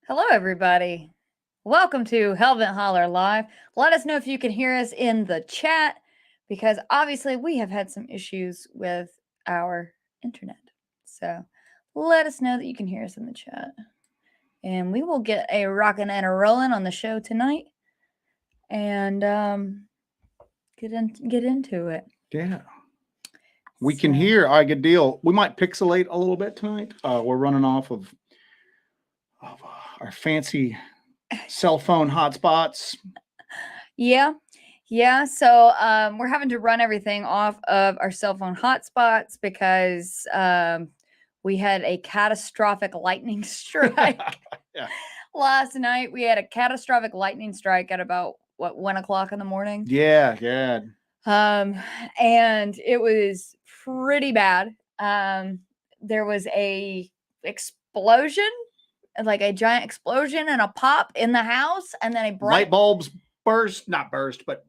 Hello, everybody. Welcome to Hellbent Holler Live. Let us know if you can hear us in the chat, because obviously we have had some issues with our internet. So let us know that you can hear us in the chat. And we will get a rockin' and a rollin' on the show tonight. And get into it. Yeah. We can hear. I good deal. We might pixelate a little bit tonight. We're running off of our fancy cell phone hotspots. Yeah. So we're having to run everything off of our cell phone hotspots because we had a catastrophic lightning strike. Yeah. Last night we had a catastrophic lightning strike at about 1 o'clock in the morning. Yeah. And it was pretty bad. There was a explosion, like a giant explosion and a pop in the house, and then a light bulbs not burst, but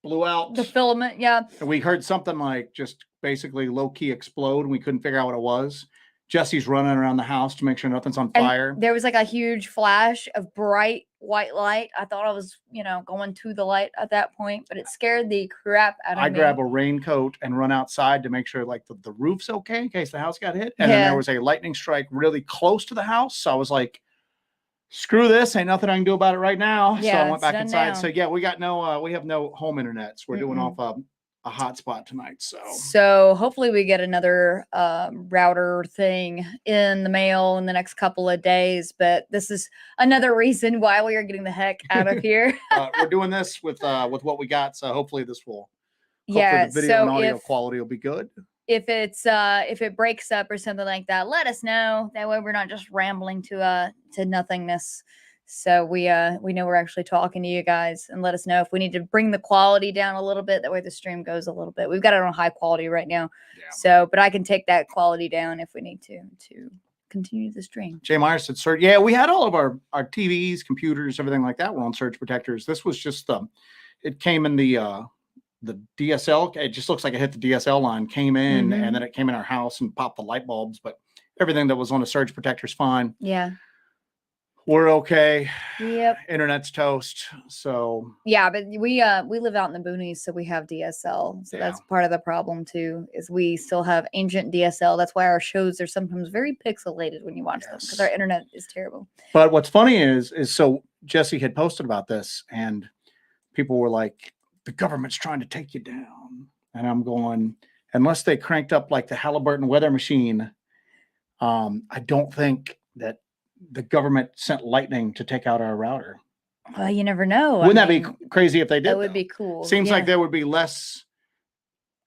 blew out the filament. Yeah. And we heard something like just basically low key explode, and we couldn't figure out what it was. Jesse's running around the house to make sure nothing's on fire. And there was like a huge flash of bright white light. I thought I was, going to the light at that point, but it scared the crap out of me. I grab a raincoat and run outside to make sure like the roof's okay in case the house got hit. And then there was a lightning strike really close to the house. So I was like, screw this. Ain't nothing I can do about it right now. Yeah, so I went back inside. Now. So yeah, we have no home internet. So we're doing off a hotspot tonight. So hopefully we get another router thing in the mail in the next couple of days. But this is another reason why we are getting the heck out of here. We're doing this with what we got. So hopefully the video and audio quality will be good. If it breaks up or something like that, let us know. That way we're not just rambling to nothingness. So we know we're actually talking to you guys, and let us know if we need to bring the quality down a little bit. That way the stream goes a little bit. We've got it on high quality right now. Yeah. So, but I can take that quality down if we need to continue the stream. Jay Myers said, "Sir, yeah, we had all of our TVs, computers, everything like that were on surge protectors. This was just it came in the DSL. It just looks like it hit the DSL line, came in, and then it came in our house and popped the light bulbs. But everything that was on a surge protector is fine. Yeah. we're okay. Yep. Internet's toast. So Yeah, but we live out in the boonies, so we have DSL. So Yeah. that's part of the problem too, is we still have ancient DSL. That's why our shows are sometimes very pixelated when you watch them, because our Yes. internet is terrible. But what's funny is so Jesse had posted about this, and people were like, the government's trying to take you down. And I'm going, unless they cranked up like the Halliburton weather machine, I don't think that the government sent lightning to take out our router. Well, you never know. Wouldn't that be crazy if they did? That would though? be cool. Seems yeah. like there would be less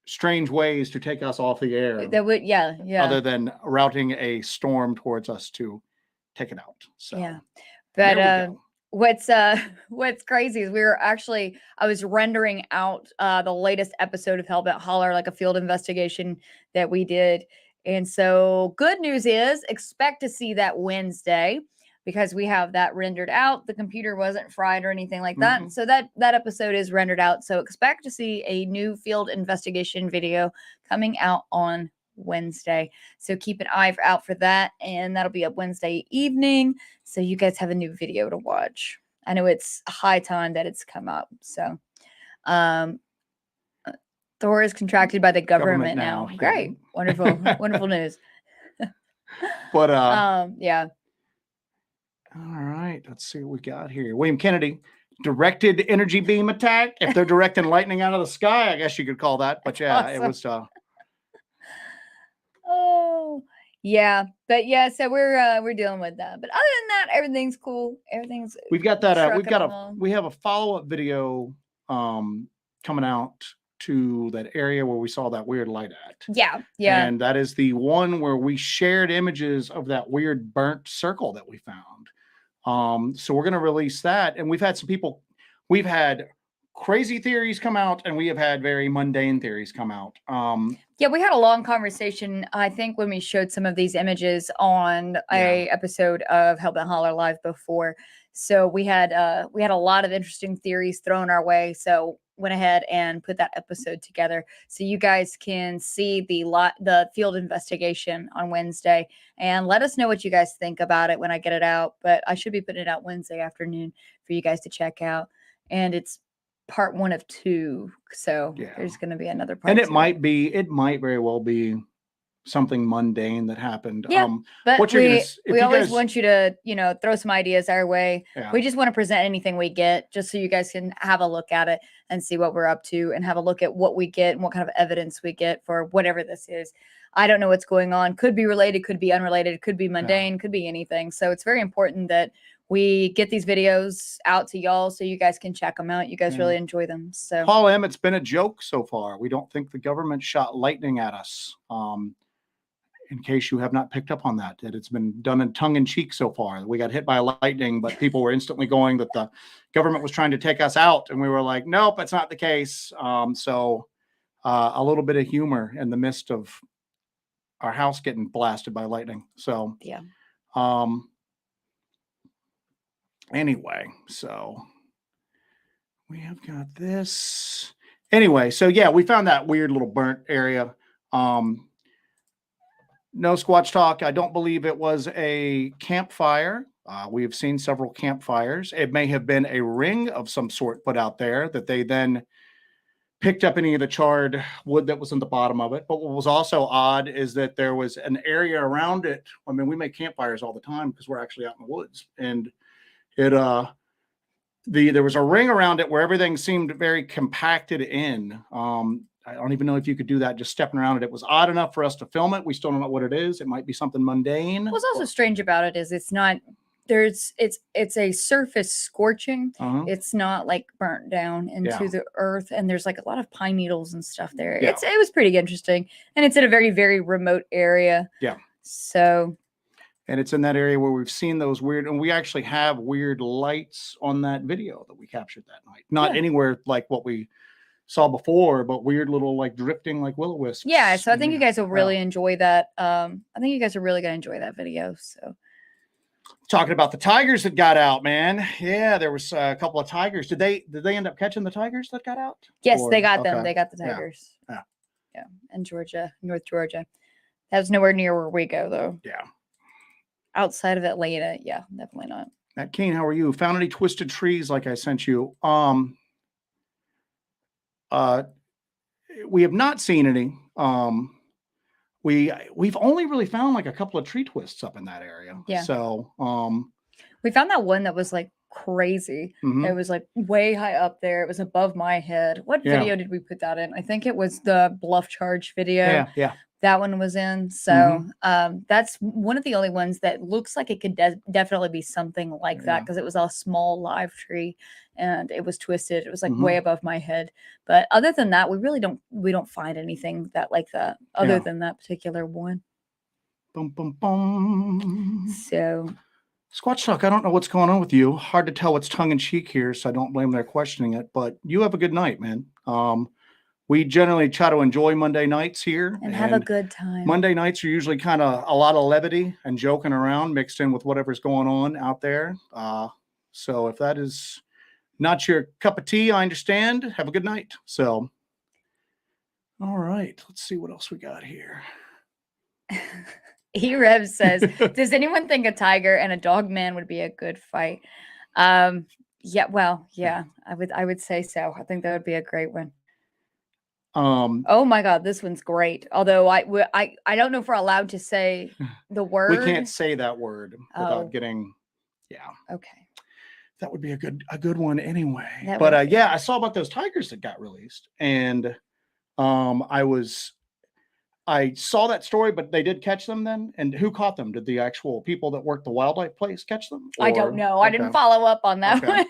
strange ways to take us off the air. That would, yeah. Other than routing a storm towards us to take it out. So yeah. But what's crazy is I was rendering out the latest episode of Hellbent Holler, like a field investigation that we did. And so good news is expect to see that Wednesday, because we have that rendered out. The computer wasn't fried or anything like that. Mhm. So that episode is rendered out. So expect to see a new field investigation video coming out on Wednesday. So keep an eye out for that. And that'll be up Wednesday evening. So you guys have a new video to watch. I know it's high time that it's come up. So Thor is contracted by the government now. now. Great. Wonderful. Wonderful news. But yeah. all right, let's see what we got here. William Kennedy, directed energy beam attack. If they're directing lightning out of the sky, I guess you could call that. But yeah, Awesome. it was oh yeah, but yeah, so we're dealing with that. But other than that, everything's cool. Everything's we've got that trucking we have a follow-up video coming out to that area where we saw that weird light at. Yeah. And that is the one where we shared images of that weird burnt circle that we found. So we're going to release that. And we've had crazy theories come out, and we have had very mundane theories come out. Yeah, we had a long conversation, I think, when we showed some of these images on a episode of Hellbent Holler Live before. So we had a lot of interesting theories thrown our way. So went ahead and put that episode together so you guys can see the field investigation on Wednesday, and let us know what you guys think about it when I get it out. But I should be putting it out Wednesday afternoon for you guys to check out. And it's part 1 of 2. So there's going to be another part. And it might very well be something mundane that happened. Yeah, but we always want you to, throw some ideas our way. Yeah. We just want to present anything we get, just so you guys can have a look at it and see what we're up to, and have a look at what we get and what kind of evidence we get for whatever this is. I don't know what's going on. Could be related, could be unrelated, could be mundane, could be anything. So it's very important that we get these videos out to y'all so you guys can check them out. You guys really enjoy them. So Paul M., it's been a joke so far. We don't think the government shot lightning at us. In case you have not picked up on that it's been done in tongue-in-cheek so far. We got hit by lightning, but people were instantly going that the government was trying to take us out. And we were like, nope, that's not the case. So a little bit of humor in the midst of our house getting blasted by lightning. So yeah. Anyway, so we have got this. Anyway, so yeah, we found that weird little burnt area. No Squatch Talk. I don't believe it was a campfire. We have seen several campfires. It may have been a ring of some sort put out there that they then picked up any of the charred wood that was in the bottom of it. But what was also odd is that there was an area around it. I mean, we make campfires all the time because we're actually out in the woods, and there was a ring around it where everything seemed very compacted in. I don't even know if you could do that just stepping around it. It was odd enough for us to film it. We still don't know what it is. It might be something mundane. What's also strange about it is it's not it's a surface scorching. It's not like burnt down into the earth, and there's like a lot of pine needles and stuff there. It was pretty interesting, and it's in a very, very remote area. So and it's in that area where we've seen those weird, and we actually have weird lights on that video that we captured that night. Not anywhere like what we saw before, but weird little like drifting like will-o-wisps. Yeah, so I think you guys will really enjoy that. I think you guys are really going to enjoy that video. So talking about the tigers that got out, man. Yeah, there was a couple of tigers. Did they end up catching the tigers that got out? Yes, they got them. They got the tigers. Yeah. In Georgia, North Georgia. That's nowhere near where we go though. Yeah. Outside of Atlanta, yeah, definitely not. Matt Kane, how are you? Found any twisted trees like I sent you? We have not seen any. We've only really found like a couple of tree twists up in that area. Yeah. So we found that one that was like crazy. It was like way high up there. It was above my head. What video did we put that in? I think it was the bluff charge video. Yeah. That one was in. So that's one of the only ones that looks like it could definitely be something like that, because it was a small live tree and it was twisted. It was like way above my head. But other than that, we don't find anything that like that other than that particular one. Boom, boom, boom. So Squatch Talk, I don't know what's going on with you. Hard to tell what's tongue in cheek here, so I don't blame their questioning it. But you have a good night, man. We generally try to enjoy Monday nights here and have a good time. Monday nights are usually kind of a lot of levity and joking around mixed in with whatever's going on out there. So if that is not your cup of tea, I understand. Have a good night. So, all right, let's see what else we got here. E-Rev says, does anyone think a tiger and a dogman would be a good fight? Yeah, I would say so. I think that would be a great one. Oh my God, this one's great. Although I don't know if we're allowed to say the word. We can't say that word without getting, Okay. That would be a good one anyway. But I saw about those tigers that got released, and I saw that story, but they did catch them then. And who caught them? Did the actual people that worked the wildlife place catch them? I don't know. I didn't follow up on that one.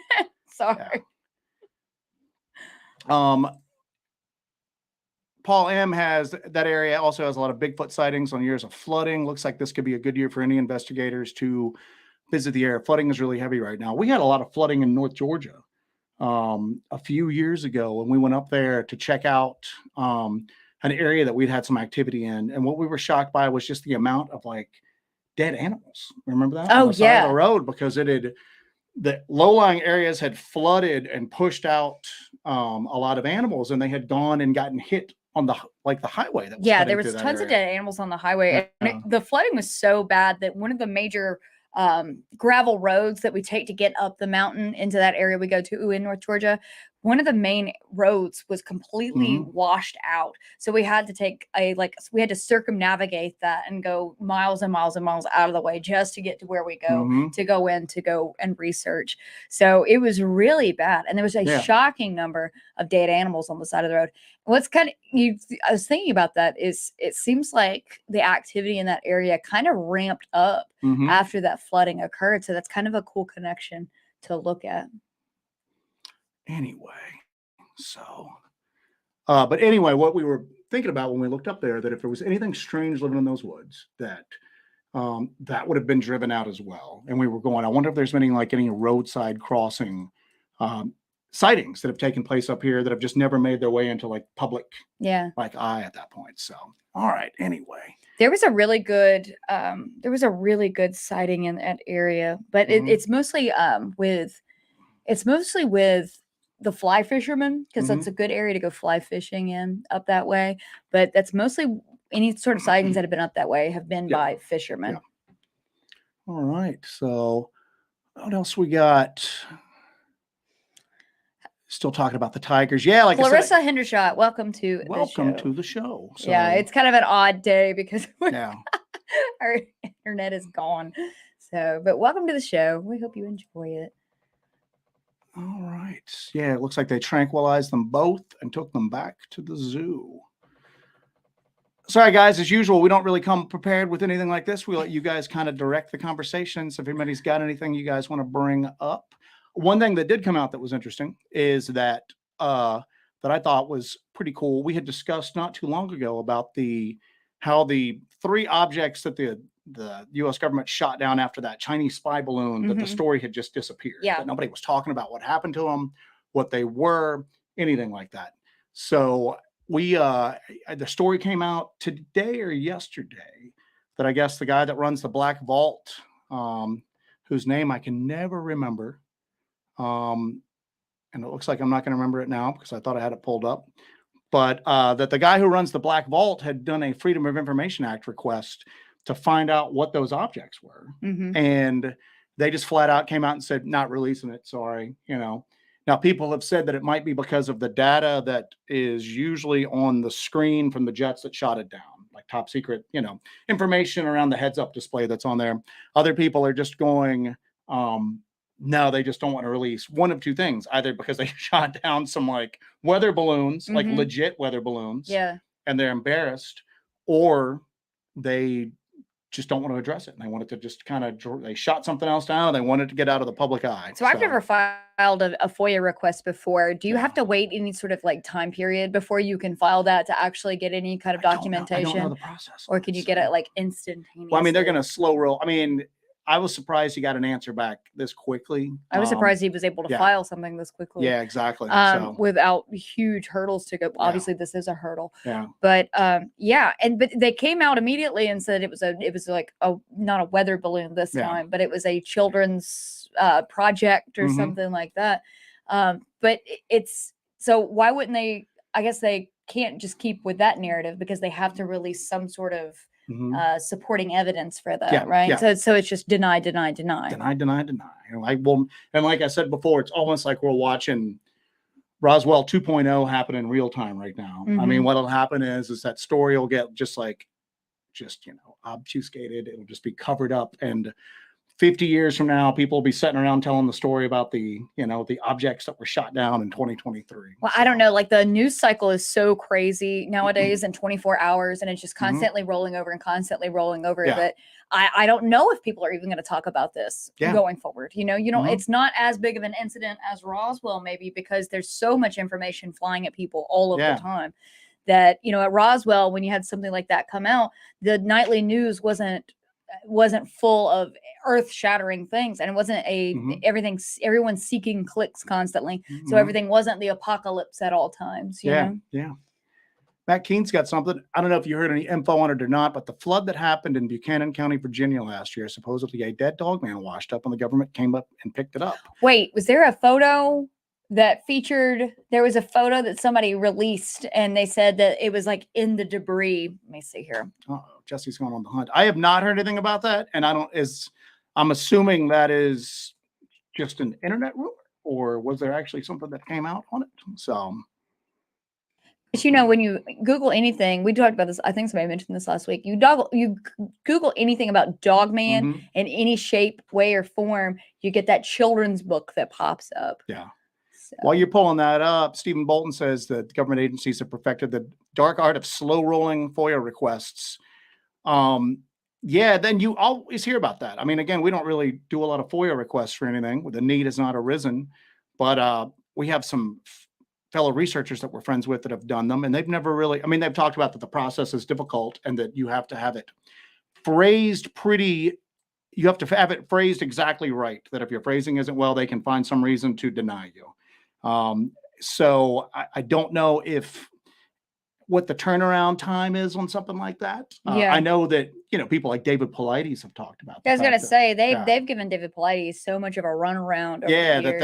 Sorry. Yeah. Paul M has that area also has a lot of Bigfoot sightings on years of flooding. Looks like this could be a good year for any investigators to visit the area. Flooding is really heavy right now. We had a lot of flooding in North Georgia a few years ago when we went up there to check out an area that we'd had some activity in. And what we were shocked by was just the amount of like dead animals. Remember that? Oh, on the side of the road, because the low-lying areas had flooded and pushed out a lot of animals, and they had gone and gotten hit on the highway. That was there was tons of dead animals on the highway. And the flooding was so bad that one of the major gravel roads that we take to get up the mountain into that area we go to in North Georgia, one of the main roads was completely washed out. So we had to take we had to circumnavigate that and go miles and miles and miles out of the way just to get to where we go to go and research. So it was really bad. And there was a shocking number of dead animals on the side of the road. What's I was thinking about that is it seems like the activity in that area kind of ramped up after that flooding occurred. So that's kind of a cool connection to look at. Anyway, so, but anyway, what we were thinking about when we looked up there, that if there was anything strange living in those woods, that would have been driven out as well. And we were going, I wonder if there's any roadside crossing sightings that have taken place up here that have just never made their way into like public eye at that point. So, all right. Anyway, there was a really good sighting in that area, but it's mostly with the fly fishermen, because that's a good area to go fly fishing in up that way. But that's mostly any sort of sightings that have been up that way have been by fishermen. Yeah. All right. So what else we got? Still talking about the tigers. Yeah, like Clarissa Hendershot, welcome to the show. So, yeah, it's kind of an odd day because our internet is gone. So, but welcome to the show. We hope you enjoy it. All right. Yeah, it looks like they tranquilized them both and took them back to the zoo. Sorry, guys. As usual, we don't really come prepared with anything like this. We let you guys kind of direct the conversation. So if anybody's got anything you guys want to bring up. One thing that did come out that was interesting is that I thought was pretty cool. We had discussed not too long ago about how the 3 objects that the U.S. government shot down after that Chinese spy balloon, that the story had just disappeared. Yeah. That nobody was talking about what happened to them, what they were, anything like that. So the story came out today or yesterday that I guess the guy that runs the Black Vault, whose name I can never remember, and it looks like I'm not going to remember it now because I thought I had it pulled up, but that the guy who runs the Black Vault had done a Freedom of Information Act request to find out what those objects were. And They just flat out came out and said, not releasing it. Sorry. Now people have said that it might be because of the data that is usually on the screen from the jets that shot it down, like top secret, information around the heads up display that's on there. Other people are just going, no, they just don't want to release one of two things, either because they shot down some like weather balloons, like legit weather balloons. Yeah. And they're embarrassed, or they just don't want to address it. And they wanted to just they shot something else down. And they wanted to get out of the public eye. So I've never filed a FOIA request before. Do you have to wait any sort of like time period before you can file that to actually get any kind of documentation? I don't know the process. Or can you get it like instantaneously? Well, I mean, they're going to slow roll. I mean, I was surprised he got an answer back this quickly. I was surprised he was able to file something this quickly. Yeah, exactly. Without huge hurdles to go. Obviously, this is a hurdle. Yeah. But but they came out immediately and said it was like not a weather balloon this time, but it was a children's project or something like that. But so why wouldn't they? I guess they can't just keep with that narrative because they have to release some sort of supporting evidence for that, right? Yeah. So it's just deny. And like I said before, it's almost like we're watching Roswell 2.0 happen in real time right now. I mean, what'll happen is that story will get just obfuscated. It'll just be covered up, and 50 years from now, people will be sitting around telling the story about the objects that were shot down in 2023. Well, I don't know. Like the news cycle is so crazy nowadays in 24 hours, and it's just constantly rolling over that I don't know if people are even going to talk about this going forward. It's not as big of an incident as Roswell, maybe, because there's so much information flying at people all of the time that, at Roswell, when you had something like that come out, the nightly news wasn't full of earth-shattering things, and it wasn't everyone's seeking clicks constantly, so everything wasn't the apocalypse at all times. You know? Matt Keene's got something. I don't know if you heard any info on it or not, but the flood that happened in Buchanan County, Virginia last year, supposedly a dead Dogman washed up, and the government came up and picked it up. Wait, was there a photo that featured? There was a photo that somebody released, and they said that it was like in the debris. Let me see here. Jesse's going on the hunt. I have not heard anything about that, and I'm assuming that is just an internet rumor, or was there actually something that came out on it? So, but when you Google anything, we talked about this. I think somebody mentioned this last week. You Google anything about Dogman in any shape, way, or form, you get that children's book that pops up. Yeah. So. While you're pulling that up, Stephen Bolton says that government agencies have perfected the dark art of slow rolling FOIA requests. Then you always hear about that. I mean, again, we don't really do a lot of FOIA requests for anything. The need has not arisen, but we have some fellow researchers that we're friends with that have done them, and they've never really, I mean, they've talked about that the process is difficult and that you have to have it phrased you have to have it phrased exactly right, that if your phrasing isn't well, they can find some reason to deny you. So I don't know what the turnaround time is on something like that. I know that, people like David Paulides have talked about that. I was going to say, they've given David Paulides so much of a runaround over the years. That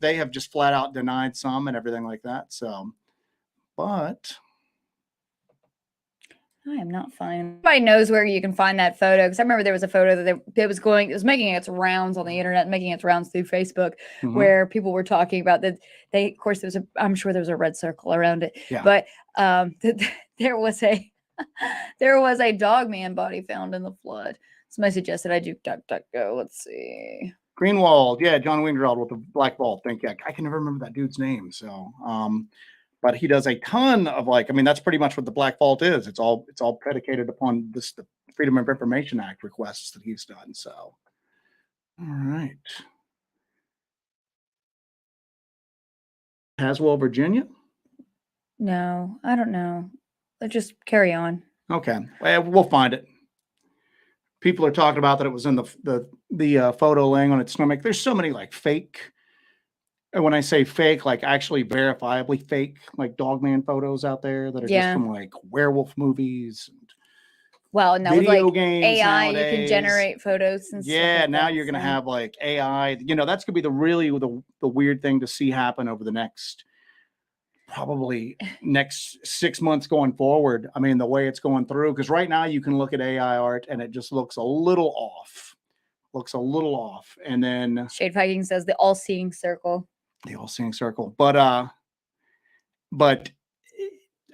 they have just flat out denied some and everything like that. So, but I am not finding. Everybody knows where you can find that photo, because I remember there was a photo that it was making its rounds on the internet, making its rounds through Facebook, where people were talking about that. Of course, I'm sure there was a red circle around it, but there was a Dogman body found in the flood. Somebody suggested I do DuckDuckGo. Let's see. Greenwald, John Wingerald with the Black Vault. Thank you. I can never remember that dude's name. So, but he does a ton of that's pretty much what the Black Vault is. It's all predicated upon the Freedom of Information Act requests that he's done. So, all right. Haswell, Virginia? No, I don't know. Let's just carry on. Okay. Well, we'll find it. People are talking about that it was in the photo laying on its stomach. There's so many fake. And when I say fake, actually verifiably fake, Dogman photos out there that are just from werewolf movies. And now with games AI, nowadays. You can generate photos and stuff. Yeah, now you're going to have AI. That's going to be the weird thing to see happen over the next 6 months going forward. I mean, the way it's going through, because right now you can look at AI art and it just looks a little off. looks a little off. And then Shade Viking says the all-seeing circle. the all-seeing circle. But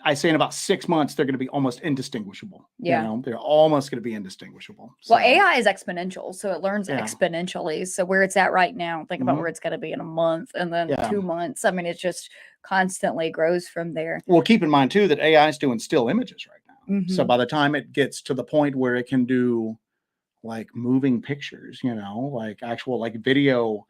I say in about 6 months, they're going to be almost indistinguishable. Yeah. You know, they're almost going to be indistinguishable. Well, AI is exponential, so it learns Yeah. exponentially. So where it's at right now, think about where it's going to be in a month and then 2 months. I mean, it just constantly grows from there. Well, keep in mind, too, that AI is doing still images right now. So by the time it gets to the point where it can do like moving pictures, you know, like actual like video,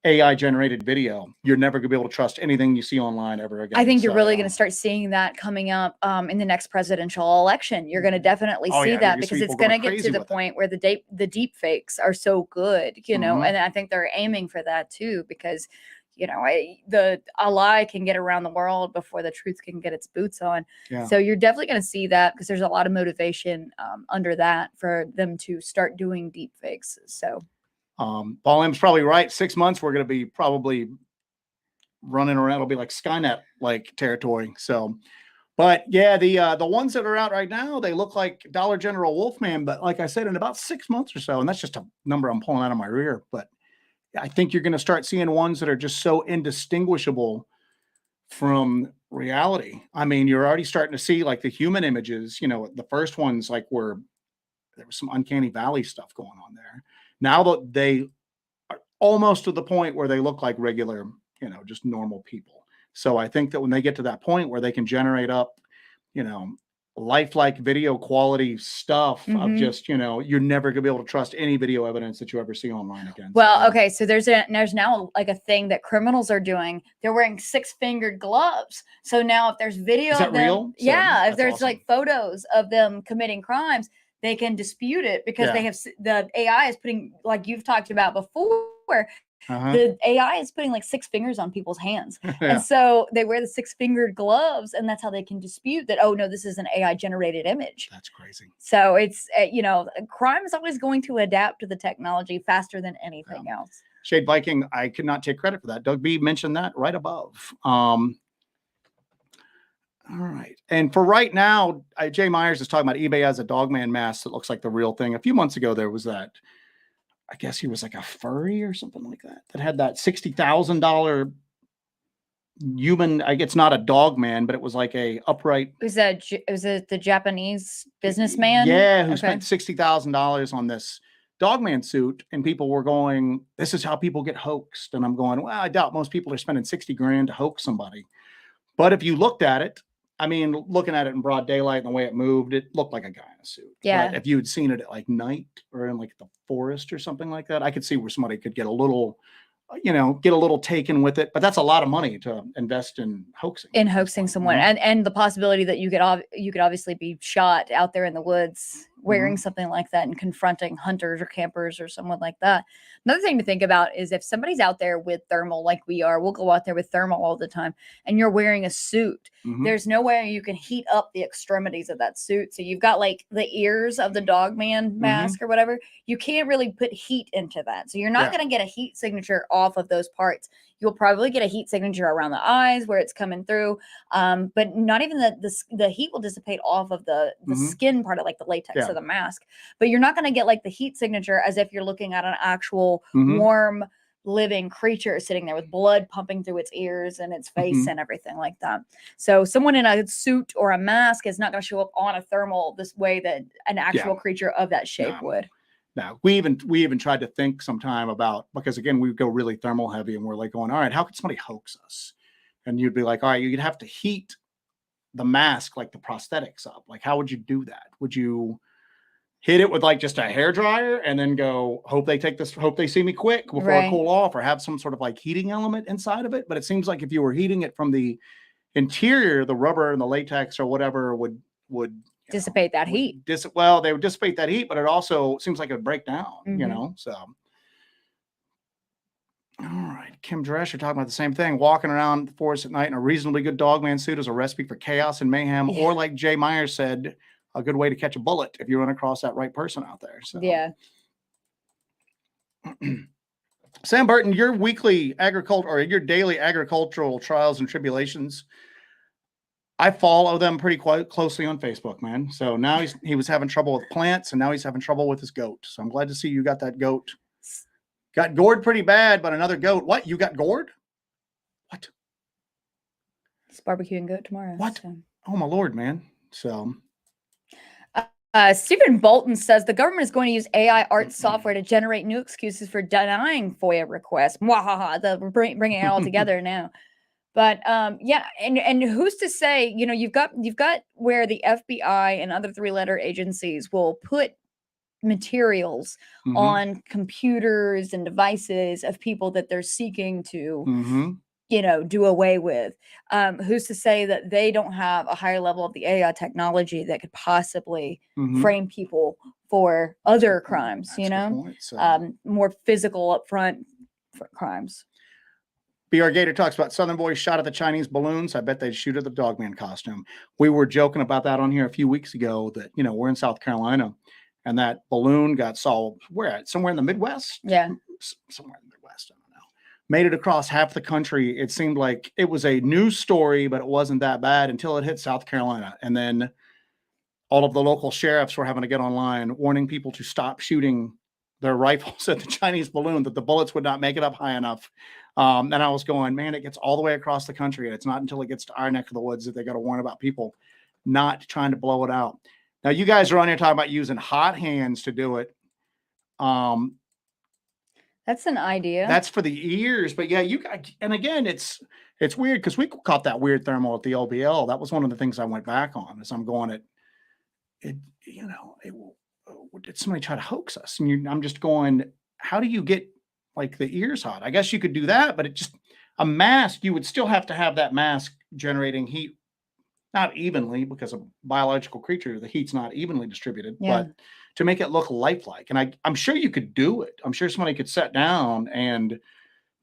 AI generated video, you're never gonna be able to trust anything you see online ever again. I think you're really going to start seeing that coming up in the next presidential election. You're going to definitely see that because it's going to get to the point where the deep fakes are so good, you know, and I think they're aiming for that too, because you know, a lie can get around the world before the truth can get its boots on. Yeah. So you're definitely going to see that because there's a lot of motivation under that for them to start doing deep fakes. So Paul M's probably right. 6 months, we're going to be probably running around. It'll be like Skynet like territory. So, but yeah, the ones that are out right now, they look like Dollar General Wolfman. But like I said, in about 6 months or so, and that's just a number I'm pulling out of my rear. But I think you're going to start seeing ones that are just so indistinguishable from reality. I mean, you're already starting to see like the human images, you know, the first ones like where there was some uncanny valley stuff going on there. Now that they are almost to the point where they look like regular, you know, just normal people. So I think that when they get to that point where they can generate up, you know, lifelike video quality stuff of just, you know, you're never gonna be able to trust any video evidence that you ever see online again. Well, okay, so there's now like a thing that criminals are doing. They're wearing 6-fingered gloves. So now if there's video is that of them, real? if there's like photos of them committing crimes, they can dispute it because they have the AI is putting, like you've talked about before, the AI is putting like 6 fingers on people's hands. And so they wear the 6-fingered gloves, and that's how they can dispute that, oh no, this is an AI generated image. That's crazy. So it's, you know, crime is always going to adapt to the technology faster than anything else. Shade Viking, I could not take credit for that. Doug B mentioned that right above. All right. And for right now, Jay Myers is talking about eBay as a Dogman mask that looks like the real thing. A few months ago, there was that, I guess he was like a furry or something like that, that had that $60,000 human. I guess not a Dogman, but it was like a upright. Was it the Japanese businessman? Yeah, who spent $60,000 on this Dogman suit, and people were going, "This is how people get hoaxed." And I'm going, "Well, I doubt most people are spending 60 grand to hoax somebody." But if you looked at it, I mean, looking at it in broad daylight and the way it moved, it looked like a guy in a suit. Yeah. But if you had seen it at like night or in like the forest or something like that, I could see where somebody could get a little, you know, get a little taken with it. But that's a lot of money to invest in hoaxing. In hoaxing someone, and the possibility that you could obviously be shot out there in the woods wearing something like that and confronting hunters or campers or someone like that. Another thing to think about is if somebody's out there with thermal, like we are, we'll go out there with thermal all the time, and you're wearing a suit. There's no way you can heat up the extremities of that suit. So you've got like the ears of the Dogman mask or whatever. You can't really put heat into that. So you're not going to get a heat signature off of those parts. You'll probably get a heat signature around the eyes where it's coming through. But not even the heat will dissipate off of the skin part of like the latex of the mask. But you're not going to get like the heat signature as if you're looking at an actual warm living creature sitting there with blood pumping through its ears and its face and everything like that. So someone in a suit or a mask is not going to show up on a thermal this way that an actual creature of that shape would. Now, we even tried to think sometime about, because again, we go really thermal heavy, and we're like going, all right, how could somebody hoax us? And you'd be like, all right, you'd have to heat the mask like the prosthetics up. Like, how would you do that? Would you hit it with like just a hairdryer and then go, hope they see me quick before I cool off, or have some sort of like heating element inside of it? But it seems like if you were heating it from the interior, the rubber and the latex or whatever would dissipate that heat. Well, they would dissipate that heat, but it also seems like it would break down, you know? So, all right. Kim Dresch, you're talking about the same thing. Walking around the forest at night in a reasonably good Dogman suit is a recipe for chaos and mayhem. Or like Jay Myers said, a good way to catch a bullet if you run across that right person out there. So, yeah. Sam Burton, your weekly your daily agricultural trials and tribulations, I follow them pretty quite closely on Facebook, man. So now he was having trouble with plants, and now he's having trouble with his goat. So I'm glad to see you got that goat Got gored pretty bad, but another goat. What? You got gored? What? It's barbecuing goat tomorrow. What? So. Oh my Lord, man. So. Stephen Bolton says the government is going to use AI art software to generate new excuses for denying FOIA requests. Mwahaha, they're bringing it all together now. But yeah, and who's to say? You know, you've got where the FBI and other three-letter agencies will put materials on computers and devices of people that they're seeking to you know, do away with. Who's to say that they don't have a higher level of the AI technology that could possibly frame people for other crimes, you know, more physical upfront crimes. BR Gator talks about Southern boys shot at the Chinese balloons. I bet they'd shoot at the Dogman costume. We were joking about that on here a few weeks ago that, you know, we're in South Carolina and that balloon got solved. Where at? Somewhere in the Midwest? Yeah. Somewhere in the Midwest. I don't know. Made it across half the country. It seemed like it was a news story, but it wasn't that bad until it hit South Carolina. And then all of the local sheriffs were having to get online warning people to stop shooting their rifles at the Chinese balloon, that the bullets would not make it up high enough. And I was going, man, it gets all the way across the country. And it's not until it gets to our neck of the woods that they got to warn about people not trying to blow it out. Now, you guys are on here talking about using hot hands to do it. That's an idea. That's for the ears. But yeah, and again, it's weird because we caught that weird thermal at the LBL. That was one of the things I went back on as I'm going you know, did somebody try to hoax us? And I'm just going, how do you get like the ears hot? I guess you could do that, but a mask, you would still have to have that mask generating heat, not evenly, because a biological creature, the heat's not evenly distributed, but to make it look lifelike. And I'm sure you could do it. I'm sure somebody could sit down and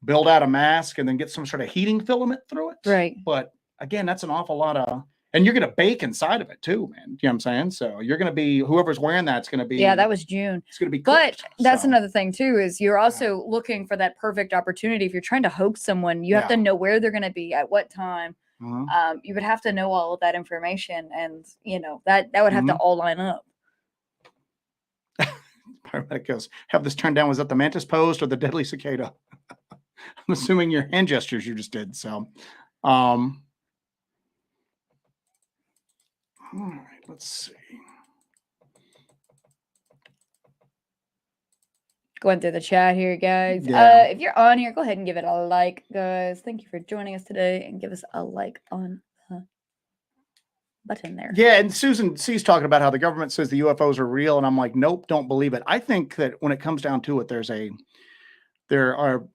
build out a mask and then get some sort of heating filament through it. Right. But again, that's an awful lot of, and you're going to bake inside of it too, man. You know what I'm saying? So you're going to be, whoever's wearing that's going to be. Yeah, that was June. It's going to be cooked. But that's another thing too, is you're also looking for that perfect opportunity. If you're trying to hoax someone, you have to know where they're going to be at what time. You would have to know all of that information, and you know that would have to all line up. Paramedic goes, have this turned down. Was that the mantis post or the deadly cicada? I'm assuming your hand gestures you just did. So, all right, let's see. Going through the chat here, guys. If you're on here, go ahead and give it a like, guys. Thank you for joining us today, and give us a like on the button there. Yeah, and Susan C's talking about how the government says the UFOs are real, and I'm like, nope, don't believe it. I think that when it comes down to it, there are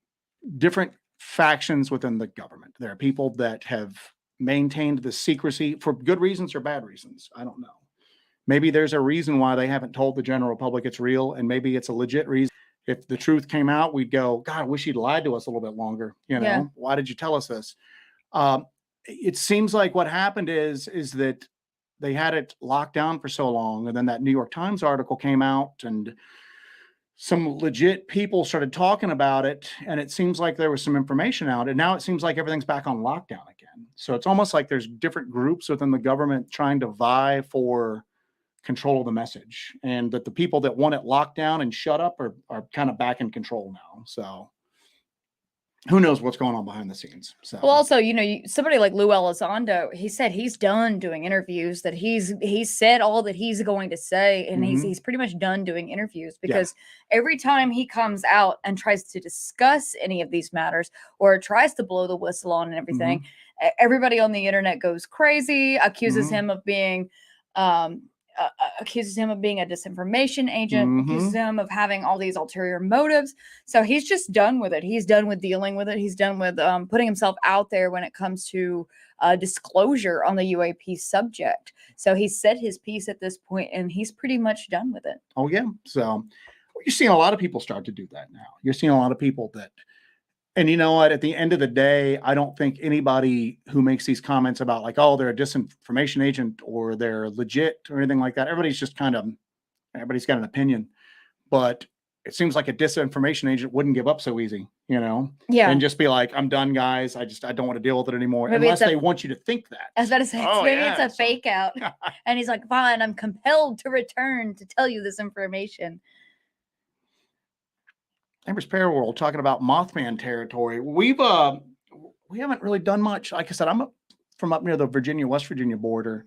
different factions within the government. There are people that have maintained the secrecy for good reasons or bad reasons. I don't know. Maybe there's a reason why they haven't told the general public it's real, and maybe it's a legit reason. If the truth came out, we'd go, God, I wish you'd lied to us a little bit longer. You know, why did you tell us this? It seems like what happened is that they had it locked down for so long, and then that New York Times article came out, and some legit people started talking about it, and it seems like there was some information out, and now it seems like everything's back on lockdown again. So it's almost like there's different groups within the government trying to vie for control of the message, and that the people that want it locked down and shut up are kind of back in control now. So who knows what's going on behind the scenes. So well, also, you know, somebody like Lou Elizondo, he said he's done doing interviews, that he's said all that he's going to say, and he's pretty much done doing interviews, because every time he comes out and tries to discuss any of these matters or tries to blow the whistle on and everything, everybody on the internet goes crazy, accuses him of being accuses him of being a disinformation agent, accuses him of having all these ulterior motives. So he's just done with it. He's done with dealing with it. He's done with putting himself out there when it comes to disclosure on the UAP subject. So he's said his piece at this point, and he's pretty much done with it. Oh, yeah. So you're seeing a lot of people start to do that now. You're seeing a lot of people that, and you know what, at the end of the day, I don't think anybody who makes these comments about like, oh, they're a disinformation agent or they're legit or anything like that. Everybody's got an opinion, but it seems like a disinformation agent wouldn't give up so easy, you know? Yeah. And just be like, I'm done, guys. I don't want to deal with it anymore. Maybe unless they want you to think that. I was about to say, it's a fake out. And he's like, fine, I'm compelled to return to tell you this information. Amber's Paraworld talking about Mothman territory. We haven't really done much. Like I said, I'm from up near the West Virginia border.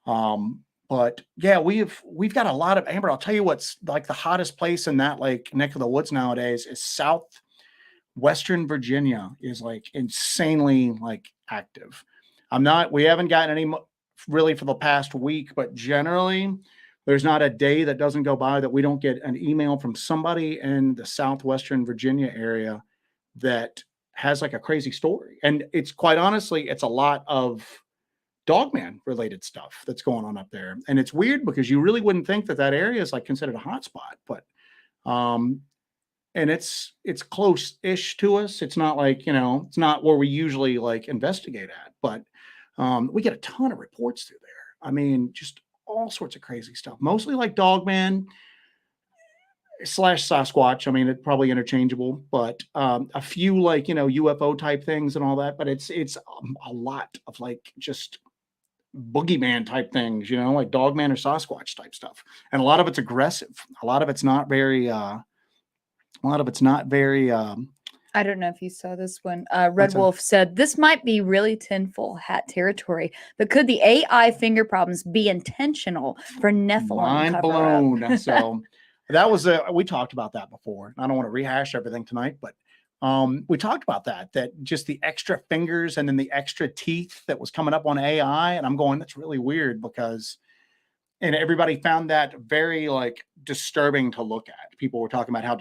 But yeah, we've got a lot of Amber. I'll tell you what's like the hottest place in that like neck of the woods nowadays is southwestern Virginia is like insanely like active. We haven't gotten any really for the past week, but generally there's not a day that doesn't go by that we don't get an email from somebody in the southwestern Virginia area that has like a crazy story. And it's quite honestly, it's a lot of Dogman related stuff that's going on up there. And it's weird because you really wouldn't think that that area is like considered a hotspot, but and it's close-ish to us. It's not like, it's not where we usually like investigate at, but we get a ton of reports through there. I mean, just all sorts of crazy stuff, mostly like Dogman / Sasquatch. I mean, it's probably interchangeable, but a few like, UFO type things and all that, but it's a lot of like just boogeyman type things, like Dogman or Sasquatch type stuff. And a lot of it's aggressive. A lot of it's not very I don't know if you saw this one. Red Wolf said, this might be really tinfoil hat territory, but could the AI finger problems be intentional for Nephilim mind blown? So that was we talked about that before. I don't want to rehash everything tonight, but we talked about that just the extra fingers and then the extra teeth that was coming up on AI. And I'm going, that's really weird and everybody found that very like disturbing to look at. People were talking about how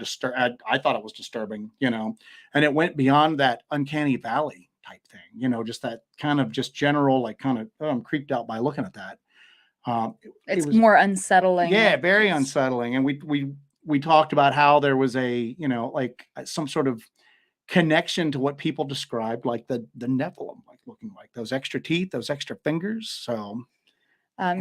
I thought it was disturbing, and it went beyond that uncanny valley type thing, just that kind of just general, like kind of, I'm creeped out by looking at that. It was more unsettling. Yeah, very unsettling. And we talked about how there was a, like some sort of connection to what people described, like the Nephilim, like looking like those extra teeth, those extra fingers. So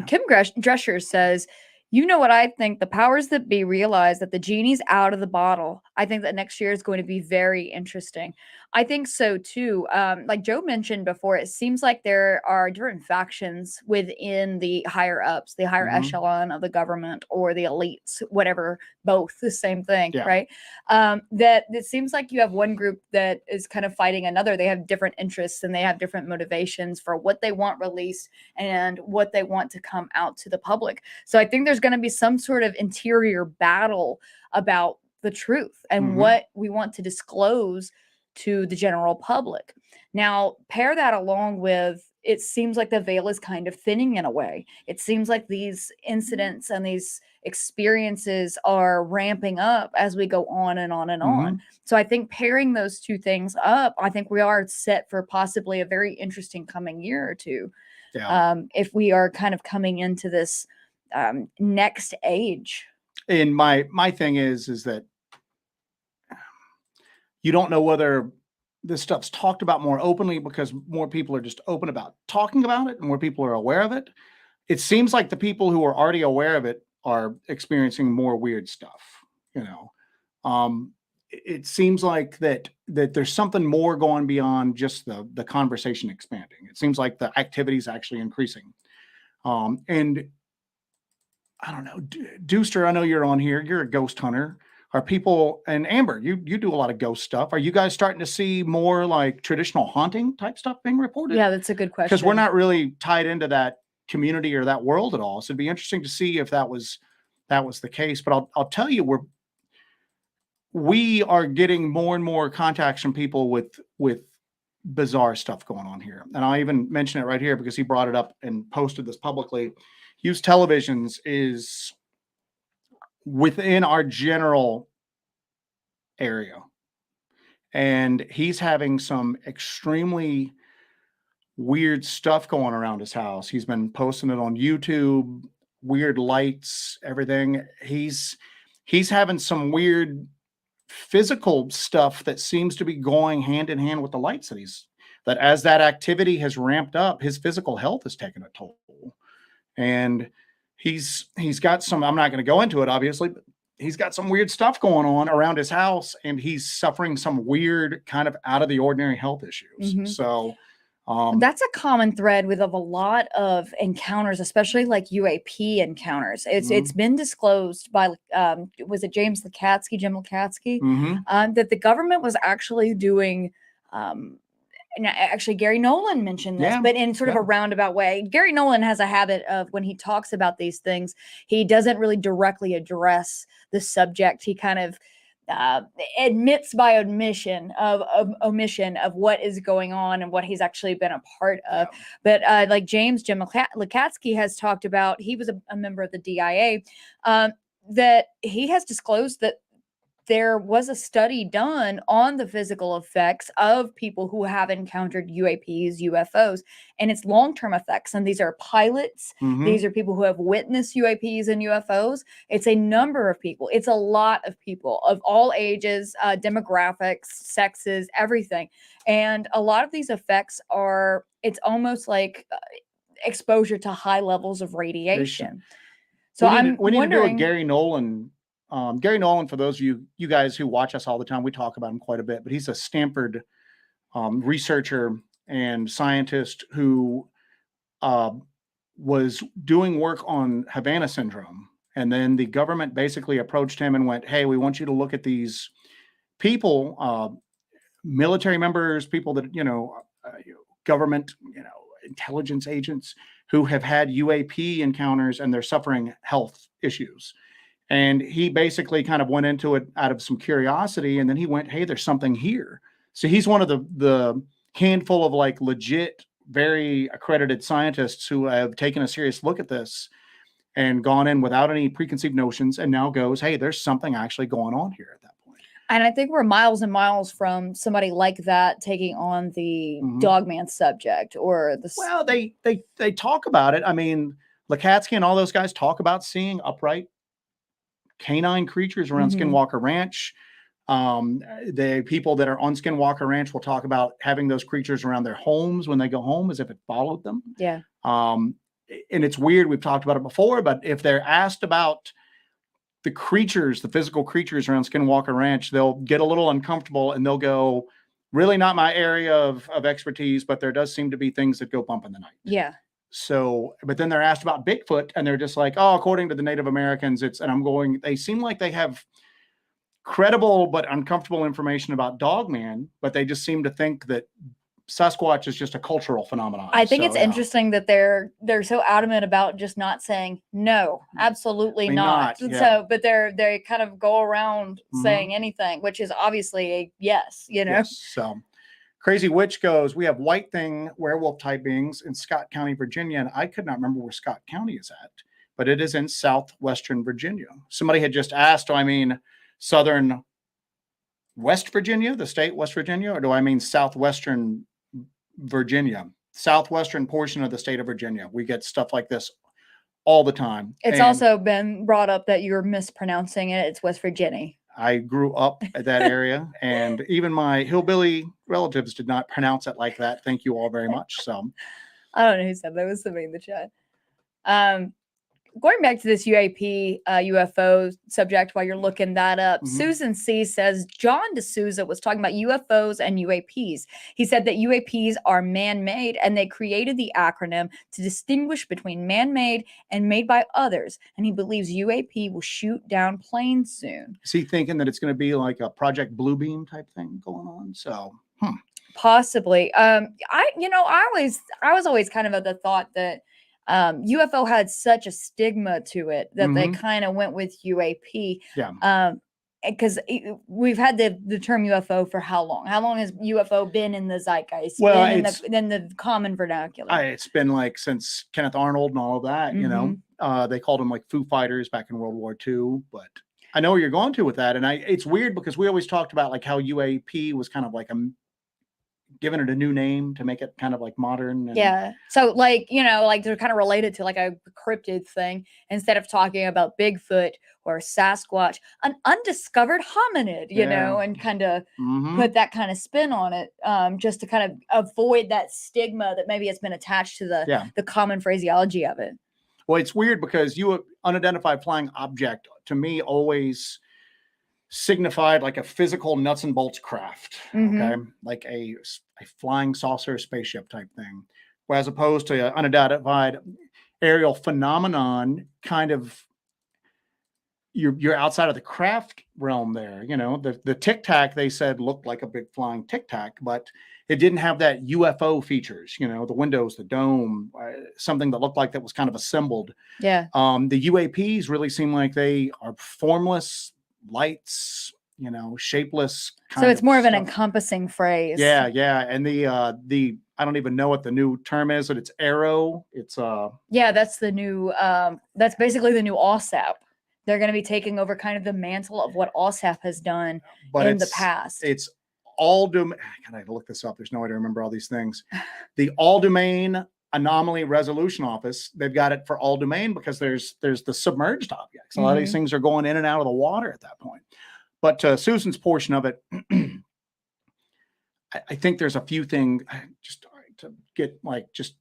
Kim Drescher says, you know what I think? The powers that be realize that the genie's out of the bottle. I think that next year is going to be very interesting. I think so too. Like Joe mentioned before, it seems like there are different factions within the higher ups, the higher echelon of the government or the elites, whatever, both the same thing, right? That it seems like you have one group that is kind of fighting another. They have different interests and they have different motivations for what they want released and what they want to come out to the public. So I think there's going to be some sort of interior battle about the truth and what we want to disclose to the general public. Now, pair that along with, it seems like the veil is kind of thinning in a way. It seems like these incidents and these experiences are ramping up as we go on and on and on. So I think pairing those two things up, I think we are set for possibly a very interesting coming year or two. If we are kind of coming into this next age. And my thing is that you don't know whether this stuff's talked about more openly because more people are just open about talking about it and more people are aware of it. It seems like the people who are already aware of it are experiencing more weird stuff. It seems like that there's something more going beyond just the conversation expanding. It seems like the activity is actually increasing. And I don't know, Deuster, I know you're on here. You're a ghost hunter. Are people, and Amber, you do a lot of ghost stuff. Are you guys starting to see more like traditional haunting type stuff being reported? Yeah, that's a good question. Because we're not really tied into that community or that world at all. So it'd be interesting to see if that was the case. But I'll tell you, we are getting more and more contacts from people with bizarre stuff going on here. And I'll even mention it right here because he brought it up and posted this publicly. Hughes Televisions is within our general area. And he's having some extremely weird stuff going around his house. He's been posting it on YouTube, weird lights, everything. He's having some weird physical stuff that seems to be going hand in hand with the lights that as that activity has ramped up, his physical health has taken a toll. And he's got some, I'm not going to go into it obviously, but he's got some weird stuff going on around his house and he's suffering some weird kind of out of the ordinary health issues. So That's a common thread with of a lot of encounters, especially like UAP encounters. It's been disclosed by was it Jim Lakatsky, that the government was actually doing. And actually, Gary Nolan mentioned this, but in sort of a roundabout way. Gary Nolan has a habit of, when he talks about these things, he doesn't really directly address the subject. He kind of admits by omission of what is going on and what he's actually been a part of. But like Jim Lakatsky has talked about, he was a member of the DIA, that he has disclosed that there was a study done on the physical effects of people who have encountered UAPs, UFOs, and its long-term effects. And these are pilots. These are people who have witnessed UAPs and UFOs. It's a number of people. It's a lot of people of all ages, demographics, sexes, everything. And a lot of these effects are, it's almost like exposure to high levels of radiation. So we need to do a Gary Nolan. Gary Nolan, for those of you guys who watch us all the time, we talk about him quite a bit, but he's a Stanford researcher and scientist who was doing work on Havana syndrome. And then the government basically approached him and went, hey, we want you to look at these people, military members, people that, government, intelligence agents who have had UAP encounters and they're suffering health issues. And he basically kind of went into it out of some curiosity. And then he went, hey, there's something here. So he's one of the handful of like legit, very accredited scientists who have taken a serious look at this and gone in without any preconceived notions and now goes, hey, there's something actually going on here at that point. And I think we're miles and miles from somebody like that taking on the Dogman subject or the. Well, they talk about it. I mean, Lakatsky and all those guys talk about seeing upright canine creatures around Skinwalker Ranch. The people that are on Skinwalker Ranch will talk about having those creatures around their homes when they go home as if it followed them. Yeah. And it's weird. We've talked about it before, but if they're asked about the creatures, the physical creatures around Skinwalker Ranch, they'll get a little uncomfortable and they'll go, really not my area of expertise, but there does seem to be things that go bump in the night. Yeah. So, but then they're asked about Bigfoot and they're just like, oh, according to the Native Americans, they seem like they have credible but uncomfortable information about Dogman, but they just seem to think that Sasquatch is just a cultural phenomenon. I think it's interesting that they're so adamant about just not saying no, absolutely not. So, but they kind of go around saying anything, which is obviously a yes, Yes, so. Crazy Witch goes, we have White Thing werewolf type beings in Scott County, Virginia. And I could not remember where Scott County is at, but it is in southwestern Virginia. Somebody had just asked, do I mean southern West Virginia, the state West Virginia, or do I mean southwestern Virginia? Southwestern portion of the state of Virginia. We get stuff like this all the time. It's also been brought up that you're mispronouncing it. It's West Virginia. I grew up at that area, and even my hillbilly relatives did not pronounce it like that. Thank you all very much. So, I don't know who said that. It was somebody in the chat. Going back to this UAP, UFO subject while you're looking that up, Susan C. says, John D'Souza was talking about UFOs and UAPs. He said that UAPs are man-made, and they created the acronym to distinguish between man-made and made by others. And he believes UAP will shoot down planes soon. Is he thinking that it's going to be like a Project Bluebeam type thing going on? So, possibly. I was always kind of of the thought that UFO had such a stigma to it that they kind of went with UAP. Yeah. Because we've had the term UFO for how long? How long has UFO been in the zeitgeist? Well, in the common vernacular. It's been like since Kenneth Arnold and all of that. You know, they called them like Foo Fighters back in World War II. But I know where you're going to with that, and it's weird because we always talked about like how UAP was kind of like giving it a new name to make it kind of like modern. Yeah. So like, like they're kind of related to like a cryptid thing instead of talking about Bigfoot or Sasquatch, an undiscovered hominid, and kind of put that kind of spin on it, just to kind of avoid that stigma that maybe has been attached to the common phraseology of it. Well, it's weird because unidentified flying object to me always signified like a physical nuts and bolts craft, okay, like a flying saucer spaceship type thing, as opposed to an unidentified aerial phenomenon. Kind of, you're outside of the craft realm there. You know, the Tic Tac, they said, looked like a big flying Tic Tac, but it didn't have that UFO features. You know, the windows, the dome, something that looked like that was kind of assembled. Yeah. The UAPs really seem like they are formless lights, you know, shapeless. So it's more of an encompassing phrase. Yeah, yeah. And the I don't even know what the new term is, but it's Arrow. It's yeah, that's the new that's basically the new OSAP. They're going to be taking over kind of the mantle of what OSAP has done in the past. It's all domain. I gotta look this up. There's no way to remember all these things. The all domain anomaly resolution office, they've got it for all domain because there's the submerged objects. A lot of these things are going in and out of the water at that point. But Susan's portion of it, I think there's a few things just to get like just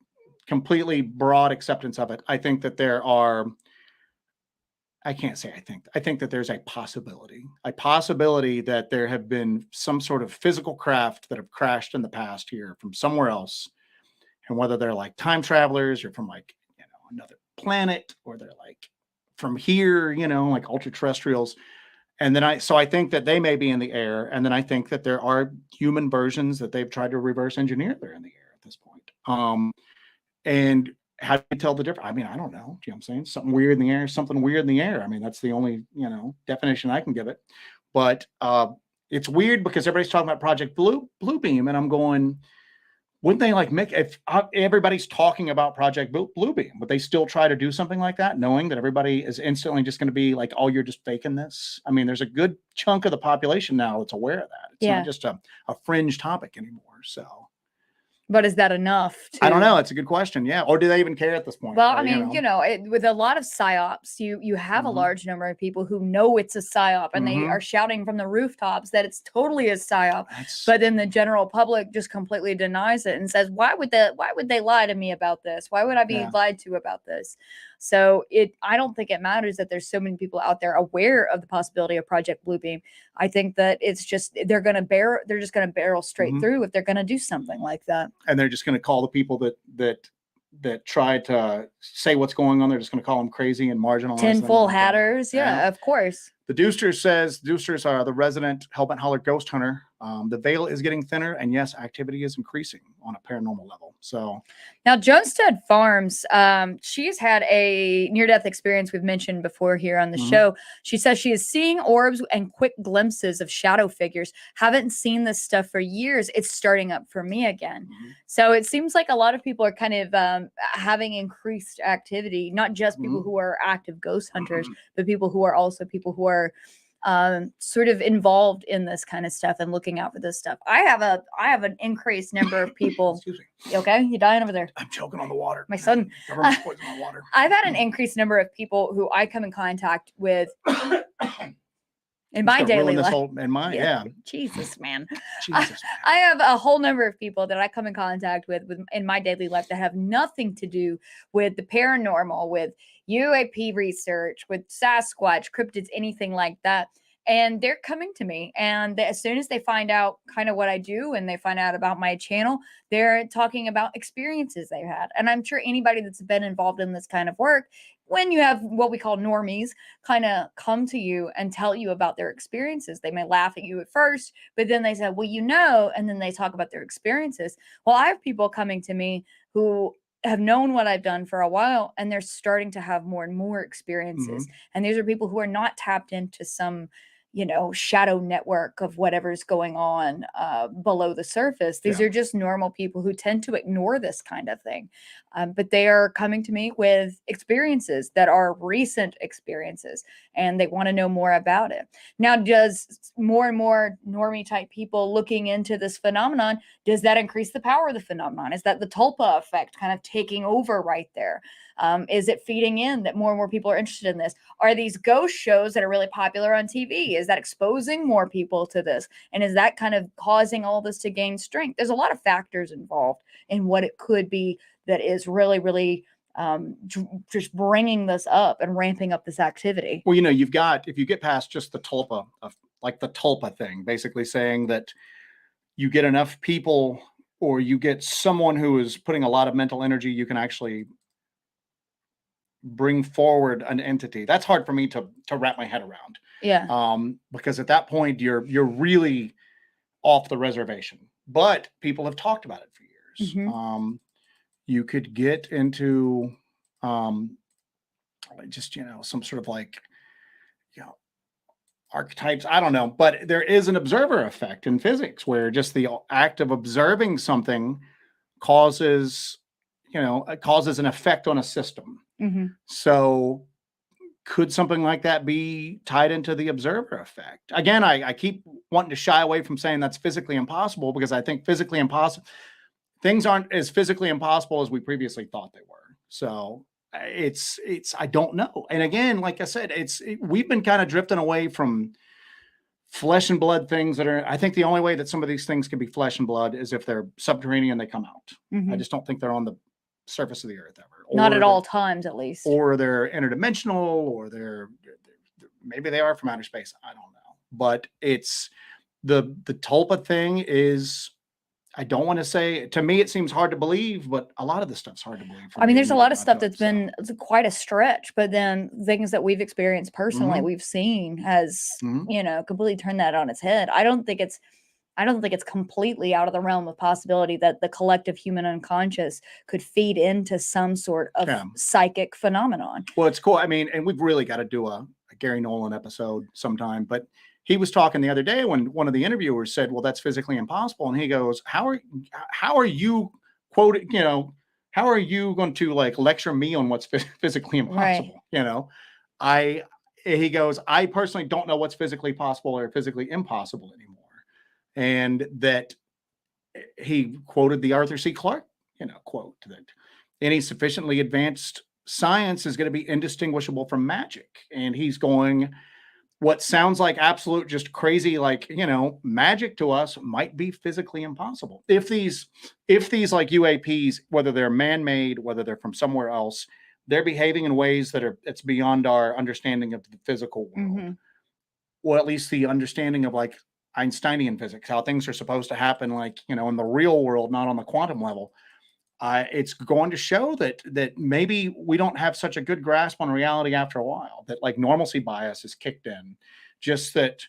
completely broad acceptance of it. I think that there are, I can't say I think that there's a possibility that there have been some sort of physical craft that have crashed in the past here from somewhere else. And whether they're like time travelers or from like, you know, another planet, or they're like from here, you know, like ultra terrestrials. And then I think that they may be in the air. And then I think that there are human versions that they've tried to reverse engineer. They're in the air at this point. And how do you tell the difference? I mean, I don't know. Do you know what I'm saying? Something weird in the air, something weird in the air. I mean, that's the only, you know, definition I can give it. But it's weird because everybody's talking about Project Blue Beam, and I'm going, wouldn't they like make, if everybody's talking about Project Blue Beam, would they still try to do something like that, knowing that everybody is instantly just going to be like, oh, you're just faking this? I mean, there's a good chunk of the population now that's aware of that. It's not just a fringe topic anymore. So. But is that enough? I don't know. It's a good question. Yeah. Or do they even care at this point? Well, I mean, you know, with a lot of psyops, you have a large number of people who know it's a psyop, and they are shouting from the rooftops that it's totally a psyop. But then the general public just completely denies it and says, why would they lie to me about this? Why would I be lied to about this? So I don't think it matters that there's so many people out there aware of the possibility of Project Blue Beam. I think that it's just, they're just going to barrel straight through if they're going to do something like that. And they're just going to call the people that try to say what's going on. They're just going to call them crazy and marginalize them. Tinfoil hatters. Yeah, of course. The Doosters are the resident Hellbent Holler ghost hunter. The veil is getting thinner, and yes, activity is increasing on a paranormal level. So now Jonestead Farms, she's had a near-death experience we've mentioned before here on the show. She says she is seeing orbs and quick glimpses of shadow figures. Haven't seen this stuff for years. It's starting up for me again. So it seems like a lot of people are kind of having increased activity, not just people who are active ghost hunters, but people who are sort of involved in this kind of stuff and looking out for this stuff. I have an increased number of people. Excuse me. You okay? You dying over there? I'm choking on the water. My son. Poison water. I've had an increased number of people who I come in contact with in my daily life. Jesus, man. I have a whole number of people that I come in contact with in my daily life that have nothing to do with the paranormal, with UAP research, with Sasquatch, cryptids, anything like that. And they're coming to me, and as soon as they find out kind of what I do and they find out about my channel, they're talking about experiences they've had. And I'm sure anybody that's been involved in this kind of work, when you have what we call normies kind of come to you and tell you about their experiences, they may laugh at you at first, but then they say, well, you know, and then they talk about their experiences. Well, I have people coming to me who have known what I've done for a while, and they're starting to have more and more experiences. And these are people who are not tapped into some, you know, shadow network of whatever's going on below the surface. These are just normal people who tend to ignore this kind of thing. But they are coming to me with experiences that are recent experiences, and they want to know more about it. Now, does more and more normie type people looking into this phenomenon, does that increase the power of the phenomenon? Is that the tulpa effect kind of taking over right there? Is it feeding in that more and more people are interested in this? Are these ghost shows that are really popular on TV, is that exposing more people to this? And is that kind of causing all this to gain strength? There's a lot of factors involved in what it could be that is really, really just bringing this up and ramping up this activity. Well, you know, you've got, if you get past just the tulpa like the tulpa thing, basically saying that you get enough people or you get someone who is putting a lot of mental energy, you can actually bring forward an entity. That's hard for me to wrap my head around. Yeah. Because at that point you're really off the reservation. But people have talked about it for years. You could get into just, some sort of like, archetypes. I don't know, but there is an observer effect in physics where just the act of observing something causes, it causes an effect on a system. So could something like that be tied into the observer effect? Again, I keep wanting to shy away from saying that's physically impossible, because I think physically impossible things aren't as physically impossible as we previously thought they were. So it's I don't know. And again, like I said, we've been kind of drifting away from flesh and blood things that are, I think the only way that some of these things can be flesh and blood is if they're subterranean, they come out. I just don't think they're on the surface of the earth ever. Not at all times, at least. Or they're interdimensional, or maybe they are from outer space. I don't know. But it's the tulpa thing is, I don't want to say, to me it seems hard to believe, but a lot of this stuff's hard to believe. I mean, there's a lot of stuff that's been quite a stretch, but then things that we've experienced personally, we've seen has, completely turned that on its head. I don't think it's completely out of the realm of possibility that the collective human unconscious could feed into some sort of psychic phenomenon. Well, it's cool. I mean, and we've really got to do a Gary Nolan episode sometime, but he was talking the other day when one of the interviewers said, well, that's physically impossible. And he goes, how are you quoting, how are you going to like lecture me on what's physically impossible? Right. He goes, I personally don't know what's physically possible or physically impossible anymore. And that he quoted the Arthur C. Clarke, quote, that any sufficiently advanced science is going to be indistinguishable from magic. And he's going, what sounds like absolute just crazy, like, magic to us might be physically impossible. If these like UAPs, whether they're man-made, whether they're from somewhere else, they're behaving in ways that it's beyond our understanding of the physical world. Or at least the understanding of like Einsteinian physics, how things are supposed to happen, like, in the real world, not on the quantum level. It's going to show that maybe we don't have such a good grasp on reality after a while, that like normalcy bias is kicked in, just that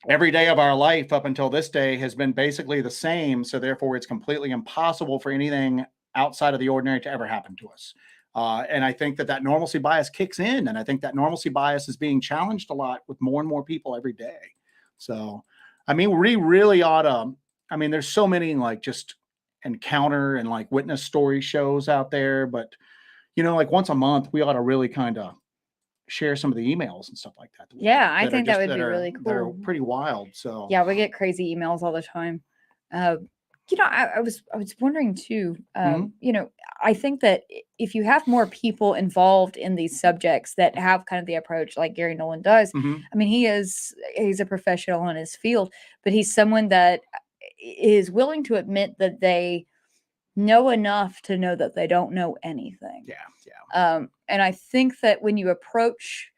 every day of our life up until this day has been basically the same. So therefore it's completely impossible for anything outside of the ordinary to ever happen to us. And I think that normalcy bias kicks in. And I think that normalcy bias is being challenged a lot with more and more people every day. So, I mean, we really ought to, there's so many like just encounter and like witness story shows out there, but like once a month we ought to really kind of share some of the emails and stuff like that. I think that would be really cool. They're pretty wild. So yeah, we get crazy emails all the time. I was wondering too, I think that if you have more people involved in these subjects that have kind of the approach like Gary Nolan does, I mean, he's a professional in his field, but he's someone that is willing to admit that they know enough to know that they don't know anything. Yeah. And I think that when you approach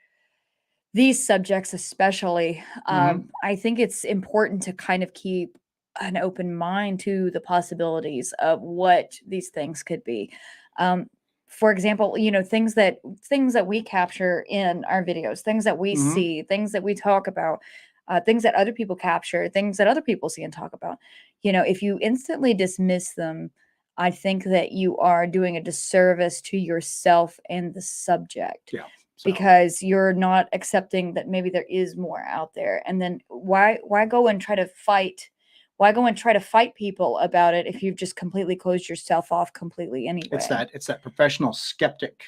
these subjects, especially, I think it's important to kind of keep an open mind to the possibilities of what these things could be. For example, things that we capture in our videos, things that we see, things that we talk about, things that other people capture, things that other people see and talk about. If you instantly dismiss them, I think that you are doing a disservice to yourself and the subject. Yeah. Because you're not accepting that maybe there is more out there. And then why go and try to fight? Why go and try to fight people about it if you've just completely closed yourself off completely anyway? It's that professional skeptic,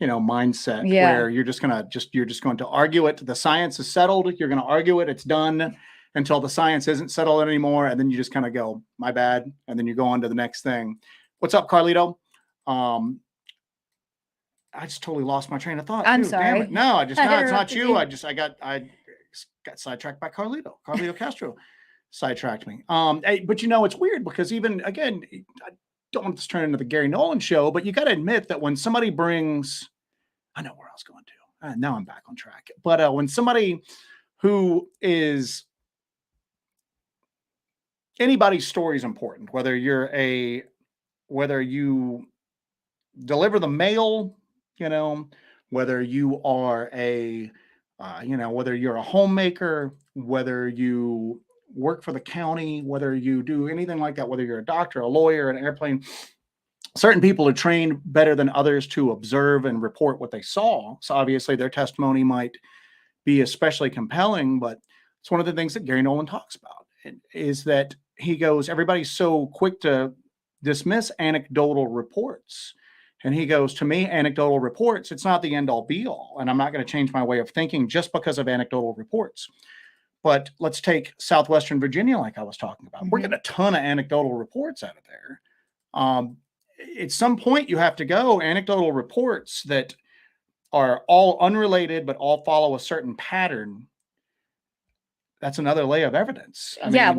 mindset where you're just going to argue it. The science is settled. You're going to argue it. It's done until the science isn't settled anymore. And then you just kind of go, my bad. And then you go on to the next thing. What's up, Carlito? I just totally lost my train of thought. I'm sorry. Damn it. No, it's not you. I got sidetracked by Carlito Castro. Sidetracked me. But it's weird because even again, I don't want this to turn into the Gary Nolan show, but you got to admit that when somebody brings, I know where I was going to. Now I'm back on track. But when somebody who is anybody's story is important, whether you deliver the mail, whether you are whether you're a homemaker, whether you work for the county, whether you do anything like that, whether you're a doctor, a lawyer, an airplane, certain people are trained better than others to observe and report what they saw. So obviously their testimony might be especially compelling, but it's one of the things that Gary Nolan talks about is that he goes, everybody's so quick to dismiss anecdotal reports. And he goes, to me, anecdotal reports, it's not the end all be all. And I'm not going to change my way of thinking just because of anecdotal reports. But let's take Southwestern Virginia, like I was talking about. We're getting a ton of anecdotal reports out of there. At some point, you have to go anecdotal reports that are all unrelated, but all follow a certain pattern. That's another layer of evidence. At that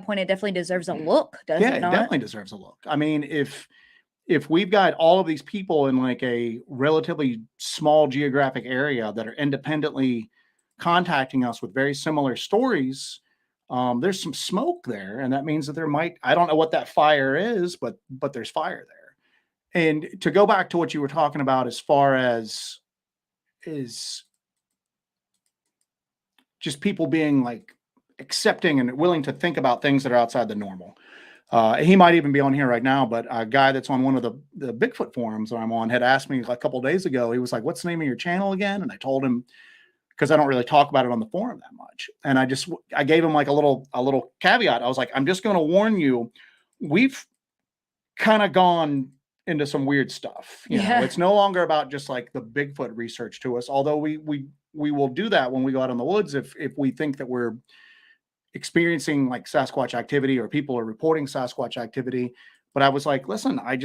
point, it definitely deserves a look, does it not? Yeah, it definitely deserves a look. I mean, if we've got all of these people in like a relatively small geographic area that are independently contacting us with very similar stories, there's some smoke there. And that means that I don't know what that fire is, but there's fire there. And to go back to what you were talking about as far as is just people being like accepting and willing to think about things that are outside the normal. He might even be on here right now, but a guy that's on one of the Bigfoot forums that I'm on had asked me a couple of days ago. He was like, "What's the name of your channel again?" And I told him, because I don't really talk about it on the forum that much. And I gave him like a little caveat. I was like, "I'm just going to warn you, we've kind of gone into some weird stuff. It's no longer about just like the Bigfoot research to us, although we will do that when we go out in the woods if we think that we're experiencing like Sasquatch activity or people are reporting Sasquatch activity." But I was like, listen, I'm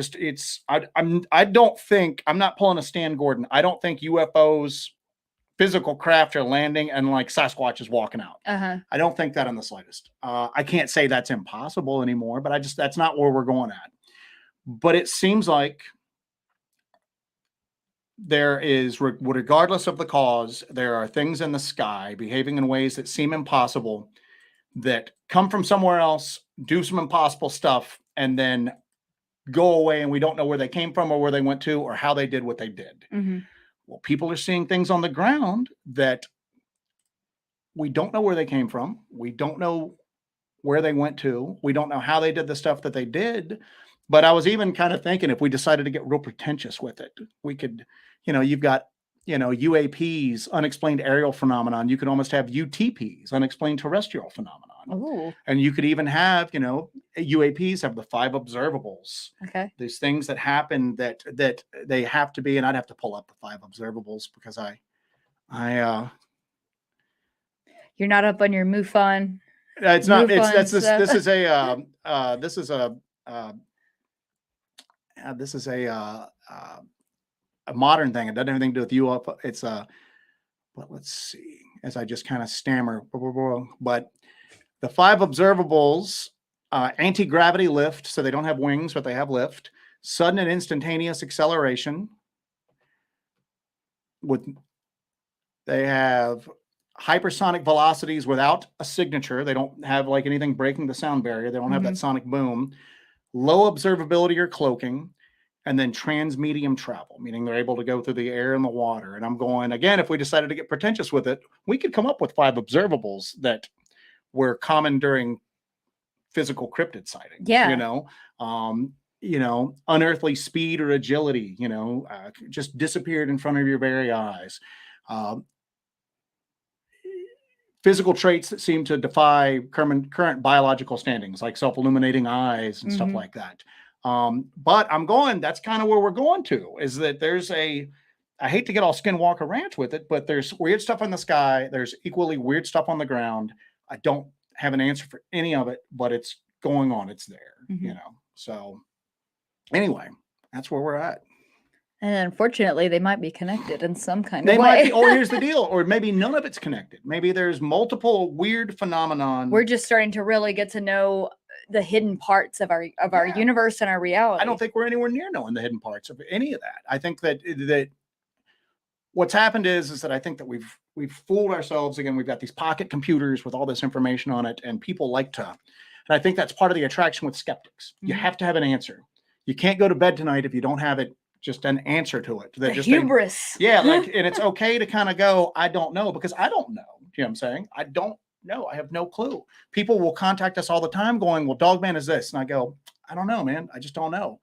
not pulling a Stan Gordon. I don't think UFOs, physical craft, are landing and like Sasquatch is walking out. I don't think that in the slightest. I can't say that's impossible anymore, but that's not where we're going at. But it seems like there is, regardless of the cause, there are things in the sky behaving in ways that seem impossible, that come from somewhere else, do some impossible stuff, and then go away, and we don't know where they came from or where they went to or how they did what they did. Well, people are seeing things on the ground that we don't know where they came from. We don't know where they went to. We don't know how they did the stuff that they did. But I was even kind of thinking, if we decided to get real pretentious with it, we could, you've got, UAPs, unexplained aerial phenomenon. You could almost have UTPs, unexplained terrestrial phenomenon. Ooh. And you could even have, UAPs have the 5 observables. Okay. There's things that happen that they have to be, and I'd have to pull up the 5 observables because you're not up on your MUFON. It's not. This is a modern thing. It doesn't have anything to do with UFO. It's but let's see. As I just kind of stammer, but the 5 observables: anti-gravity lift, so they don't have wings, but they have lift; sudden and instantaneous acceleration. They have hypersonic velocities without a signature. They don't have like anything breaking the sound barrier. They don't have that sonic boom. Low observability or cloaking, and then transmedium travel, meaning they're able to go through the air and the water. And I'm going, again, if we decided to get pretentious with it, we could come up with 5 observables that were common during physical cryptid sightings. Unearthly speed or agility, just disappeared in front of your very eyes. Physical traits that seem to defy current biological standings, like self-illuminating eyes and stuff like that. But I'm going, that's kind of where we're going to, is that there's I hate to get all Skinwalker Ranch with it, but there's weird stuff in the sky. There's equally weird stuff on the ground. I don't have an answer for any of it, but it's going on. It's there, So anyway, that's where we're at. And unfortunately, they might be connected in some kind of way. They might be, or here's the deal, or maybe none of it's connected. Maybe there's multiple weird phenomenon. We're just starting to really get to know the hidden parts of our universe and our reality. I don't think we're anywhere near knowing the hidden parts of any of that. I think that what's happened is that I think that we've fooled ourselves again. We've got these pocket computers with all this information on it, and people like to. And I think that's part of the attraction with skeptics. You have to have an answer. You can't go to bed tonight if you don't have it, just an answer to it. The hubris. Yeah, like, and it's okay to kind of go, I don't know, because I don't know. You know what I'm saying? I don't know. I have no clue. People will contact us all the time going, well, Dogman is this. And I go, I don't know, man. I just don't know.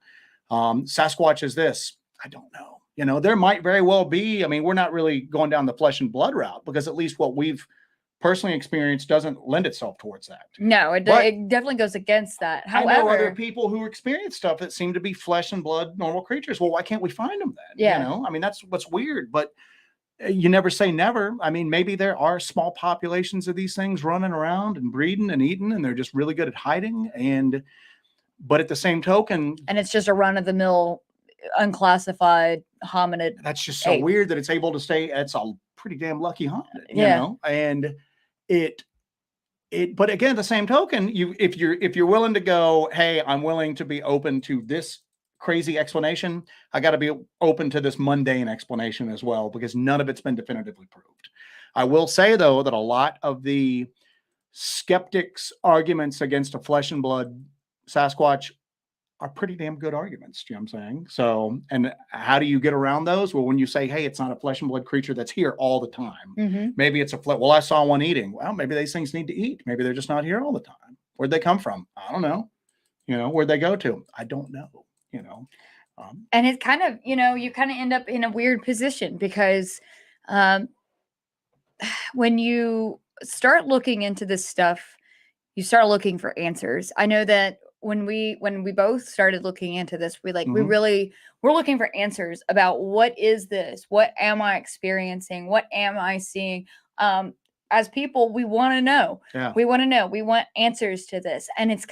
Sasquatch is this. I don't know. You know, there might very well be. I mean, we're not really going down the flesh and blood route, because at least what we've personally experienced doesn't lend itself towards that. No, it definitely goes against that. However, I know other people who experience stuff that seem to be flesh and blood normal creatures. Well, why can't we find them then? Yeah. You know, I mean, that's what's weird, but you never say never. I mean, maybe there are small populations of these things running around and breeding and eating, and they're just really good at hiding. But at the same token, and it's just a run of the mill unclassified hominid. That's just so weird that it's able to stay. It's a pretty damn lucky hominid, you know? And but again, at the same token, if you're willing to go, hey, I'm willing to be open to this crazy explanation, I got to be open to this mundane explanation as well, because none of it's been definitively proved. I will say, though, that a lot of the skeptics' arguments against a flesh and blood Sasquatch are pretty damn good arguments. You know what I'm saying? So, and how do you get around those? Well, when you say, hey, it's not a flesh and blood creature that's here all the time. Maybe it's well, I saw one eating. Well, maybe these things need to eat. Maybe they're just not here all the time. Where'd they come from? I don't know. You know, where'd they go to? I don't know, you know. And it kind of, you know, you kind of end up in a weird position, because when you start looking into this stuff, you start looking for answers. I know that when we both started looking into this, we're looking for answers about, what is this? What am I experiencing? What am I seeing? As people, we want to know. Yeah. We want to know. We want answers to this. And it's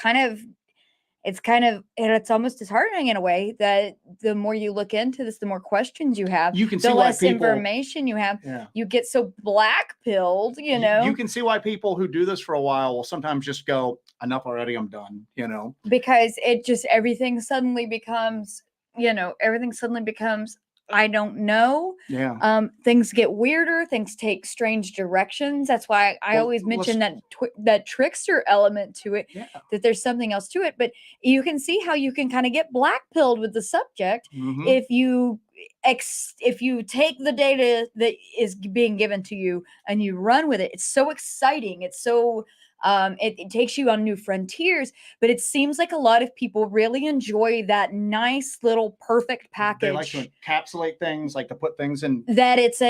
almost disheartening in a way that the more you look into this, the more questions you have, the less information you have. Yeah. You get so black-pilled, you know. You can see why people who do this for a while will sometimes just go, enough already, I'm done, you know. Because everything suddenly becomes, I don't know. Yeah. Things get weirder. Things take strange directions. That's why I always mention that trickster element to it, that there's something else to it. But you can see how you can kind of get black-pilled with the subject if you take the data that is being given to you and you run with it. It's so exciting. It's so it takes you on new frontiers, but it seems like a lot of people really enjoy that nice little perfect package. They like to encapsulate things, like to put things in that it's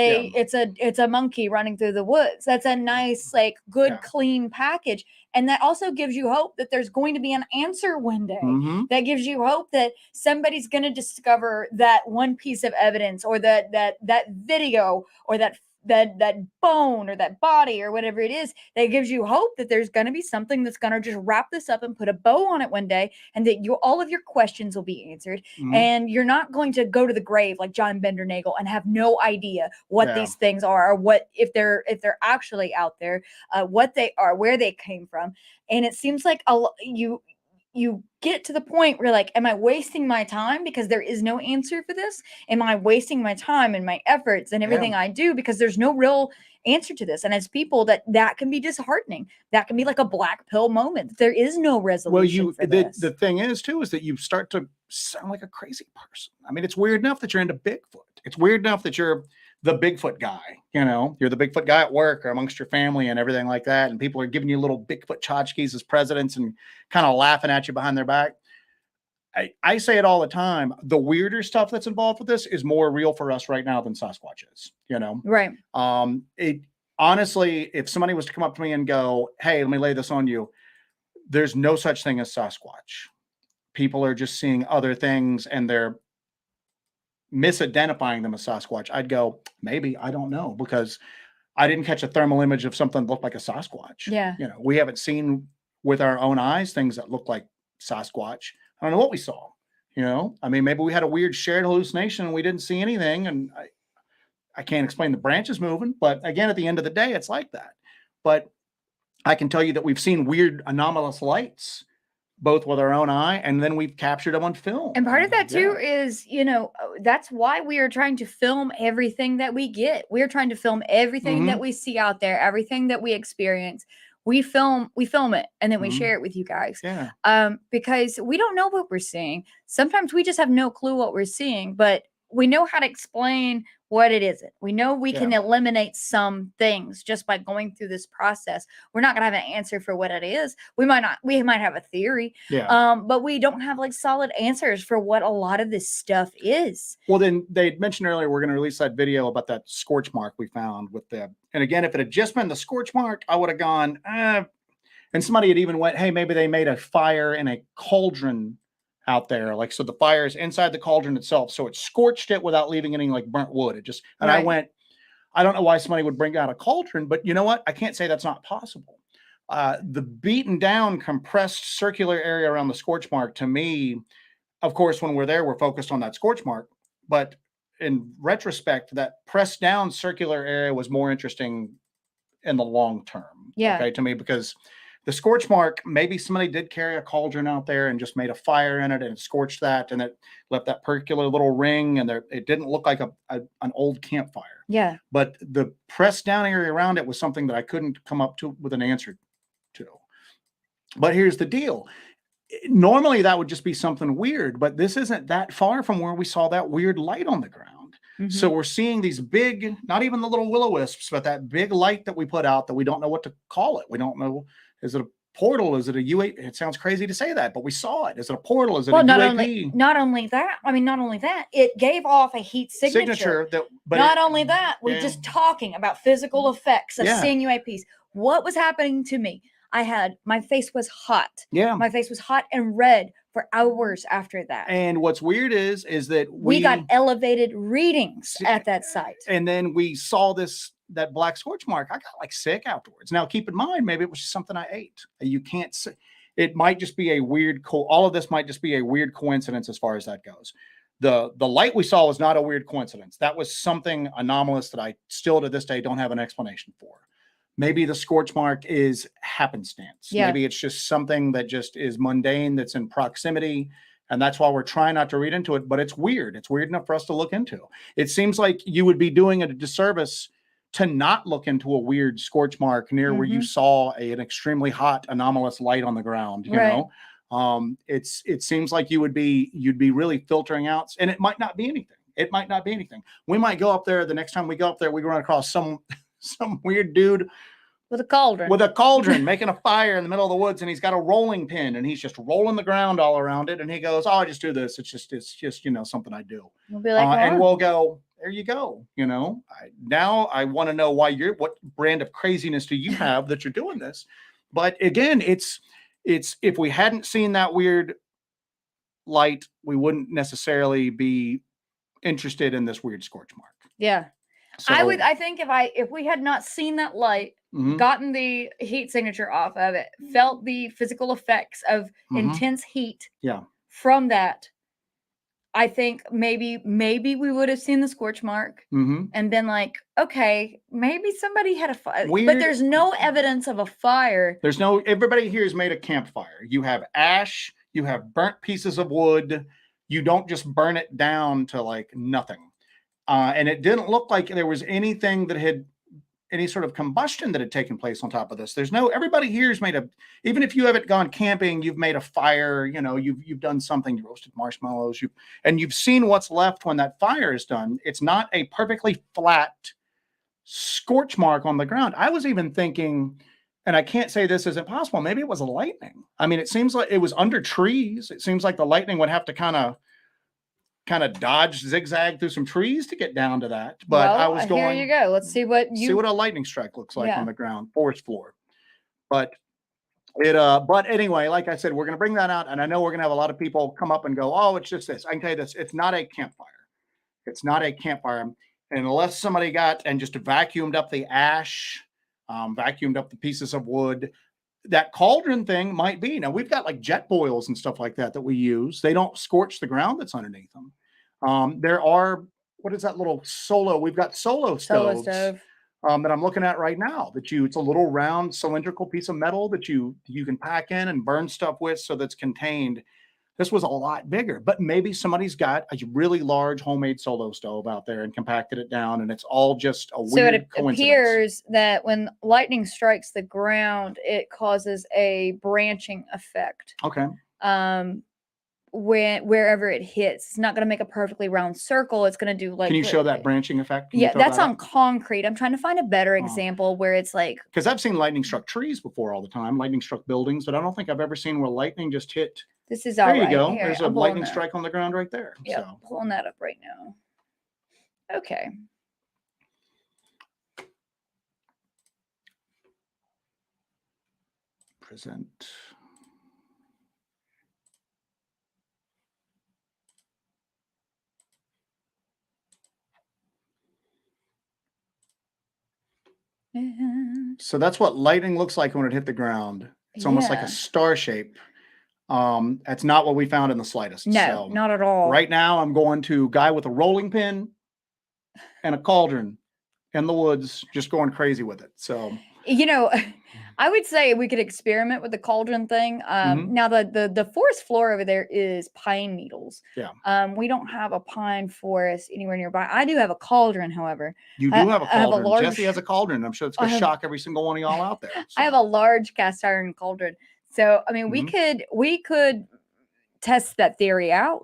a monkey running through the woods. That's a nice, like, good, clean package. And that also gives you hope that there's going to be an answer one day. That gives you hope that somebody's going to discover that one piece of evidence, or that video, or that bone, or that body, or whatever it is. That gives you hope that there's going to be something that's going to just wrap this up and put a bow on it one day, and that all of your questions will be answered. And you're not going to go to the grave like John Bendernagel and have no idea what these things are, or what, if they're actually out there, what they are, where they came from. And it seems like you get to the point where, like, am I wasting my time because there is no answer for this? Am I wasting my time and my efforts and everything I do because there's no real answer to this? And as people, that can be disheartening. That can be like a black pill moment. There is no resolution for this. The thing is, too, is that you start to sound like a crazy person. I mean, it's weird enough that you're into Bigfoot. It's weird enough that you're the Bigfoot guy, you know, you're the Bigfoot guy at work or amongst your family and everything like that. And people are giving you little Bigfoot tchotchkes as presidents and kind of laughing at you behind their back. I say it all the time. The weirder stuff that's involved with this is more real for us right now than Sasquatch is, you know? Right. Honestly, if somebody was to come up to me and go, hey, let me lay this on you, there's no such thing as Sasquatch. People are just seeing other things and they're misidentifying them as Sasquatch. I'd go, maybe, I don't know, because I didn't catch a thermal image of something that looked like a Sasquatch. Yeah. You know, we haven't seen with our own eyes things that look like Sasquatch. I don't know what we saw. You know, I mean, maybe we had a weird shared hallucination and we didn't see anything. And I can't explain the branches moving, but again, at the end of the day, it's like that. But I can tell you that we've seen weird anomalous lights both with our own eye, and then we've captured them on film. And part of that too is, that's why we are trying to film everything that we get. We're trying to film everything that we see out there, everything that we experience. We film it, and then we share it with you guys. Yeah. Because we don't know what we're seeing. Sometimes we just have no clue what we're seeing, but we know how to explain what it isn't. We know we can eliminate some things just by going through this process. We're not going to have an answer for what it is. We might have a theory, but we don't have like solid answers for what a lot of this stuff is. Well, then they mentioned earlier, we're going to release that video about that scorch mark we found with the, and again, if it had just been the scorch mark, I would have gone, and somebody had even went, hey, maybe they made a fire in a cauldron out there, like, so the fire is inside the cauldron itself, so it scorched it without leaving any like burnt wood. It just, and I went, I don't know why somebody would bring out a cauldron, but you know what, I can't say that's not possible. The beaten down compressed circular area around the scorch mark, to me, of course, when we're there, we're focused on that scorch mark, but in retrospect, that pressed down circular area was more interesting in the long term, okay, to me, because the scorch mark, maybe somebody did carry a cauldron out there and just made a fire in it and scorched that, and it left that particular little ring, and it didn't look like an old campfire. Yeah. But the pressed down area around it was something that I couldn't come up to with an answer to. But here's the deal. Normally that would just be something weird, but this isn't that far from where we saw that weird light on the ground. So we're seeing these big, not even the little will-o-wisps, but that big light that we put out that we don't know what to call it. We don't know. Is it a portal? Is it a UAP? It sounds crazy to say that, but we saw it. Is it a portal? Is it a UAP? Not only that, it gave off a heat signature. Not only that, we're just talking about physical effects of seeing UAPs. What was happening to me? My face was hot. Yeah. My face was hot and red for hours after that. And what's weird is that we got elevated readings at that site. And then we saw that black scorch mark. I got like sick afterwards. Now, keep in mind, maybe it was just something I ate. You can't say. It might just be a weird, all of this might just be a weird coincidence as far as that goes. The light we saw was not a weird coincidence. That was something anomalous that I still to this day don't have an explanation for. Maybe the scorch mark is happenstance. Yeah. Maybe it's just something that just is mundane, that's in proximity. And that's why we're trying not to read into it. But it's weird. It's weird enough for us to look into. It seems like you would be doing it a disservice to not look into a weird scorch mark near where you saw an extremely hot, anomalous light on the ground. You know, it seems like you'd be really filtering out, and it might not be anything. It might not be anything. We might go up there. The next time we go up there, we run across some weird dude with a cauldron making a fire in the middle of the woods, and he's got a rolling pin, and he's just rolling the ground all around it, and he goes, oh, I just do this, it's just something I do. We'll be like, and we'll go, there you go. Now I want to know what brand of craziness do you have that you're doing this? But again, it's if we hadn't seen that weird light, we wouldn't necessarily be interested in this weird scorch mark. Yeah. So, I think if we had not seen that light, gotten the heat signature off of it, felt the physical effects of intense heat from that, I think maybe we would have seen the scorch mark and been like, okay, maybe somebody had a fire. But there's no evidence of a fire. Everybody here has made a campfire. You have ash, you have burnt pieces of wood. You don't just burn it down to like nothing. And it didn't look like there was anything that had any sort of combustion that had taken place on top of this. Everybody here has made even if you haven't gone camping, you've made a fire, you've done something, you roasted marshmallows, you've seen what's left when that fire is done. It's not a perfectly flat scorch mark on the ground. I was even thinking, and I can't say this isn't possible, maybe it was a lightning. I mean, it seems like it was under trees. It seems like the lightning would have to kind of dodge, zigzag through some trees to get down to that. But I was going, here you go. Let's see what a lightning strike looks like on the ground, forest floor. But anyway, like I said, we're going to bring that out. And I know we're going to have a lot of people come up and go, oh, it's just this. I can tell you this. It's not a campfire. It's not a campfire. And unless somebody got and just vacuumed up the ash, vacuumed up the pieces of wood, that cauldron thing might be. Now we've got like jet boils and stuff like that we use. They don't scorch the ground that's underneath them. There are, what is that little Solo? We've got Solo stoves that I'm looking at right now. It's a little round cylindrical piece of metal that you can pack in and burn stuff with, so that's contained. This was a lot bigger, but maybe somebody's got a really large homemade solo stove out there and compacted it down, and it's all just a So weird it coincidence. appears that when lightning strikes the ground, it causes a branching effect. Okay. Wherever it hits, it's not going to make a perfectly round circle. It's going to do like. Can you show that branching effect? Can Yeah, that's on concrete. I'm trying to find a better example where it's like, because I've seen lightning struck trees before all the time, lightning struck buildings, but I don't think I've ever seen where lightning just hit. This is all right. There you go. Here, there's a lightning strike on the ground right there. Yeah, so. Pulling that up right now. Okay. Present. So that's what lightning looks like when it hit the ground. It's almost like a star shape. That's not what we found in the slightest. No, so not at all. Right now, I'm going to guy with a rolling pin and a cauldron in the woods, just going crazy with it. So, I would say we could experiment with the cauldron thing. Now the forest floor over there is pine needles. Yeah. We don't have a pine forest anywhere nearby. I do have a cauldron, however. You do have a cauldron. Jesse has a cauldron. I'm sure it's going to shock every single one of y'all out there. So. I have a large cast iron cauldron. So, I mean, we could test that theory out.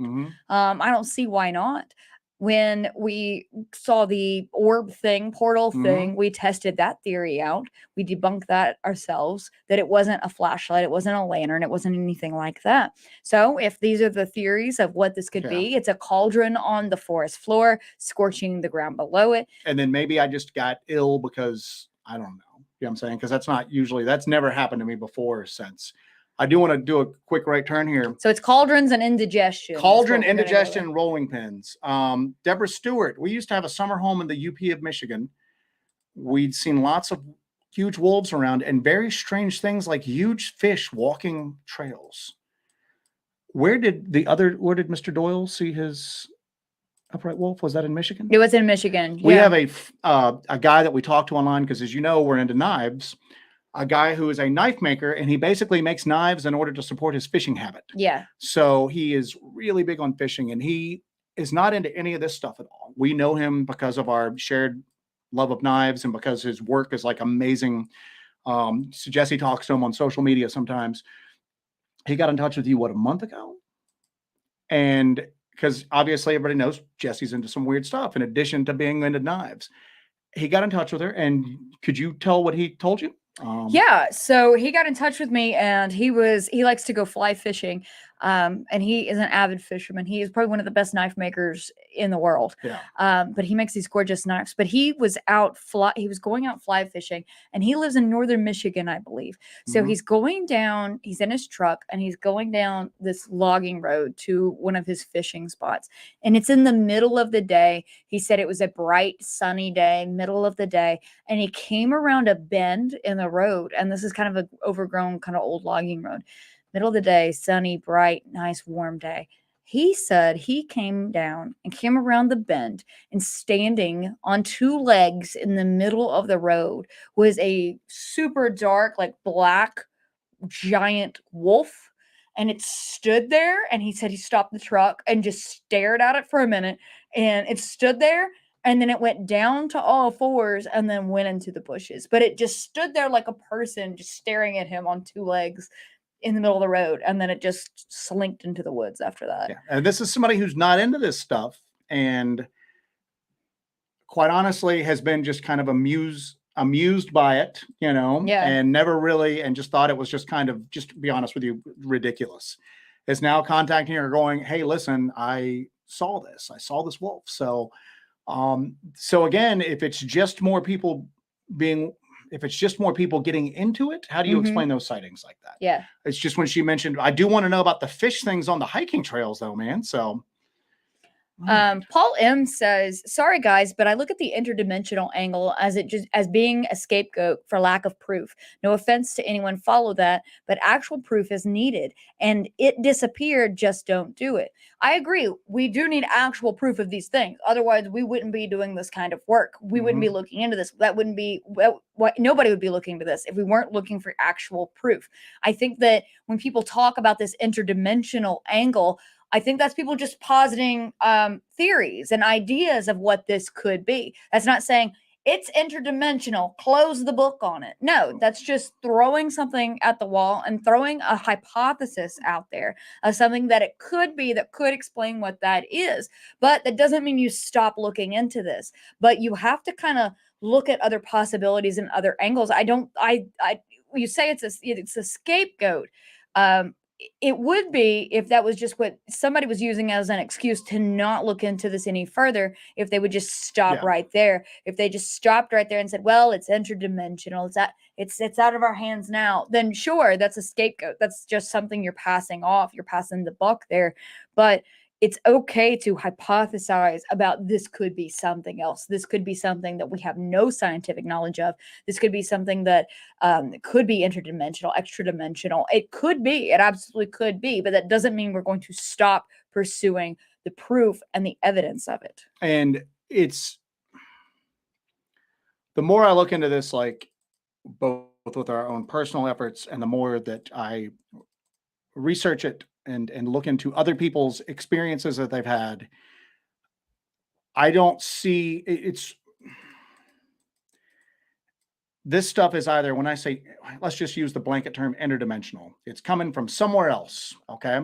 I don't see why not. When we saw the orb thing, portal thing, we tested that theory out. We debunked that ourselves, that it wasn't a flashlight, it wasn't a lantern, it wasn't anything like that. So if these are the theories of what this could be, it's a cauldron on the forest floor, scorching the ground below it. And then maybe I just got ill because, I don't know. You know what I'm saying? Because that's never happened to me before or since. I do want to do a quick right turn here. So it's cauldrons and indigestion. Cauldron, indigestion, rolling pins. Deborah Stewart, we used to have a summer home in the UP of Michigan. We'd seen lots of huge wolves around and very strange things like huge fish walking trails. Where did Mr. Doyle see his upright wolf? Was that in Michigan? It was in Michigan. We have a guy that we talked to online because, as you know, we're into knives. A guy who is a knife maker, and he basically makes knives in order to support his fishing habit. Yeah. So he is really big on fishing, and he is not into any of this stuff at all. We know him because of our shared love of knives and because his work is like amazing. So Jesse talks to him on social media sometimes. He got in touch with you, a month ago? And because obviously everybody knows Jesse's into some weird stuff in addition to being into knives. He got in touch with her, and could you tell what he told you? Yeah, so he got in touch with me, and he likes to go fly fishing, and he is an avid fisherman. He is probably one of the best knife makers in the world. Yeah. But he makes these gorgeous knives. But he was going out fly fishing, and he lives in northern Michigan, I believe. So he's going down, he's in his truck, and he's going down this logging road to one of his fishing spots. And it's in the middle of the day. He said it was a bright, sunny day, middle of the day, and he came around a bend in the road, and this is kind of an overgrown, kind of old logging road. Middle of the day, sunny, bright, nice, warm day. He said he came down and came around the bend, and standing on two legs in the middle of the road was a super dark, like black, giant wolf. And it stood there, and he said he stopped the truck and just stared at it for a minute, and it stood there. And then it went down to all fours and then went into the bushes. But it just stood there like a person just staring at him on two legs in the middle of the road. And then it just slinked into the woods after that. Yeah. And this is somebody who's not into this stuff, and quite honestly has been just kind of amused by it, and never really, and just thought it was just kind of, just to be honest with you, ridiculous. Is now contacting her going, hey, listen, I saw this wolf. So again, if it's just more people getting into it, how do you explain those sightings like that? Yeah. It's just when she mentioned, I do want to know about the fish things on the hiking trails though, man. So Paul M says, "Sorry guys, but I look at the interdimensional angle as being a scapegoat for lack of proof. No offense to anyone follow that, but actual proof is needed. And it disappeared, just don't do it." I agree. We do need actual proof of these things. Otherwise, we wouldn't be doing this kind of work. We wouldn't be looking into this. That wouldn't be what nobody would be looking into this if we weren't looking for actual proof. I think that when people talk about this interdimensional angle, I think that's people just positing theories and ideas of what this could be. That's not saying it's interdimensional, close the book on it. No, that's just throwing something at the wall and throwing a hypothesis out there of something that it could be that could explain what that is. But that doesn't mean you stop looking into this. But you have to kind of look at other possibilities and other angles. You say it's a scapegoat. It would be if that was just what somebody was using as an excuse to not look into this any further. If they would just stop right there, if they just stopped right there and said, "Well, it's interdimensional. It's out of our hands now," then sure, that's a scapegoat. That's just something you're passing off. You're passing the buck there, but it's okay to hypothesize about this could be something else. This could be something that we have no scientific knowledge of. This could be something that could be interdimensional, extra dimensional. It could be. It absolutely could be. But that doesn't mean we're going to stop pursuing the proof and the evidence of it. And it's the more I look into this, like both with our own personal efforts and the more that I research it and look into other people's experiences that they've had, I don't see it's this stuff is either, when I say, let's just use the blanket term interdimensional, it's coming from somewhere else. Okay.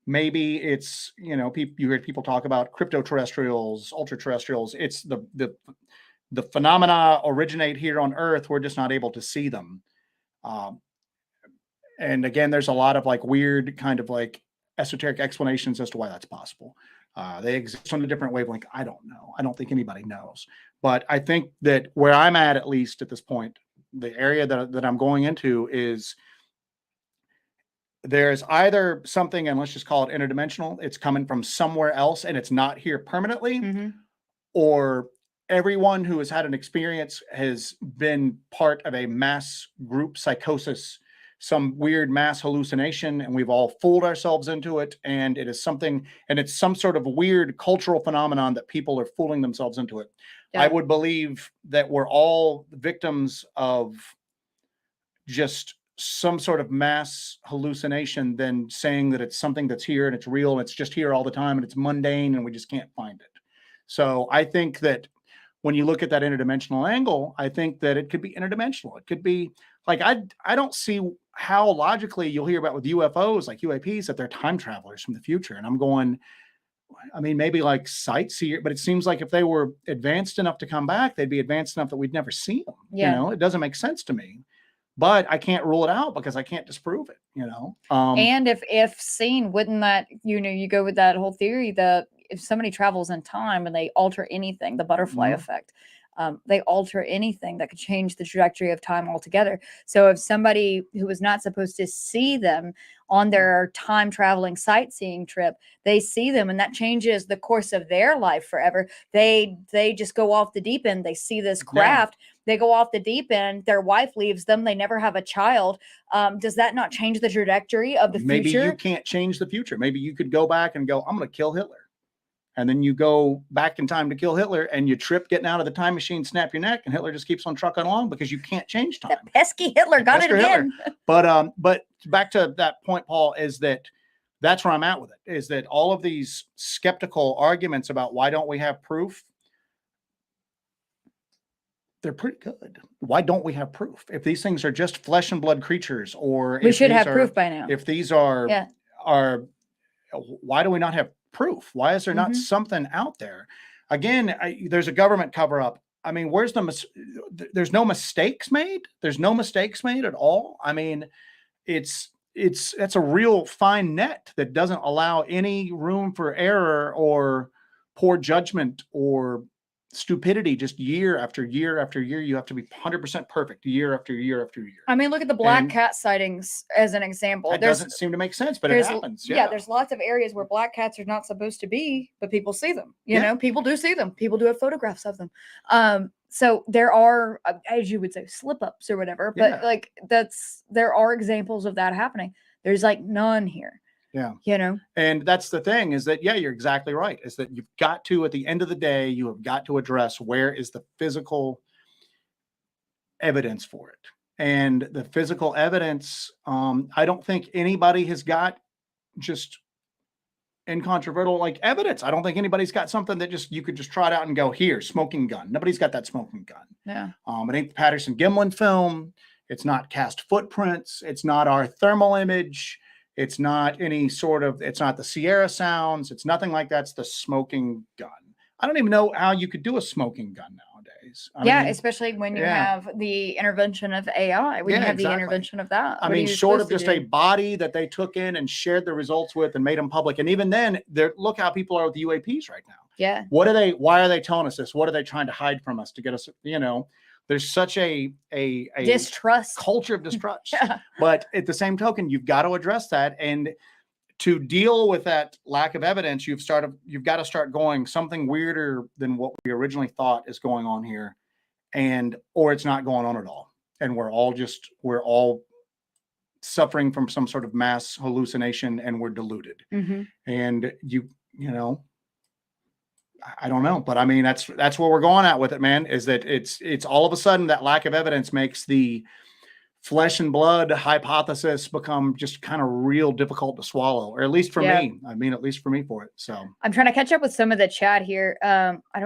Maybe it's, you hear people talk about crypto-terrestrials, ultra-terrestrials. It's the phenomena originate here on Earth. We're just not able to see them. And again, there's a lot of like weird kind of like esoteric explanations as to why that's possible. They exist on a different wavelength. I don't know. I don't think anybody knows. But I think that where I'm at least at this point, the area that I'm going into is there's either something, and let's just call it interdimensional, it's coming from somewhere else and it's not here permanently, or everyone who has had an experience has been part of a mass group psychosis, some weird mass hallucination, and we've all fooled ourselves into it. And it is something, and it's some sort of weird cultural phenomenon that people are fooling themselves into it. Yeah. I would believe that we're all victims of just some sort of mass hallucination, then saying that it's something that's here and it's real and it's just here all the time and it's mundane and we just can't find it. So I think that when you look at that interdimensional angle, I think that it could be interdimensional. It could be like, I don't see how logically you'll hear about with UFOs, like UAPs, that they're time travelers from the future. And I'm going, I mean, maybe like sightseer, but it seems like if they were advanced enough to come back, they'd be advanced enough that we'd never see them. Yeah. It doesn't make sense to me, but I can't rule it out because I can't disprove it, And if seen, wouldn't that, you go with that whole theory that if somebody travels in time and they alter anything, the butterfly effect, they alter anything that could change the trajectory of time altogether. So if somebody who was not supposed to see them on their time traveling sightseeing trip, they see them and that changes the course of their life forever. They just go off the deep end. They see this craft. Yeah. They go off the deep end. Their wife leaves them. They never have a child. Does that not change the trajectory of the future? Maybe you can't change the future. Maybe you could go back and go, I'm going to kill Hitler. And then you go back in time to kill Hitler and you trip getting out of the time machine, snap your neck, and Hitler just keeps on trucking along because you can't change time. That pesky Hitler got it again. But back to that point, Paul, is that's where I'm at with it, is that all of these skeptical arguments about why don't we have proof, they're pretty good. Why don't we have proof? If these things are just flesh and blood creatures, or we should have proof by now. If these are, why do we not have proof? Why is there not something out there? Again, there's a government cover up. I mean, there's no mistakes made. There's no mistakes made at all. I mean, that's a real fine net that doesn't allow any room for error or poor judgment or stupidity, just year after year after year. You have to be 100% perfect year after year after year. I mean, look at the black cat sightings as an example. That doesn't seem to make sense, but it happens. Yeah. There's lots of areas where black cats are not supposed to be, but people see them. You know, people do see them. People do have photographs of them. So there are, as you would say, slip ups or whatever. But like there are examples of that happening. There's like none here. Yeah. You know, and that's the thing is that, you're exactly right. Is that you've got to, at the end of the day, you have got to address where is the physical evidence for it. And the physical evidence, I don't think anybody has got just incontrovertible like evidence. I don't think anybody's got something that you could just trot out and go, here, smoking gun. Nobody's got that smoking gun. Yeah. It ain't the Patterson-Gimlin film. It's not cast footprints. It's not our thermal image. It's not it's not the Sierra sounds. It's nothing like that. It's the smoking gun. I don't even know how you could do a smoking gun nowadays. I mean, especially when you have the intervention of AI, when you have the intervention of that. I mean, short of just a body that they took in and shared the results with and made them public. And even then, look how people are with the UAPs right now. Yeah. Why are they telling us this? What are they trying to hide from us to get us, there's such a distrust culture of distrust. But at the same token, you've got to address that. And to deal with that lack of evidence, you've got to start going something weirder than what we originally thought is going on here, or it's not going on at all. And we're all suffering from some sort of mass hallucination and we're deluded. Mm-hmm. And I don't know, but I mean, that's where we're going at with it, man, is that it's all of a sudden that lack of evidence makes the flesh and blood hypothesis become just kind of real difficult to swallow, or at least for me. I mean, at least for me for it. So I'm trying to catch up with some of the chat here.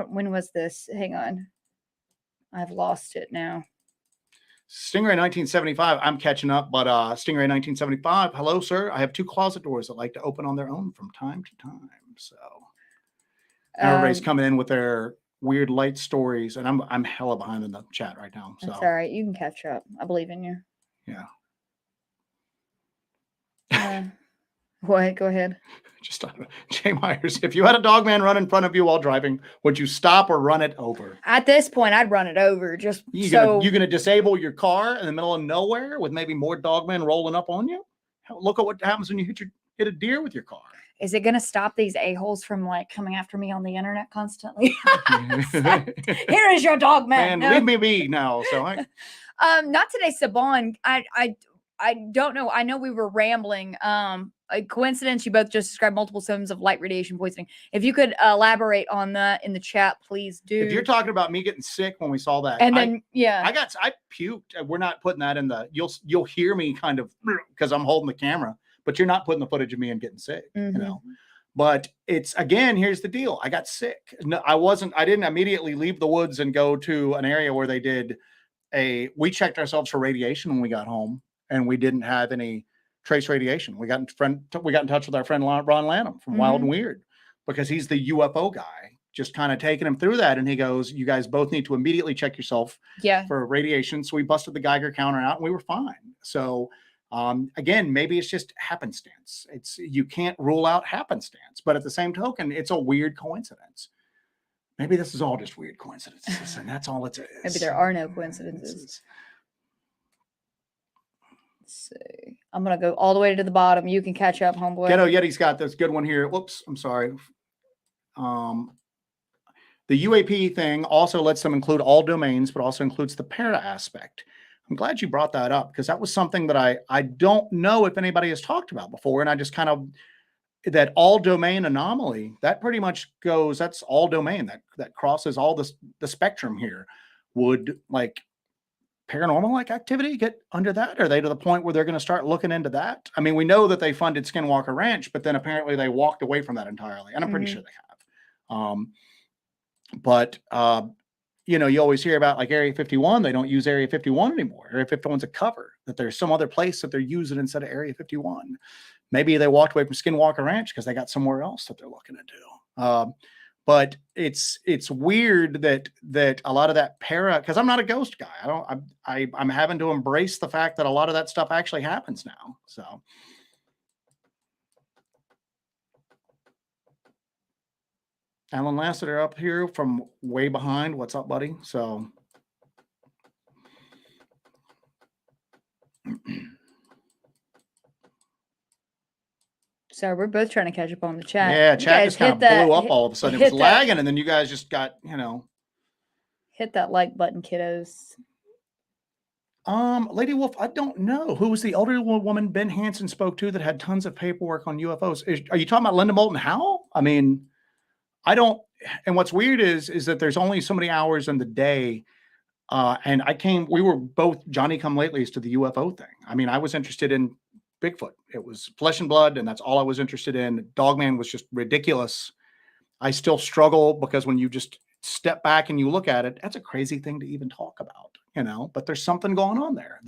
When was this? Hang on. I've lost it now. Stingray 1975, I'm catching up, but Stingray 1975, hello, sir. I have 2 closet doors that like to open on their own from time to time. So everybody's coming in with their weird light stories, and I'm hella behind in the chat right now. So that's all right. You can catch up. I believe in you. Yeah. What? Go ahead. Just Jay Myers, if you had a Dogman run in front of you while driving, would you stop or run it over? At this point, I'd run it over. You're gonna disable your car in the middle of nowhere with maybe more Dogmen rolling up on you? Look at what happens when you hit a deer with your car. Is it going to stop these a-holes from like coming after me on the internet constantly? Here is your Dogman. Man, leave me be now. So not today, Saban. I don't know. I know we were rambling. A coincidence. You both just described multiple symptoms of light radiation poisoning. If you could elaborate on that in the chat, please do. If you're talking about me getting sick when we saw that, and then I puked. We're not putting that in the. You'll hear me kind of because I'm holding the camera. But you're not putting the footage of me and getting sick, But here's the deal. I got sick. No, I didn't immediately leave the woods and go to an area where they did we checked ourselves for radiation when we got home, and we didn't have any trace radiation. We got in touch with our friend Ron Lanham from Wild and Weird, because he's the UFO guy, just kind of taking him through that. And he goes, you guys both need to immediately check yourself for radiation. So we busted the Geiger counter out and we were fine. So maybe it's just happenstance. You can't rule out happenstance, but at the same token, it's a weird coincidence. Maybe this is all just weird coincidences, and that's all it is. Maybe there are no coincidences. Let's see. I'm gonna go all the way to the bottom. You can catch up, homeboy. Ghetto Yeti's got this good one here. Whoops, I'm sorry. The UAP thing also lets them include all domains, but also includes the para aspect. I'm glad you brought that up, because that was something that I don't know if anybody has talked about before. And I just kind of, that all domain anomaly, that pretty much goes, that's all domain that crosses all the spectrum here. Would like paranormal like activity get under that? Are they to the point where they're going to start looking into that? I mean, we know that they funded Skinwalker Ranch, but then apparently they walked away from that entirely. And I'm pretty sure they have. You always hear about like Area 51. They don't use Area 51 anymore. Area 51's a cover, that there's some other place that they're using instead of Area 51. Maybe they walked away from Skinwalker Ranch because they got somewhere else that they're looking into. But it's weird that a lot of that because I'm not a ghost guy. I'm having to embrace the fact that a lot of that stuff actually happens now. So. Alan Lassiter up here from way behind. What's up, buddy? So So we're both trying to catch up on the chat. yeah, You chat guys just kind of blew up all of a sudden. It was lagging, and then you guys just got, hit that like button, kiddos. Lady Wolf, I don't know. Who was the elderly woman Ben Hansen spoke to that had tons of paperwork on UFOs? Are you talking about Linda Moulton Howe? I mean, I don't. And what's weird is that there's only so many hours in the day. And we were both Johnny come latelys to the UFO thing. I mean, I was interested in Bigfoot. It was flesh and blood, and that's all I was interested in. Dogman was just ridiculous. I still struggle because when you just step back and you look at it, that's a crazy thing to even talk about, but there's something going on there.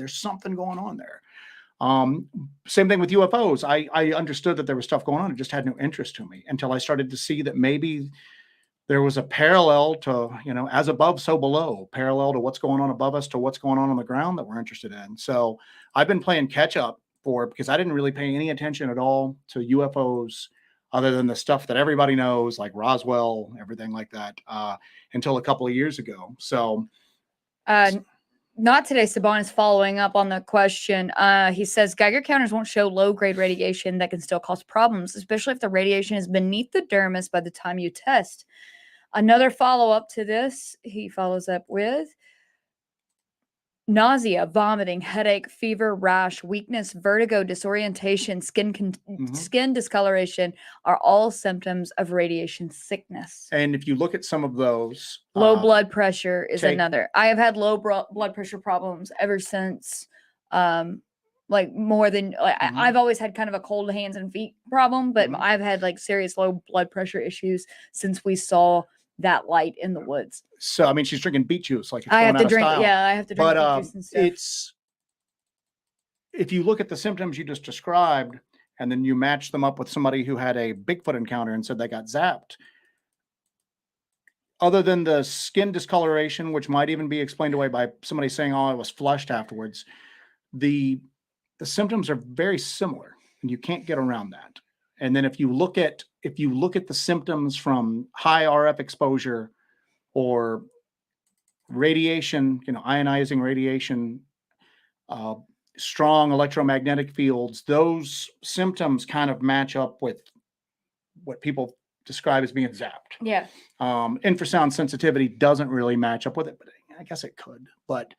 Same thing with UFOs. I understood that there was stuff going on. It just had no interest to me until I started to see that maybe there was a parallel to, as above, so below, parallel to what's going on above us to what's going on the ground that we're interested in. So I've been playing catch up because I didn't really pay any attention at all to UFOs other than the stuff that everybody knows, like Roswell, everything like that, until a couple of years ago. So, not today. Saban is following up on the question. He says Geiger counters won't show low-grade radiation that can still cause problems, especially if the radiation is beneath the dermis by the time you test. Another follow-up to this, he follows up with nausea, vomiting, headache, fever, rash, weakness, vertigo, disorientation, skin discoloration are all symptoms of radiation sickness. And if you look at some of those, low blood pressure is another. I have had low blood pressure problems ever since, more than I've always had kind of a cold hands and feet problem, but I've had like serious low blood pressure issues since we saw that light in the woods. So, I mean, she's drinking beet juice. Like, I have to drink. Yeah, I have to drink beet juice and stuff. If you look at the symptoms you just described, and then you match them up with somebody who had a Bigfoot encounter and said they got zapped, other than the skin discoloration, which might even be explained away by somebody saying, "Oh, I was flushed afterwards," the symptoms are very similar, and you can't get around that. And then if you look at the symptoms from high RF exposure or radiation, ionizing radiation, strong electromagnetic fields, those symptoms kind of match up with what people describe as being zapped. Yeah. Infrasound sensitivity doesn't really match up with it, but I guess it could. But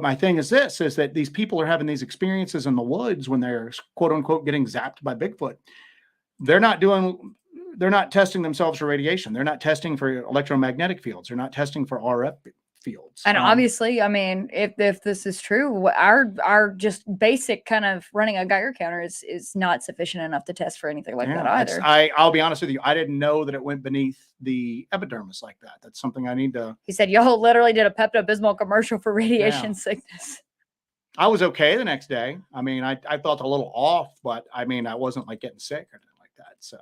my thing is that these people are having these experiences in the woods when they're quote unquote getting zapped by Bigfoot. They're not testing themselves for radiation. They're not testing for electromagnetic fields. They're not testing for RF fields. And obviously, I mean, if this is true, our just basic kind of running a Geiger counter is not sufficient enough to test for anything like that either. I'll be honest with you. I didn't know that it went beneath the epidermis like that. That's something I need to. He said, y'all literally did a Pepto-Bismol commercial for radiation sickness. I was okay the next day. I mean, I felt a little off, but I mean, I wasn't like getting sick or anything like that. So,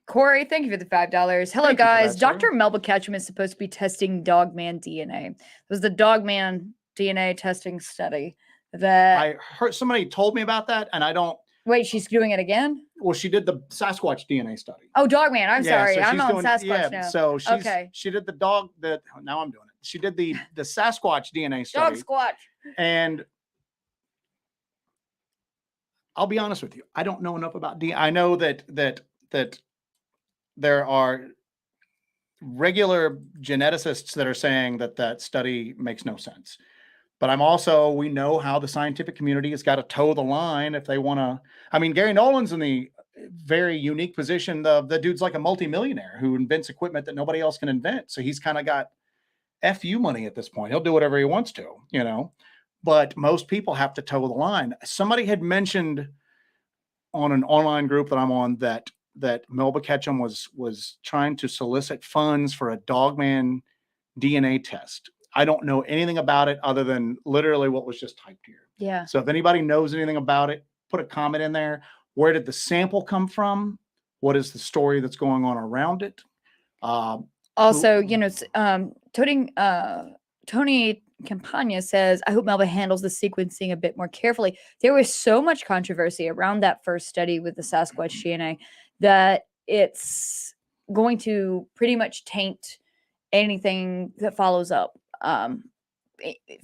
Corey, thank you for the $5. Hello, guys. Dr. Melba Ketchum is supposed to be testing Dogman DNA. It was the Dogman DNA testing study that I heard somebody told me about that, and I don't. Wait, she's doing it again? Well, she did the Sasquatch DNA study. Oh, Dogman. I'm sorry. So I'm on Sasquatch now. So she did now I'm doing it. She did the Sasquatch DNA study. Dog Squatch. And I'll be honest with you. I don't know enough about DNA. I know that there are regular geneticists that are saying that study makes no sense. But we know how the scientific community has got to toe the line if they want to. I mean, Gary Nolan's in the very unique position. The dude's like a multimillionaire who invents equipment that nobody else can invent. So he's kind of got FU money at this point. He'll do whatever he wants to, But most people have to toe the line. Somebody had mentioned on an online group that I'm on that Melba Ketchum was trying to solicit funds for a Dogman DNA test. I don't know anything about it other than literally what was just typed here. Yeah. So if anybody knows anything about it, put a comment in there. Where did the sample come from? What is the story that's going on around it? Also, Tony Campagna says, I hope Melba handles the sequencing a bit more carefully. There was so much controversy around that first study with the Sasquatch DNA that it's going to pretty much taint anything that follows up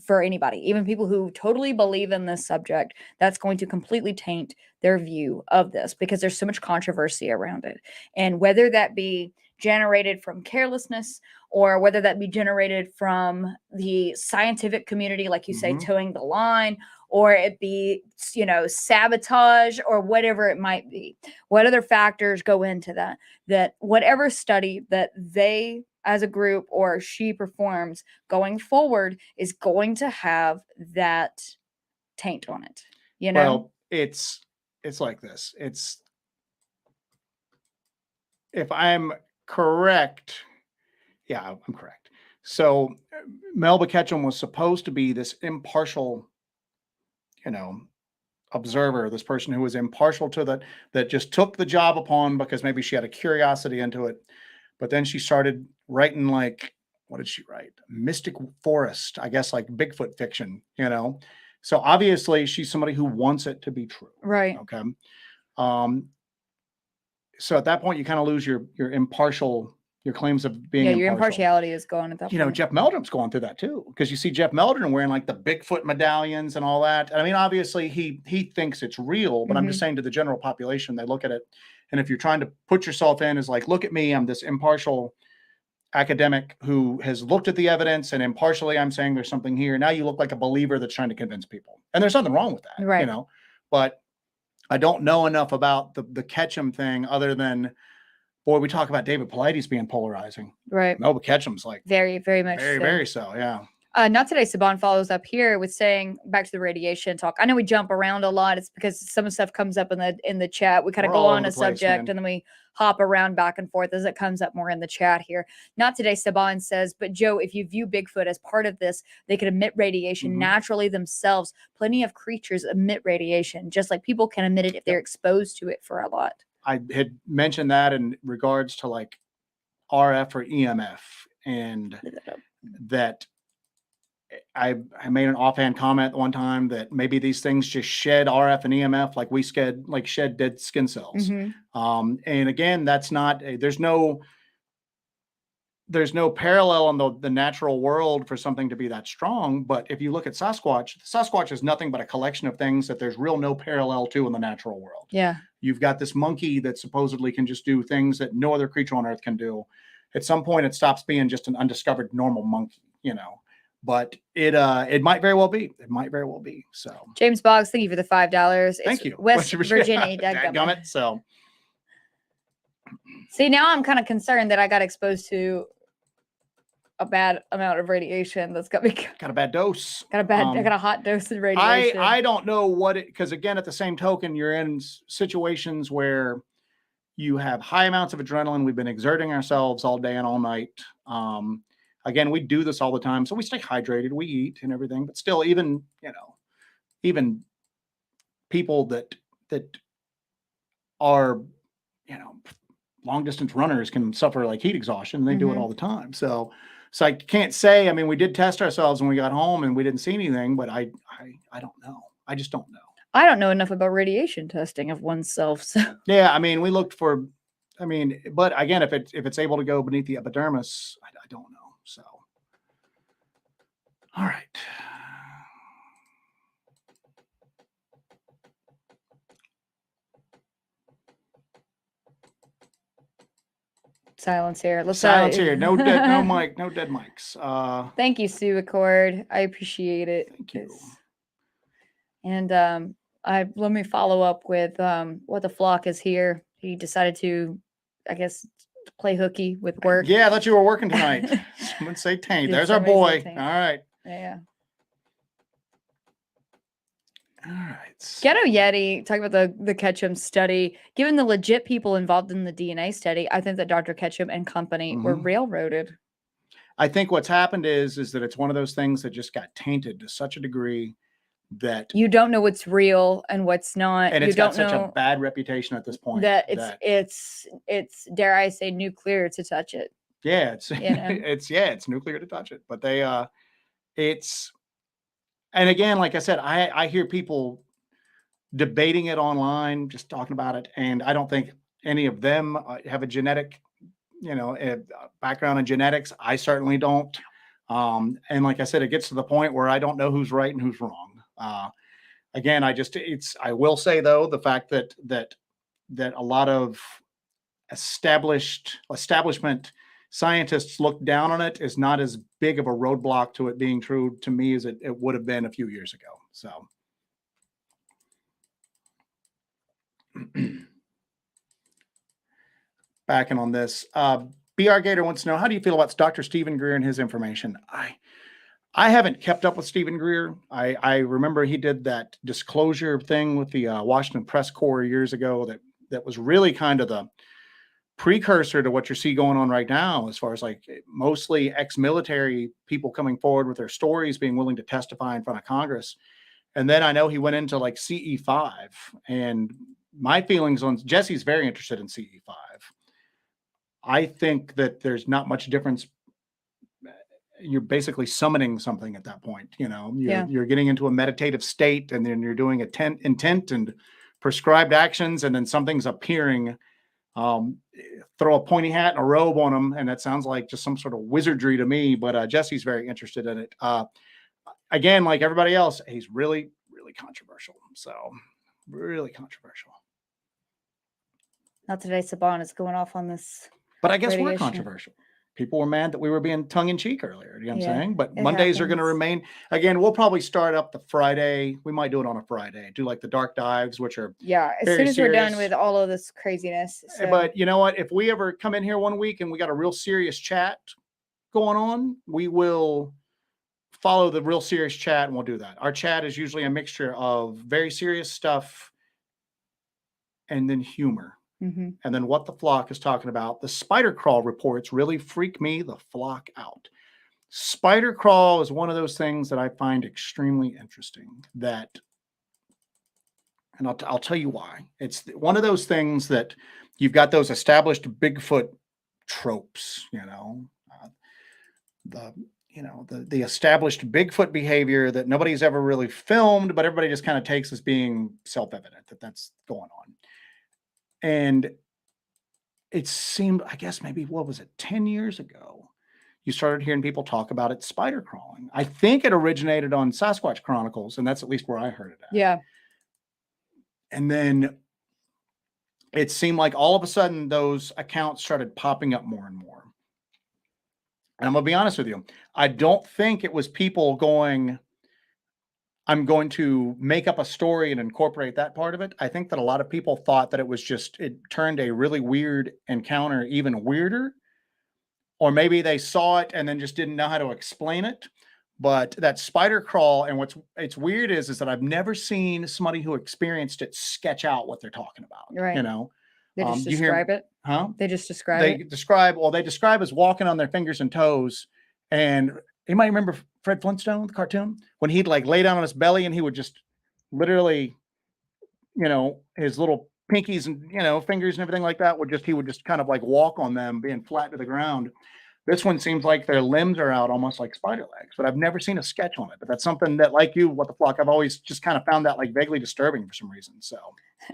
for anybody, even people who totally believe in this subject. That's going to completely taint their view of this because there's so much controversy around it. And whether that be generated from carelessness or whether that be generated from the scientific community, like you say, towing the line, or it be, sabotage or whatever it might be. What other factors go into that? That whatever study that they as a group or she performs going forward is going to have that taint on it. Well, it's like this. If I'm correct, yeah, I'm correct. So Melba Ketchum was supposed to be this impartial, observer, this person who was impartial to that just took the job upon because maybe she had a curiosity into it. But then she started writing, like, what did she write? Mystic Forest, I guess, like Bigfoot fiction, So obviously she's somebody who wants it to be true. Right. Okay. So at that point you kind of lose your impartial, your claims of being your impartiality is gone at that point. Jeff Meldrum's going through that too, because you see Jeff Meldrum wearing like the Bigfoot medallions and all that. I mean, obviously he thinks it's real, but I'm just saying to the general population, they look at it, and if you're trying to put yourself in as like, look at me, I'm this impartial academic who has looked at the evidence, and impartially I'm saying there's something here. Now you look like a believer that's trying to convince people, and there's nothing wrong with that, right? But I don't know enough about the Ketchum thing other than, boy, we talk about David Paulides being polarizing. Right. Melba Ketchum's like very, very much very so, yeah. Not today. Saban follows up here with saying, back to the radiation talk. I know we jump around a lot. It's because some stuff comes up in the chat. We kind of go on a subject and then we hop around back and forth as it comes up more in the chat here. Not today. Saban says, but Joe, if you view Bigfoot as part of this, they could emit radiation naturally themselves. Plenty of creatures emit radiation, just like people can emit it if they're exposed to it for a lot. I had mentioned that in regards to like RF or EMF, and that I made an offhand comment one time that maybe these things just shed RF and EMF like we shed dead skin cells. And again, that's not there's no parallel in the natural world for something to be that strong. But if you look at Sasquatch is nothing but a collection of things that there's no parallel to in the natural world. Yeah. You've got this monkey that supposedly can just do things that no other creature on earth can do. At some point, it stops being just an undiscovered normal monkey, But it might very well be. It might very well be. So James Boggs, thank you for the $5. Thank you. West Virginia. Dadgummit. So see, now I'm kind of concerned that I got exposed to a bad amount of radiation. That's got a bad dose. I got a hot dose of radiation. I don't know what it, because again, at the same token, you're in situations where you have high amounts of adrenaline. We've been exerting ourselves all day and all night. Again, we do this all the time, so we stay hydrated, we eat and everything, but still, even people that are, long distance runners can suffer like heat exhaustion, and they do it all the time. So I can't say, I mean, we did test ourselves when we got home and we didn't see anything, but I don't know. I just don't know. I don't know enough about radiation testing of oneself. So yeah, I mean, we looked for, but again, if it's able to go beneath the epidermis, I don't know. So, all right. Silence here. Silence here. No dead mics. Thank you, Sue Accord. I appreciate it. Thank you. And let me follow up with what the flock is here. He decided to, I guess, play hooky with work. Yeah, I thought you were working tonight. Someone say taint. There's our boy. All right. Yeah. All right. Ghetto Yeti, talking about the Ketchum study. Given the legit people involved in the DNA study, I think that Dr. Ketchum and company were railroaded. I think what's happened is that it's one of those things that just got tainted to such a degree that you don't know what's real and what's not. And it's got such a bad reputation at this point that it's dare I say nuclear to touch it. Yeah, it's nuclear to touch it. But they and again, like I said, I hear people debating it online, just talking about it, and I don't think any of them have a genetic, background in genetics. I certainly don't. And like I said, it gets to the point where I don't know who's right and who's wrong. Again, I will say though, the fact that a lot of establishment scientists look down on it is not as big of a roadblock to it being true to me as it would have been a few years ago. So. Backing on this, BR Gator wants to know, how do you feel about Dr. Stephen Greer and his information? I haven't kept up with Stephen Greer. I remember he did that disclosure thing with the Washington Press Corps years ago that was really kind of the precursor to what you see going on right now, as far as like mostly ex-military people coming forward with their stories, being willing to testify in front of Congress. And then I know he went into like CE5, and my feelings on Jesse's very interested in CE5. I think that there's not much difference. You're basically summoning something at that point. You're getting into a meditative state, and then you're doing intent and prescribed actions, and then something's appearing. Throw a pointy hat and a robe on them, and that sounds like just some sort of wizardry to me. But Jesse's very interested in it. Again, like everybody else, he's really, really controversial. So really controversial. Not today. Saban is going off on this. But I guess we're controversial. People were mad that we were being tongue-in-cheek earlier. You know what I'm saying? But Mondays are going to remain. Again, we'll probably start up the Friday. We might do it on a Friday. Do like the dark dives, which are as soon as we're done with all of this craziness. So. But you know what? If we ever come in here one week and we got a real serious chat going on, we will follow the real serious chat, and we'll do that. Our chat is usually a mixture of very serious stuff and then humor. Mm-hmm. And then what the flock is talking about. The spider crawl reports really freak me the flock out. Spider crawl is one of those things that I find extremely interesting. And I'll tell you why. It's one of those things that you've got those established Bigfoot tropes, the established Bigfoot behavior that nobody's ever really filmed, but everybody just kind of takes as being self-evident that that's going on. And it seemed, I guess maybe, 10 years ago, you started hearing people talk about it spider crawling. I think it originated on Sasquatch Chronicles, and that's at least where I heard it at. Yeah. And then it seemed like all of a sudden those accounts started popping up more and more. And I'm going to be honest with you. I don't think it was people going, I'm going to make up a story and incorporate that part of it. I think that a lot of people thought that it turned a really weird encounter even weirder. Or maybe they saw it and then just didn't know how to explain it. But that spider crawl, and it's weird is that I've never seen somebody who experienced it sketch out what they're talking about. Right. They just describe it. Huh? They just describe it. They describe as walking on their fingers and toes. And you might remember Fred Flintstone, the cartoon, when he'd like lay down on his belly and he would just literally, his little pinkies and, fingers and everything like that he would just kind of like walk on them, being flat to the ground. This one seems like their limbs are out almost like spider legs, but I've never seen a sketch on it. But that's something that, like you, What the Flock, I've always just kind of found that like vaguely disturbing for some reason. So.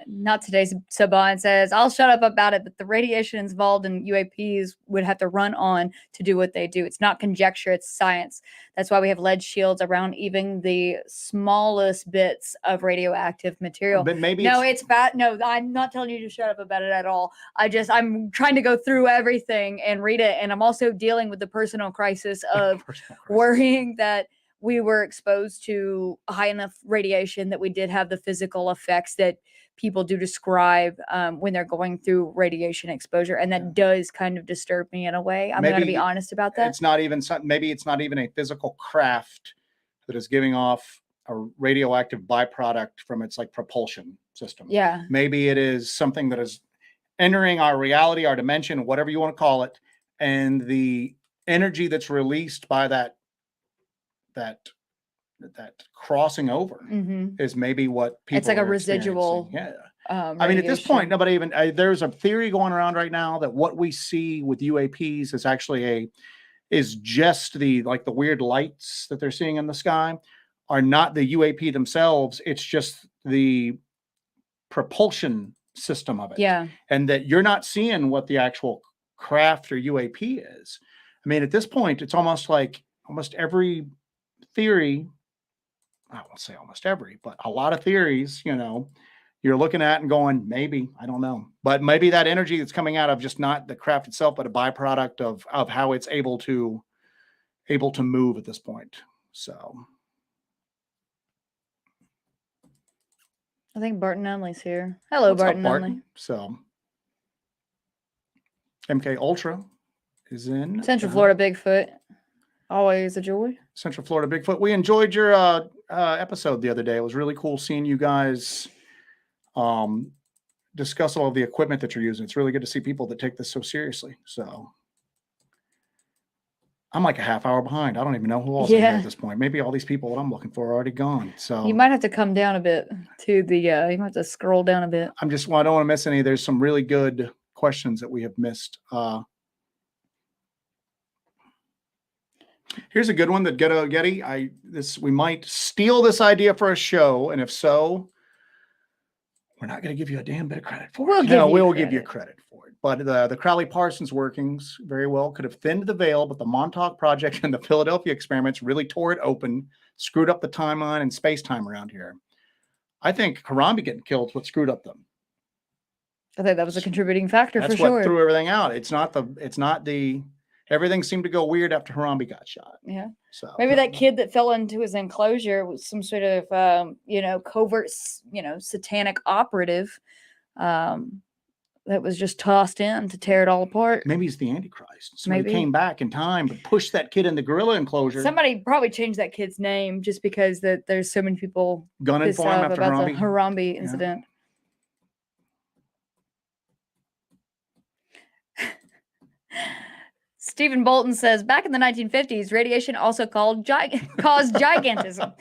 Not today's Saban says, I'll shut up about it, but the radiation involved in UAPs would have to run on to do what they do. It's not conjecture, it's science. That's why we have lead shields around even the smallest bits of radioactive material. But maybe it's bad. No, I'm not telling you to shut up about it at all. I'm trying to go through everything and read it. And I'm also dealing with the personal crisis of worrying that we were exposed to high enough radiation that we did have the physical effects that people do describe when they're going through radiation exposure. And that does kind of disturb me in a way. I'm going to be honest about that. Maybe it's not even a physical craft that is giving off a radioactive byproduct from its like propulsion system. Yeah. Maybe it is something that is entering our reality, our dimension, whatever you want to call it. And the energy that's released by that crossing over is maybe what people. It's like a residual. Yeah. I mean, at this point, nobody even. There's a theory going around right now that what we see with UAPs is actually just the weird lights that they're seeing in the sky are not the UAP themselves. It's just the propulsion system of it. Yeah. And that you're not seeing what the actual craft or UAP is. I mean, at this point, it's almost like almost every theory, I won't say almost every, but a lot of theories, you know, you're looking at and going, maybe, I don't know, but maybe that energy that's coming out of just not the craft itself, but a byproduct of how it's able to move at this point. So I think Barton Nunley's here. Hello, what's Barton up, Barton? Nunley. So MK Ultra is in Central Florida Bigfoot. Always a joy. Central Florida Bigfoot. We enjoyed your episode the other day. It was really cool seeing you guys discuss all of the equipment that you're using. It's really good to see people that take this so seriously. So I'm like a half hour behind. I don't even know who else is here at this point. Maybe all these people that I'm looking for are already gone. So you might have to come down a bit to the, you might have to scroll down a bit. I don't want to miss any. There's some really good questions that we have missed. Here's a good one that Getty. We might steal this idea for a show, and if so, we're not going to give you a damn bit of credit for it. We'll give you credit for it. But the Crowley-Parsons workings very well could have thinned the veil, but the Montauk Project and the Philadelphia experiments really tore it open, screwed up the timeline and space-time around here. I think Harambe getting killed is what screwed up them. I think that was a contributing factor for sure. That's what threw everything out. It's not the everything seemed to go weird after Harambe got shot. Yeah. So maybe that kid that fell into his enclosure was some sort of, covert, satanic operative that was just tossed in to tear it all apart. Maybe he's the Antichrist. Somebody came back in time but pushed that kid in the gorilla enclosure. Somebody probably changed that kid's name just because there's so many people gunning for him after the Harambe incident. Stephen Bolton says, back in the 1950s, radiation also caused gigantism.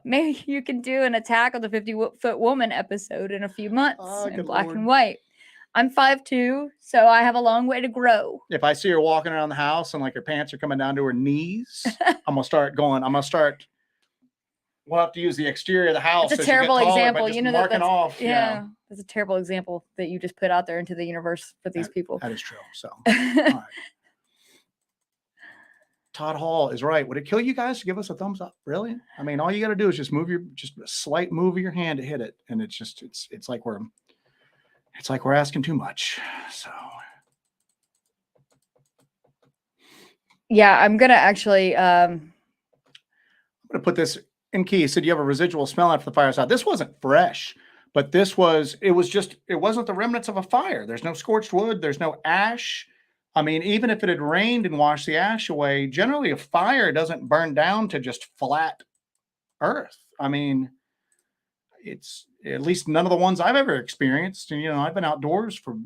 Maybe you can do an Attack of the 50-Foot Woman episode in a few months in black and white. I'm 5'2", so I have a long way to grow. If I see her walking around the house and like her pants are coming down to her knees, I'm going to start we'll have to use the exterior of the house. It's a terrible example. You know, that's off. Yeah, that's a terrible example that you just put out there into the universe for these people. That is true. So, all right. Todd Hall is right. Would it kill you guys to give us a thumbs up? Really? I mean, all you got to do is just a slight move of your hand to hit it, and it's like we're asking too much. So, yeah, I'm gonna actually. I'm gonna put this in key. You said you have a residual smell after the fire's out. This wasn't fresh, but it wasn't the remnants of a fire. There's no scorched wood. There's no ash. I mean, even if it had rained and washed the ash away, generally a fire doesn't burn down to just flat earth. I mean, it's at least none of the ones I've ever experienced. And, I've been outdoors for,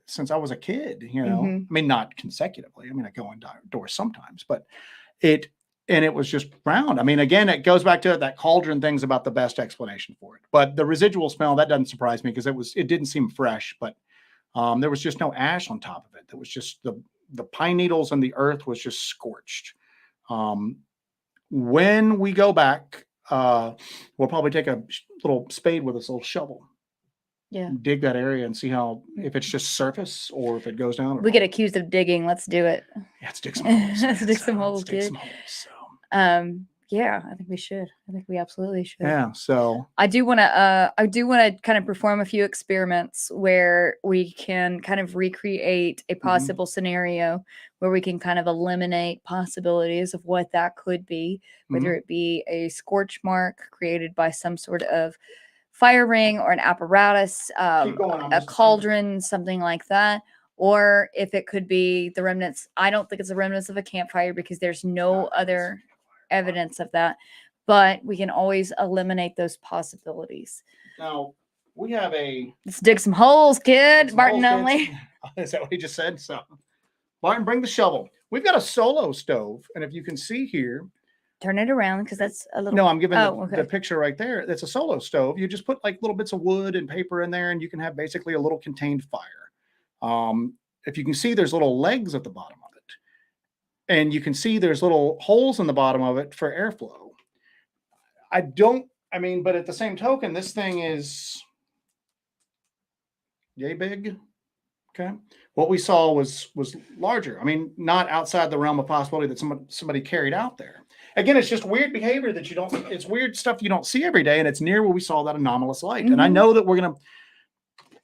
since I was a kid, I mean, not consecutively. I mean, I go indoors sometimes, but it was just round. I mean, again, it goes back to that cauldron thing's about the best explanation for it. But the residual smell, that doesn't surprise me because it didn't seem fresh, but there was just no ash on top of it. There was just the pine needles and the earth was just scorched. When we go back, we'll probably take a little spade with us, a little shovel. Yeah. Dig that area and see if it's just surface or if it goes down. We get accused of digging. Let's do it. Yeah, let's dig some holes. Let's dig some holes, kid. Yeah, I think we should. I think we absolutely should. Yeah. So I do want to kind of perform a few experiments where we can kind of recreate a possible scenario where we can kind of eliminate possibilities of what that could be, whether it be a scorch mark created by some sort of fire ring or an apparatus, a cauldron, something like that. Or if it could be the remnants. I don't think it's the remnants of a campfire because there's no other evidence of that, but we can always eliminate those possibilities. Now we have let's dig some holes, kid. Barton Nunley. Is that what he just said? So Barton, bring the shovel. We've got a solo stove, and if you can see here, turn it around because that's a little. No, I'm giving the picture right there. It's a solo stove. You just put like little bits of wood and paper in there, and you can have basically a little contained fire. If you can see, there's little legs at the bottom of it. And you can see there's little holes in the bottom of it for airflow. But at the same token, this thing is yay big. Okay. What we saw was larger. I mean, not outside the realm of possibility that somebody carried out there. Again, it's just weird behavior that you don't. It's weird stuff you don't see every day, and it's near where we saw that anomalous light. And I know that we're gonna.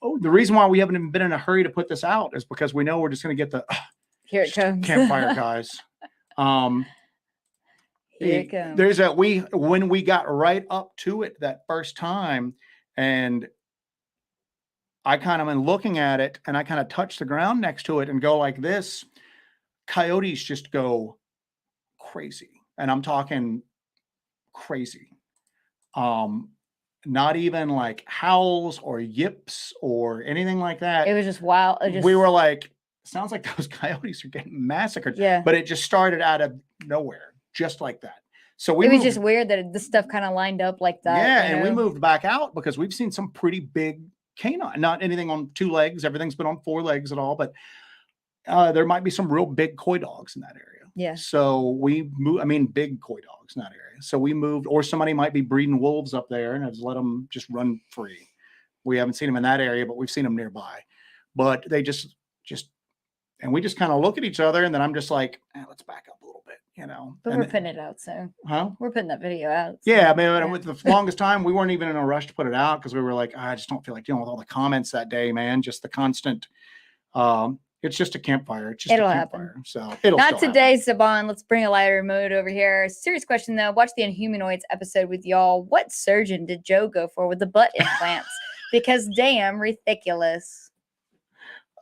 Oh, the reason why we haven't even been in a hurry to put this out is because we know we're just gonna get the here it comes campfire guys. Here it comes. There's a when we got right up to it that first time, and I kind of am looking at it and I kind of touch the ground next to it and go like this. Coyotes just go crazy. And I'm talking crazy. Not even like howls or yips or anything like that. It was just wild. We were like, sounds like those coyotes are getting massacred. Yeah. But it just started out of nowhere, just like that. So it was just weird that this stuff kind of lined up like that. Yeah, and we moved back out because we've seen some pretty big canine, not anything on 2 legs. Everything's been on 4 legs at all, but there might be some real big coy dogs in that area. Yeah. So we moved, I mean, big coy dogs in that area. So we moved, or somebody might be breeding wolves up there and has let them just run free. We haven't seen them in that area, but we've seen them nearby. But they just, and we just kind of look at each other, and then I'm just like, let's back up a little bit, you know. But and we're putting it out soon. Huh? We're putting that video out. So, yeah, I mean, with the longest time, we weren't even in a rush to put it out because we were like, I just don't feel like dealing with all the comments that day, man. Just the constant. It's just a campfire. It's just it'll a campfire. Happen. So it'll not today, happen. Saban. Let's bring a lighter mood over here. Serious question though. Watch the Inhumanoids episode with y'all. What surgeon did Joe go for with the butt implants? Because damn, ridiculous.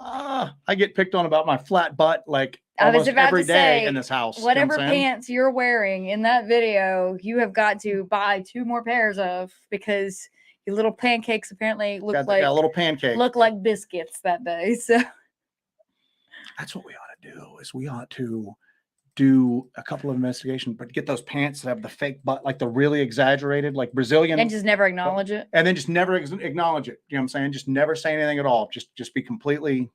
I get picked on about my flat butt like I was almost about every to day say, in this house. Whatever you know what I'm saying? pants you're wearing in that video, you have got to buy 2 more pairs of because your little pancakes apparently look got like a little pancake. Look like biscuits that day. So that's what we ought to do. Is we ought to do a couple of investigations, but get those pants that have the fake butt, like the really exaggerated, like Brazilian, and just never acknowledge it, and then just never acknowledge it. You know what I'm saying? Just never say anything at all. Just be completely.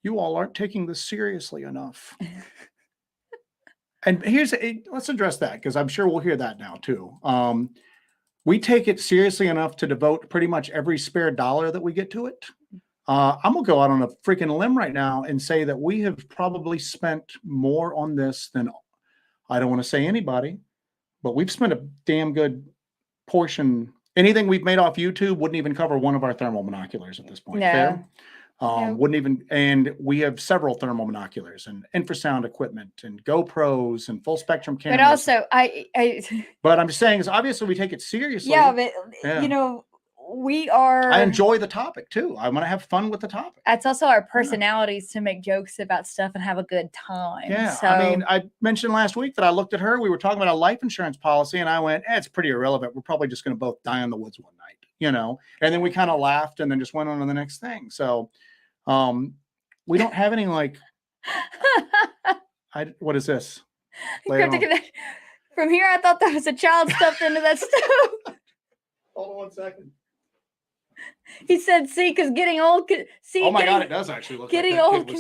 You all aren't taking this seriously enough. And let's address that because I'm sure we'll hear that now too. We take it seriously enough to devote pretty much every spare dollar that we get to it. I'm gonna go out on a freaking limb right now and say that we have probably spent more on this than, I don't want to say anybody, but we've spent a damn good portion. Anything we've made off YouTube wouldn't even cover one of our thermal binoculars at this point. No. Fair? Wouldn't even, and we have several thermal binoculars and infrasound equipment and GoPros and full spectrum cameras. But also, but I'm just saying is obviously we take it seriously. Yeah, but you know, I enjoy the topic too. I want to have fun with the topic. That's also our personalities to make jokes about stuff and have a good time. Yeah. So, I mean, I mentioned last week that I looked at her, we were talking about a life insurance policy and I went, it's pretty irrelevant. We're probably just going to both die in the woods one night, you know? And then we kind of laughed and then just went on to the next thing. So, we don't have any like, what is this? From here, I thought that was a child stuffed into that stove. Hold on 1 second. He said, see, because getting old. See, oh my God, it does actually look getting like old.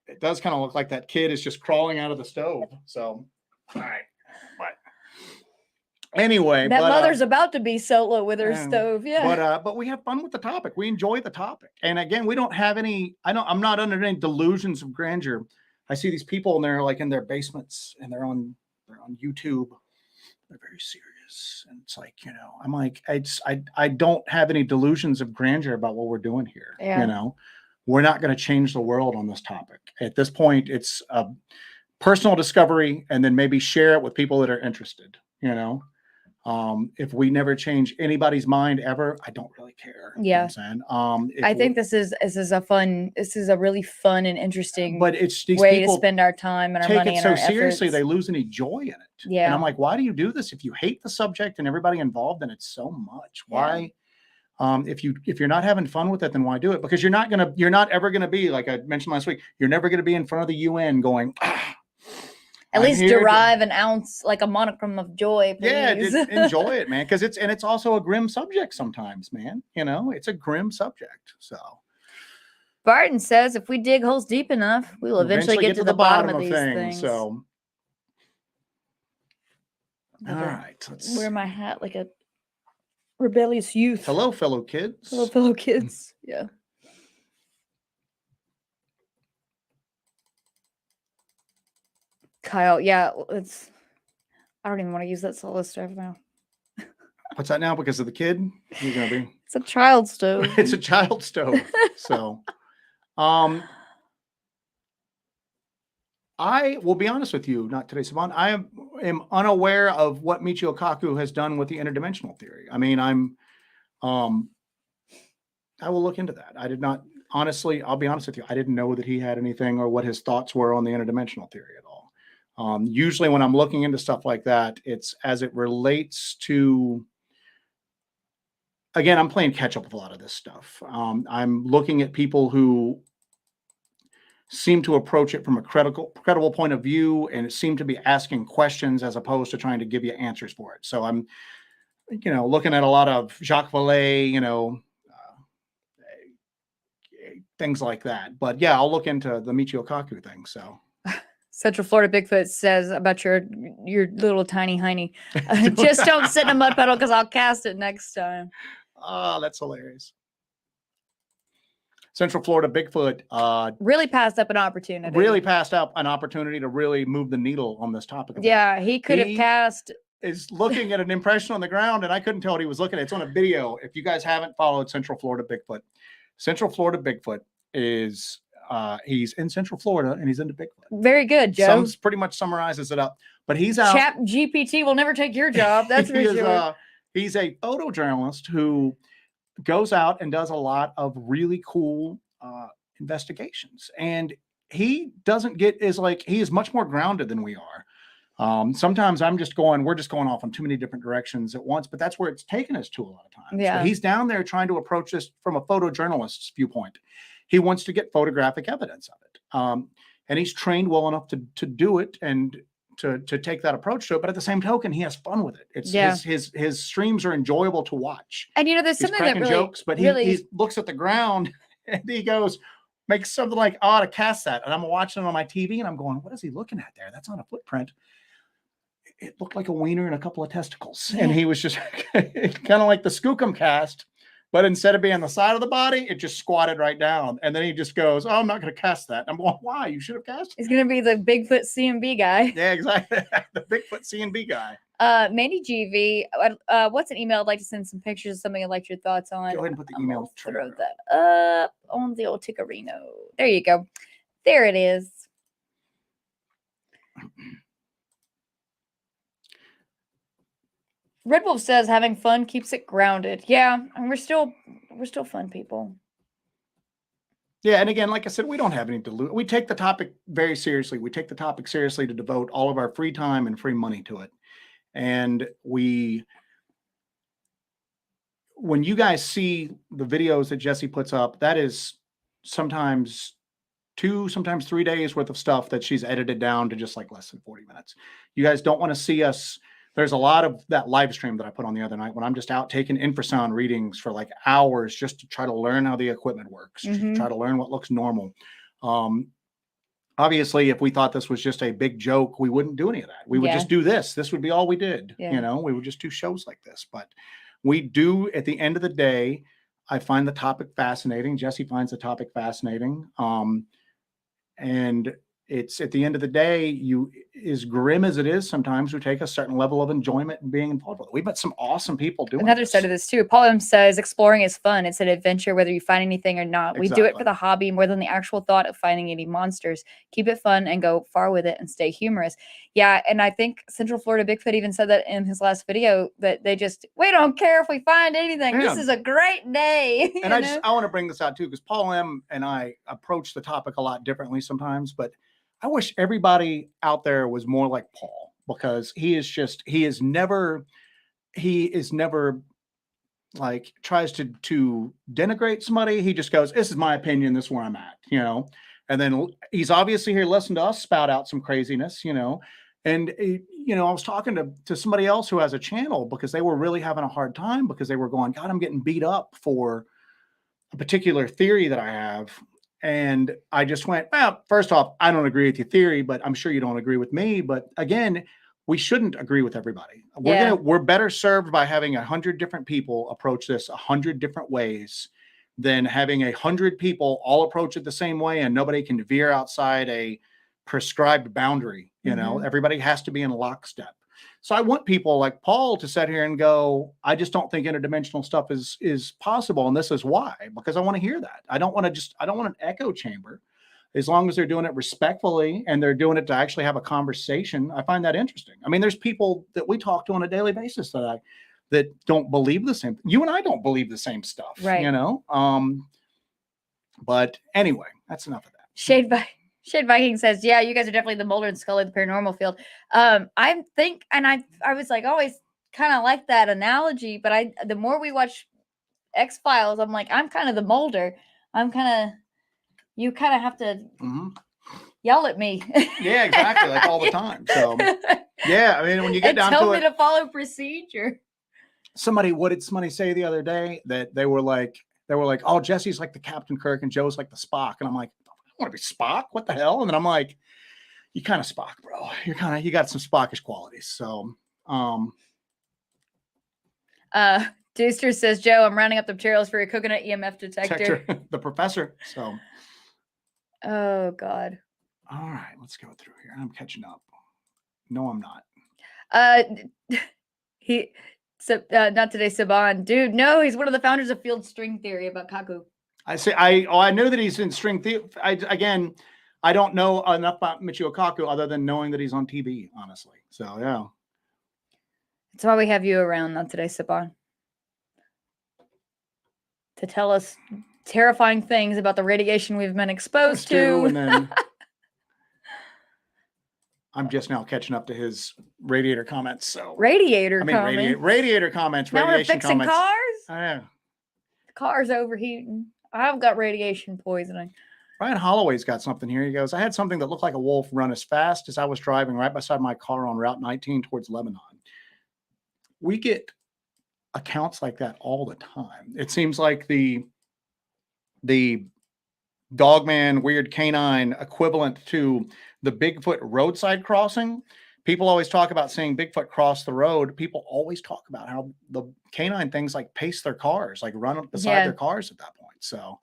It does kind of look like that kid is just crawling out of the stove. So, all right. But anyway, that mother's about to be solo with her stove. Yeah. But we have fun with the topic. We enjoy the topic. And again, we don't have any, I'm not under any delusions of grandeur. I see these people and they're like in their basements and they're on YouTube. They're very serious. And it's like, you know, I'm like, I don't have any delusions of grandeur about what we're doing here. Yeah. You know, we're not going to change the world on this topic. At this point, it's a personal discovery and then maybe share it with people that are interested, you know. If we never change anybody's mind ever, I don't really care. Yeah. You know what I'm saying? I think this is a really fun and interesting but it's these way to spend our time and our money and our efforts. Take it so seriously, they lose any joy in it. Yeah. And I'm like, why do you do this? If you hate the subject and everybody involved in it so much, why? If you're not having fun with it, then why do it? Because you're not ever gonna be, like I mentioned last week, you're never gonna be in front of the UN going, at least derive an ounce, like a monochrome of joy, please. Yeah, enjoy it, man. Because it's also a grim subject sometimes, man. You know, it's a grim subject. So Barton says if we dig holes deep enough, we will eventually get to the bottom of these things. So all right, wear my hat like a Rebellious youth. Hello, fellow kids. Hello, fellow kids. Yeah. Kyle, yeah, it's. I don't even want to use that solo stove now. What's that now? Because of the kid? You're gonna be. It's a child stove. It's a child stove. So, I will be honest with you, not today, Saban. I am unaware of what Michio Kaku has done with the interdimensional theory. I mean, I will look into that. I did not, honestly, I'll be honest with you. I didn't know that he had anything or what his thoughts were on the interdimensional theory at all. Usually when I'm looking into stuff like that, it's as it relates to, again, I'm playing catch up with a lot of this stuff. I'm looking at people who seem to approach it from a credible point of view, and it seemed to be asking questions as opposed to trying to give you answers for it. So I'm, looking at a lot of Jacques Vallée, things like that. But yeah, I'll look into the Michio Kaku thing. So Central Florida Bigfoot says about your little tiny hiney. Just don't sit in a mud puddle because I'll cast it next time. Oh, that's hilarious. Central Florida Bigfoot really passed up an opportunity. Really passed up an opportunity to really move the needle on this topic. Yeah, he could have cast. Is looking at an impression on the ground, and I couldn't tell what he was looking at. It's on a video. If you guys haven't followed Central Florida Bigfoot, Central Florida Bigfoot is he's in Central Florida and he's into Bigfoot. Very good, Joe. Pretty much summarizes it up. But he's out. Chat GPT will never take your job. That's for sure. He's a photojournalist who goes out and does a lot of really cool investigations, and he doesn't get he is much more grounded than we are. Sometimes we're just going off on too many different directions at once, but that's where it's taken us to a lot of times. Yeah. But he's down there trying to approach this from a photojournalist's viewpoint. He wants to get photographic evidence of it. And he's trained well enough to do it and to take that approach to it. But at the same token, he has fun with it. It's his streams are enjoyable to watch. And there's something that really jokes, but he looks at the ground and he makes something like, I ought to cast that. And I'm watching it on my TV and I'm going, what is he looking at there? That's not a footprint. It looked like a wiener and a couple of testicles. Yeah. And he was just kind of like the Skookum cast, but instead of being the side of the body, it just squatted right down. And then he just goes, oh, I'm not going to cast that. I'm going, why? You should have cast it. He's going to be the Bigfoot CMB guy. Yeah, exactly. The Bigfoot CMB guy. Mandy GV, what's an email? I'd like to send some pictures of something I'd like your thoughts on. Go ahead and put the email. Throw that up on the old Tickerino. There you go. There it is. Red Wolf says having fun keeps it grounded. Yeah, and we're still fun people. Yeah, and again, like I said, we don't have any dilute. We take the topic very seriously. We take the topic seriously to devote all of our free time and free money to it. And when you guys see the videos that Jesse puts up, that is sometimes 2, sometimes 3 days worth of stuff that she's edited down to just like less than 40 minutes. You guys don't want to see us. There's a lot of that live stream that I put on the other night when I'm just out taking infrasound readings for like hours just to try to learn how the equipment works, to try to learn what looks normal. Obviously, if we thought this was just a big joke, we wouldn't do any of that. We would just do this. This would be all we did. Yeah. We would just do shows like this. But we do, at the end of the day, I find the topic fascinating. Jesse finds the topic fascinating. And it's at the end of the day, as grim as it is, sometimes we take a certain level of enjoyment in being involved with it. We've met some awesome people doing another side of this too. Paul M says exploring is fun. It's an adventure, whether you find anything or not. Exactly. We do it for the hobby more than the actual thought of finding any monsters. Keep it fun and go far with it and stay humorous. Yeah, and I think Central Florida Bigfoot even said that in his last video that we don't care if we find anything. Yeah. This is a great day. And I want to bring this out too, because Paul M and I approach the topic a lot differently sometimes, but I wish everybody out there was more like Paul, because he is never like tries to denigrate somebody. He just goes, this is my opinion. This is where I'm at, and then he's obviously here listening to us spout out some craziness, and, I was talking to somebody else who has a channel because they were really having a hard time because they were going, God, I'm getting beat up for a particular theory that I have. And I just went, well, first off, I don't agree with your theory, but I'm sure you don't agree with me. But again, we shouldn't agree with everybody. Yeah. We're better served by having 100 different people approach this 100 different ways than having 100 people all approach it the same way and nobody can veer outside a prescribed boundary. Everybody has to be in lockstep. So I want people like Paul to sit here and go, I just don't think interdimensional stuff is possible. And this is why, because I want to hear that. I don't want an echo chamber. As long as they're doing it respectfully and they're doing it to actually have a conversation, I find that interesting. I mean, there's people that we talk to on a daily basis that don't believe the same. You and I don't believe the same stuff, right? But anyway, that's enough of that. Shade Viking says, "Yeah, you guys are definitely the Mulder and Scully of the paranormal field." I think, and I was like always kind of like that analogy, but the more we watch X-Files, I'm like, I'm kind of the Mulder. You kind of have to yell at me. Yeah, exactly. Like all the time. So, yeah, I mean, when you get down to it. Tell me to follow procedure. What did somebody say the other day? That they were like, oh, Jesse's like the Captain Kirk and Joe's like the Spock. And I'm like, I don't want to be Spock. What the hell? And then I'm like, you kind of Spock, bro. You got some Spockish qualities. So, Deuster says, Joe, I'm rounding up the materials for your coconut EMF detector. The professor. So. Oh, God. All right, let's go through here. I'm catching up. No, I'm not. Not today, Saban. Dude, no, he's one of the founders of field string theory about Kaku. I know that he's in string theory. I don't know enough about Michio Kaku other than knowing that he's on TV, honestly. So, yeah. That's why we have you around, not today, Saban. To tell us terrifying things about the radiation we've been exposed to. And then I'm just now catching up to his radiator comments. So radiator comments. Now we're fixing comments. Cars. Oh, yeah. The car's overheating. I've got radiation poisoning. Ryan Holloway's got something here. He goes, I had something that looked like a wolf run as fast as I was driving right beside my car on Route 19 towards Lebanon. We get accounts like that all the time. It seems like the Dogman weird canine equivalent to the Bigfoot roadside crossing. People always talk about seeing Bigfoot cross the road. People always talk about how the canine things like pace their cars, like run up beside their cars at that point. So.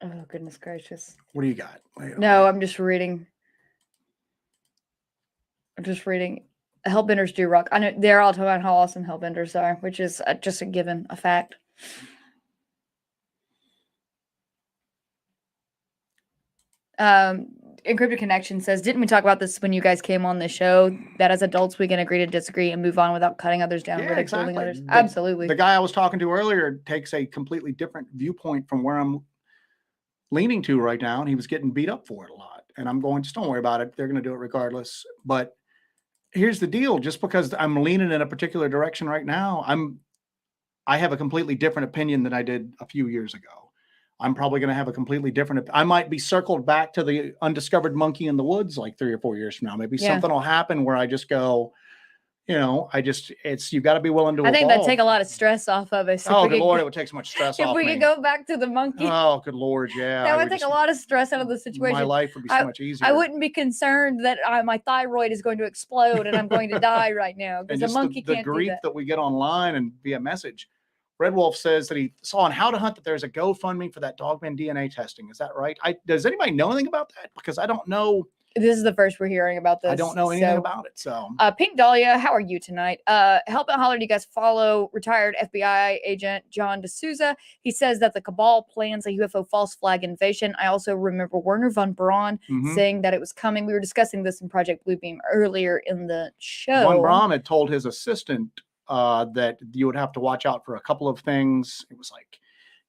Oh, goodness gracious. What do you got? No, I'm just reading. Hellbenders do rock. I know they're all talking about how awesome Hellbenders are, which is just a given, a fact. Encrypted Connection says, didn't we talk about this when you guys came on the show, that as adults we can agree to disagree and move on without cutting others down, ridiculing others? Absolutely. The guy I was talking to earlier takes a completely different viewpoint from where I'm leaning to right now, and he was getting beat up for it a lot. And I'm going, just don't worry about it. They're going to do it regardless. But here's the deal. Just because I'm leaning in a particular direction right now, I have a completely different opinion than I did a few years ago. I'm probably going to have a completely different, I might be circled back to the undiscovered monkey in the woods like 3 or 4 years from now. Maybe something will happen where I just go, you've got to be willing to I think evolve. that'd take a lot of stress off of us. Oh, good Lord, it would take so much stress off If we me. could go back to the monkey. Oh, good Lord, yeah. That would take a lot of stress out of the situation. My life would be so much easier. I wouldn't be concerned that my thyroid is going to explode and I'm going to die right now. Because the monkey can't do that. The grief that we get online and via message. Red Wolf says that he saw on How to Hunt that there's a GoFundMe for that Dogman DNA testing. Is that right? Does anybody know anything about that? Because I don't know. This is the first we're hearing about this. I don't know anything about it. So, Pink Dahlia, how are you tonight? Help and Holler, do you guys follow retired FBI agent John D'Souza? He says that the cabal plans a UFO false flag invasion. I also remember Werner von Braun saying that it was coming. We were discussing this in Project Bluebeam earlier in the show. Von Braun had told his assistant that you would have to watch out for a couple of things. It was like,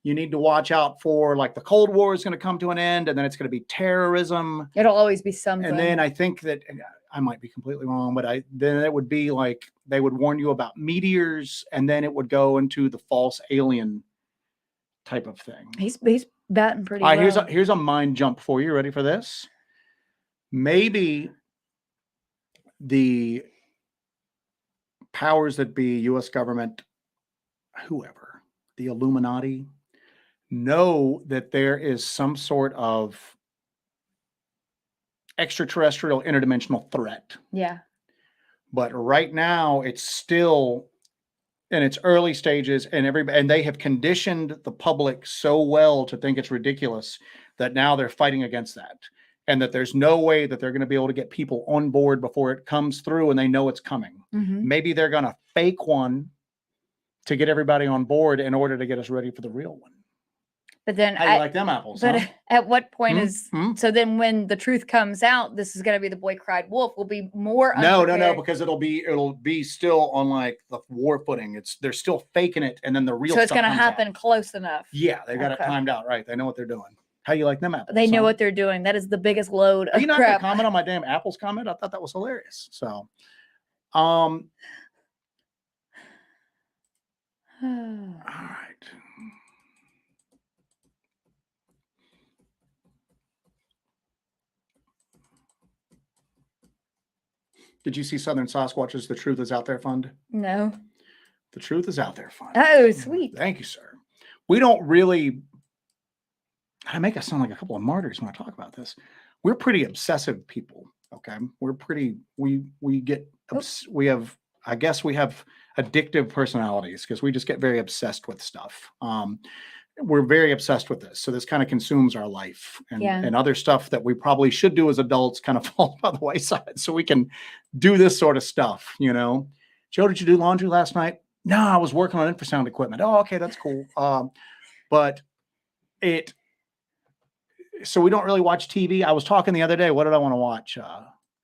you need to watch out for, like, the Cold War is going to come to an end, and then it's going to be terrorism. It'll always be something. And then I think that, I might be completely wrong, but then it would be like they would warn you about meteors, and then it would go into the false alien type of thing. He's batting pretty well. All right, here's a mind jump for you. Ready for this? Maybe the powers that be, U.S. government, whoever, the Illuminati, know that there is some sort of extraterrestrial interdimensional threat. Yeah. But right now, it's still in its early stages, and they have conditioned the public so well to think it's ridiculous that now they're fighting against that, and that there's no way that they're going to be able to get people on board before it comes through, and they know it's coming. Mm-hmm. Maybe they're going to fake one to get everybody on board in order to get us ready for the real one. But then How do you like them apples? But huh? at what point so then when the truth comes out, this is going to be the boy cried wolf. Will be more. No, because it'll be still on like the war footing. They're still faking it, and then the real. So it's going to happen close enough. Yeah, they got it timed out right. They know what they're doing. How you like them apples? They know what they're doing. That is the biggest load of Are you not crap. going to comment on my damn apples comment? I thought that was hilarious. So, all right. Did you see Southern Sasquatch's The Truth Is Out There Fund? No. The Truth Is Out There Fund. Oh, sweet. Thank you, sir. We don't really, I make us sound like a couple of martyrs when I talk about this. We're pretty obsessive people. Okay. We're pretty, we have addictive personalities because we just get very obsessed with stuff. We're very obsessed with this. So this kind of consumes our life, and other stuff that we probably should do as adults kind of falls by the wayside. So we can do this sort of stuff, you know. Joe, did you do laundry last night? No, I was working on infrasound equipment. Oh, okay, that's cool. So we don't really watch TV. I was talking the other day. What did I want to watch?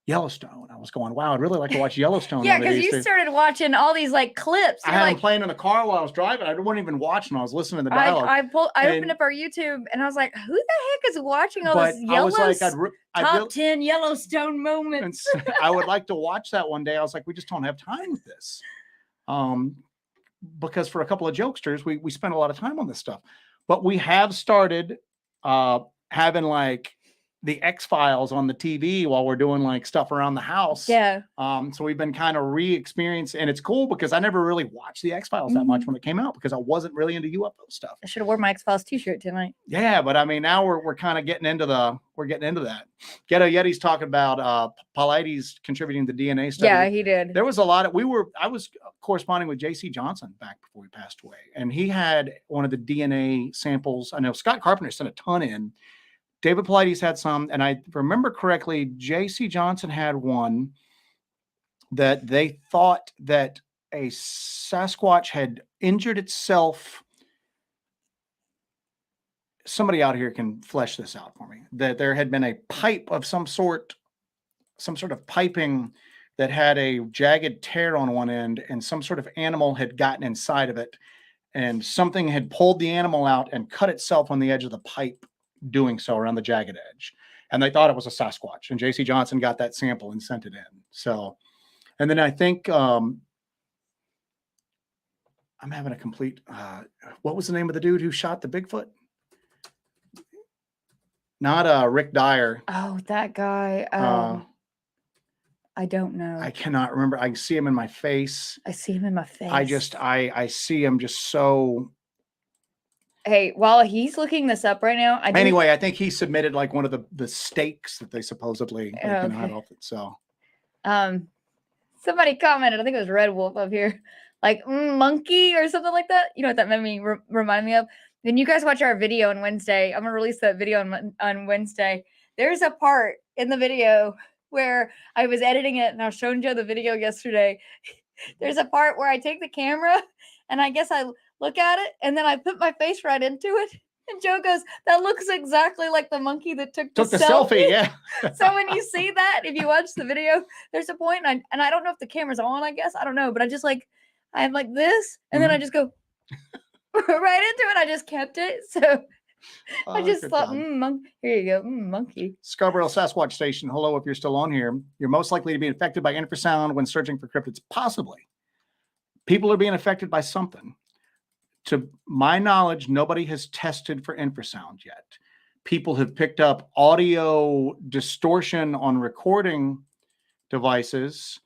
Yellowstone. I was going, wow, I'd really like to watch Yellowstone. Yeah, because you started watching all these like clips. I had them playing in the car while I was driving. I wasn't even watching. I was listening to the dialogue. I opened up our YouTube and I was like, who the heck is watching all this top 10 Yellowstone moments? I would like to watch that one day. I was like, we just don't have time with this. Because for a couple of jokesters, we spend a lot of time on this stuff. But we have started having like the X-Files on the TV while we're doing like stuff around the house. Yeah. So we've been kind of re-experiencing, and it's cool because I never really watched the X-Files that much when it came out because I wasn't really into UFO stuff. I should have worn my X-Files t-shirt tonight. Yeah, but I mean, now we're kind of getting into that. Ghetto Yeti's talking about Paulides contributing to DNA study. Yeah, he did. There was a lot of, I was corresponding with J.C. Johnson back before he passed away, and he had one of the DNA samples. I know Scott Carpenter sent a ton in. David Paulides had some, and I remember correctly, J.C. Johnson had one that they thought that a Sasquatch had injured itself. Somebody out here can flesh this out for me. That there had been a pipe of some sort of piping that had a jagged tear on one end, and some sort of animal had gotten inside of it, and something had pulled the animal out and cut itself on the edge of the pipe, doing so around the jagged edge. And they thought it was a Sasquatch, and JC Johnson got that sample and sent it in. So, and then I think I'm having a complete what was the name of the dude who shot the Bigfoot? Not Rick Dyer. Oh, that guy. I don't know. I cannot remember. I see him in my face. I see him in my face. I see him just so. Hey, while he's looking this up right now, I think he submitted like one of the stakes that they supposedly had off it. So, somebody commented, I think it was Red Wolf up here, like monkey or something like that. You know what that made me remind me of? When you guys watch our video on Wednesday, I'm gonna release that video on Wednesday. There's a part in the video where I was editing it, and I was showing Joe the video yesterday. There's a part where I take the camera, and I guess I look at it, and then I put my face right into it. And Joe goes, that looks exactly like the monkey that took the selfie. Yeah. So when you see that, if you watch the video, there's a point, and I don't know if the camera's on, I guess. I don't know. But I have like this, and then I just go right into it. I just kept it. So I just thought, here you go, monkey. Scarborough Sasquatch Station. Hello, if you're still on here. You're most likely to be infected by infrasound when searching for cryptids. Possibly. People are being affected by something. To my knowledge, nobody has tested for infrasound yet. People have picked up audio distortion on recording devices.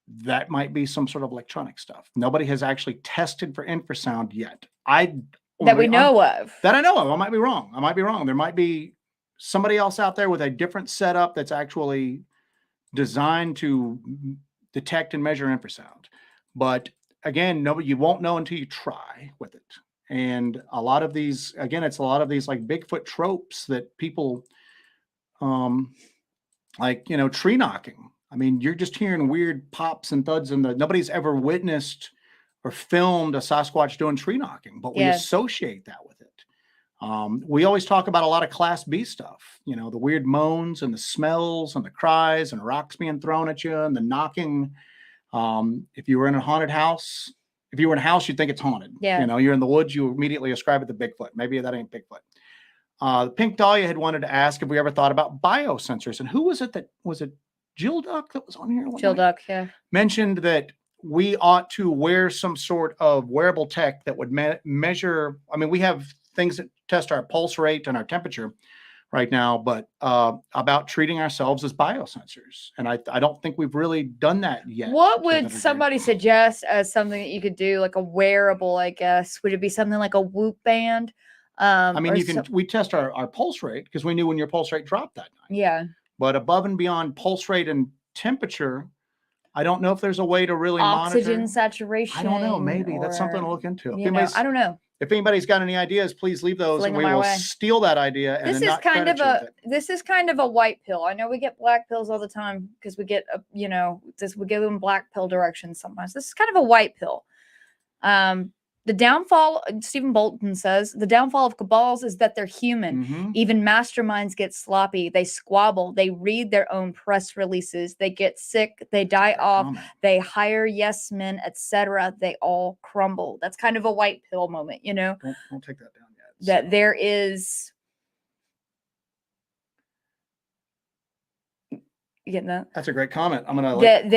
That might be some sort of electronic stuff. Nobody has actually tested for infrasound yet. That we know of. That I know of. I might be wrong. There might be somebody else out there with a different setup that's actually designed to detect and measure infrasound. But again, nobody, you won't know until you try with it. And a lot of these, again, it's a lot of these like Bigfoot tropes that people, like, you know, tree knocking. I mean, you're just hearing weird pops and thuds, and nobody's ever witnessed or filmed a Sasquatch doing tree knocking, but we Yes. associate that with it. We always talk about a lot of Class B stuff, you know, the weird moans and the smells and the cries and rocks being thrown at you and the knocking. If you were in a haunted house, if you were in a house, you'd think it's haunted. Yeah. You know, you're in the woods, you immediately ascribe it to Bigfoot. Maybe that ain't Bigfoot. Pink Dahlia had wanted to ask if we ever thought about biosensors. And who was it that was it? Jill Duck that was on here? Jill Duck, yeah. Mentioned that we ought to wear some sort of wearable tech that would measure. I mean, we have things that test our pulse rate and our temperature right now, but about treating ourselves as biosensors. And I don't think we've really done that yet. What would somebody suggest as something that you could do, like a wearable, I guess? Would it be something like a Whoop band? I mean, we test our pulse rate because we knew when your pulse rate dropped that night. Yeah. But above and beyond pulse rate and temperature, I don't know if there's a way to really oxygen monitor saturation. I don't know. Maybe that's something to look into. I don't know. If anybody's got any ideas, please leave those, and we will steal that idea. And this is kind of a white pill. I know we get black pills all the time because we get we give them black pill directions sometimes. This is kind of a white pill. The downfall, Stephen Bolton says, the downfall of cabals is that they're human. Mm-hmm. Even masterminds get sloppy. They squabble. They read their own press releases. They get sick. They die off. They hire yes men, etc. They all crumble. That's kind of a white pill moment, you know? Don't take that down yet. That there is... You getting that? That's a great comment. I'm going to that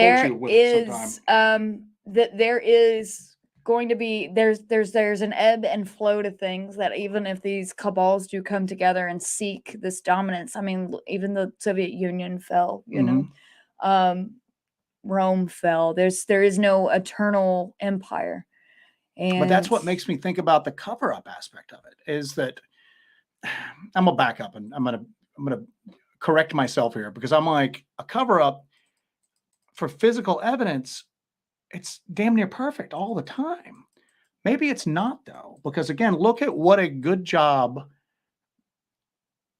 there is going to be there's an ebb and flow to things, that even if these cabals do come together and seek this dominance, I mean, even the Soviet Union fell, you know, Rome fell. There is no eternal empire. But that's what makes me think about the cover-up aspect of it, is that I'm gonna back up and I'm gonna correct myself here, because I'm like, a cover-up for physical evidence, it's damn near perfect all the time. Maybe it's not, though, because again, look at what a good job,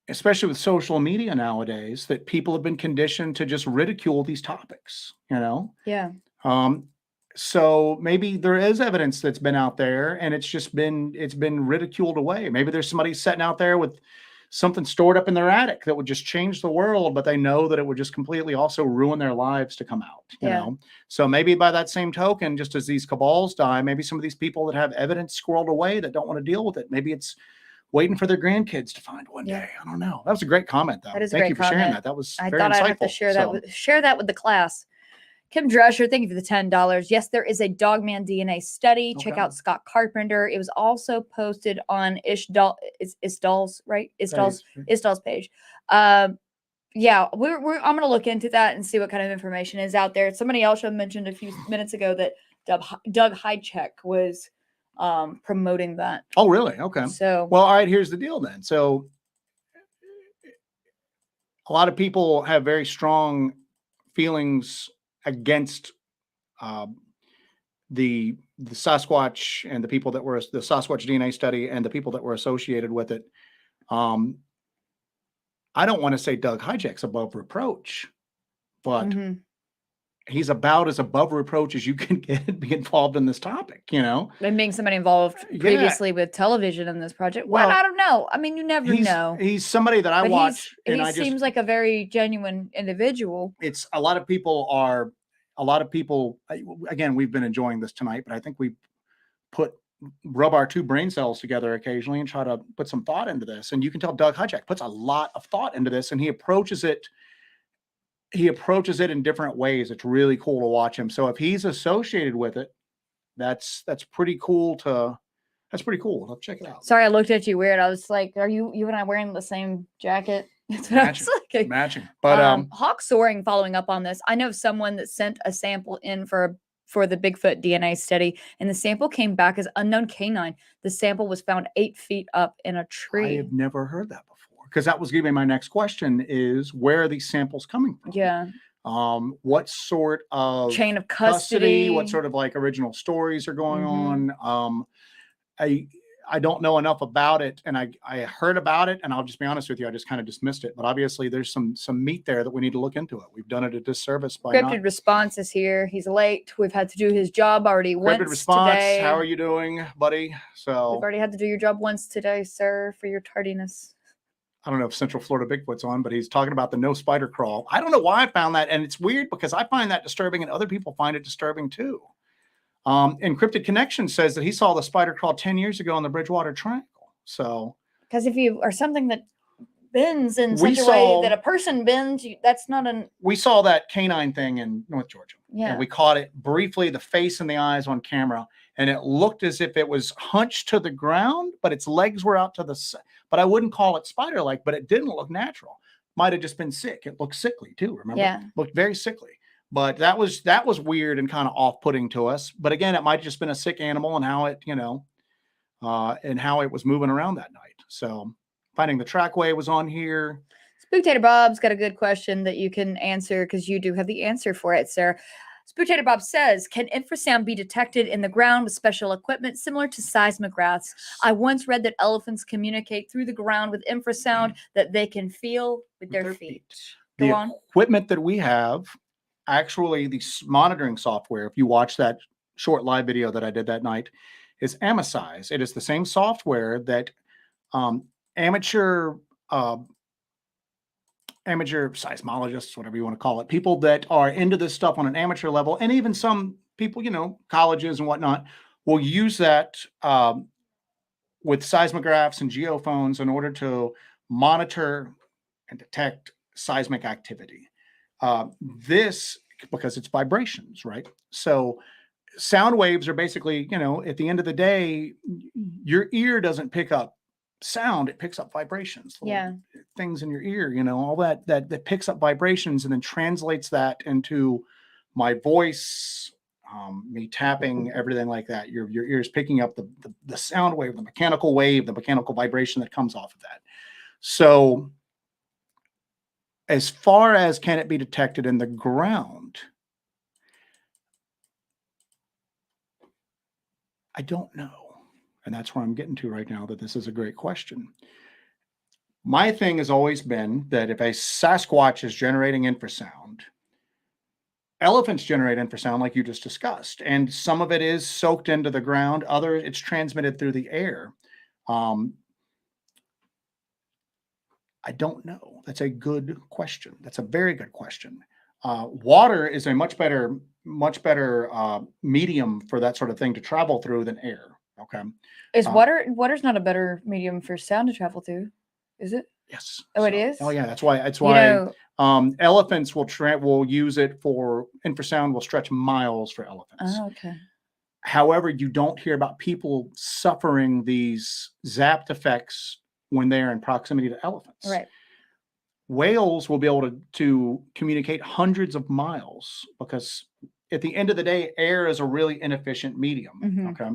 especially with social media nowadays, that people have been conditioned to just ridicule these topics, you know? Yeah. So maybe there is evidence that's been out there and it's been ridiculed away. Maybe there's somebody sitting out there with something stored up in their attic that would just change the world, but they know that it would just completely also ruin their lives to come out, you know? So maybe by that same token, just as these cabals die, maybe some of these people that have evidence squirreled away that don't want to deal with it, maybe it's waiting for their grandkids to find one day. I don't know. That was a great comment, though. Thank you for sharing that. That was very insightful. I thought I'd have to share that with the class. Kim Drescher, thank you for the $10. Yes, there is a Dogman DNA study. Check out Scott Carpenter. It was also posted on Isdal's page. Yeah, I'm going to look into that and see what kind of information is out there. Somebody else mentioned a few minutes ago that Doug Hychek was promoting that. Oh, really? Okay. So, well, all right, here's the deal then. So a lot of people have very strong feelings against the Sasquatch and the people that were the Sasquatch DNA study and the people that were associated with it. I don't want to say Doug Hychek's above reproach, but he's about as above reproach as you can get be involved in this topic, you know? And being somebody involved previously with television in this project. Well, I don't know. I mean, you never know. He's somebody that I watch. He seems like a very genuine individual. It's a lot of people, again, we've been enjoying this tonight, but I think we rub our two brain cells together occasionally and try to put some thought into this. And you can tell Doug Hychek puts a lot of thought into this, and he approaches it in different ways. It's really cool to watch him. So if he's associated with it, that's pretty cool. That's pretty cool. I'll check it out. Sorry, I looked at you weird. I was like, are you and I wearing the same jacket? Matching. But Hawk Soaring, following up on this, I know someone that sent a sample in for the Bigfoot DNA study, and the sample came back as unknown canine. The sample was found 8 feet up in a tree. I have never heard that before. because that was going to be my next question: is where are these samples coming from? Yeah. What sort of chain of custody? what sort of like original stories are going on? I don't know enough about it, and I heard about it, and I'll just be honest with you, I just kind of dismissed it. But obviously, there's some meat there that we need to look into it. We've done it a disservice by Cryptid Response is here. He's late. We've had to do his job already once Response today. How are you doing, buddy? So we've already had to do your job once today, sir, for your tardiness. I don't know if Central Florida Bigfoot's on, but he's talking about the no spider crawl. I don't know why I found that, and it's weird because I find that disturbing, and other people find it disturbing too. Encrypted Connection says that he saw the spider crawl 10 years ago in the Bridgewater Triangle. So, because if you are something that bends in such a way that a person bends, that's not an. We saw that canine thing in North Georgia. Yeah. And we caught it briefly, the face and the eyes on camera, and it looked as if it was hunched to the ground, but its legs were out to the side. But I wouldn't call it spider-like, but it didn't look natural. Might have just been sick. It looked sickly too, remember? Yeah. Looked very sickly. But that was weird and kind of off-putting to us. But again, it might have just been a sick animal and how it, and how it was moving around that night. So finding the trackway was on here. Spooktator Bob's got a good question that you can answer because you do have the answer for it, sir. Spooktator Bob says, can infrasound be detected in the ground with special equipment similar to seismographs? I once read that elephants communicate through the ground with infrasound that they can feel with their feet. Go on. Equipment that we have, actually the monitoring software, if you watch that short live video that I did that night, is Amasize. It is the same software that amateur seismologists, whatever you want to call it, people that are into this stuff on an amateur level, and even some people, colleges and whatnot, will use that with seismographs and geophones in order to monitor and detect seismic activity. This, because it's vibrations, right? So sound waves are basically, at the end of the day, your ear doesn't pick up sound, it picks up vibrations. Yeah. Things in your ear, all that picks up vibrations and then translates that into my voice, me tapping, everything like that. Your ear is picking up the sound wave, the mechanical vibration that comes off of that. So as far as can it be detected in the ground, I don't know. And that's where I'm getting to right now, that this is a great question. My thing has always been that if a Sasquatch is generating infrasound, elephants generate infrasound like you just discussed, and some of it is soaked into the ground, other it's transmitted through the air. I don't know. That's a good question. That's a very good question. Water is a much better medium for that sort of thing to travel through than air. Okay. Is water's not a better medium for sound to travel through, is it? Yes. Oh, it is? Oh, yeah. That's why elephants will use it for infrasound, will stretch miles for elephants. Oh, okay. However, you don't hear about people suffering these zapped effects when they're in proximity to elephants. Right. Whales will be able to communicate hundreds of miles because at the end of the day, air is a really inefficient medium. Mm-hmm. Okay.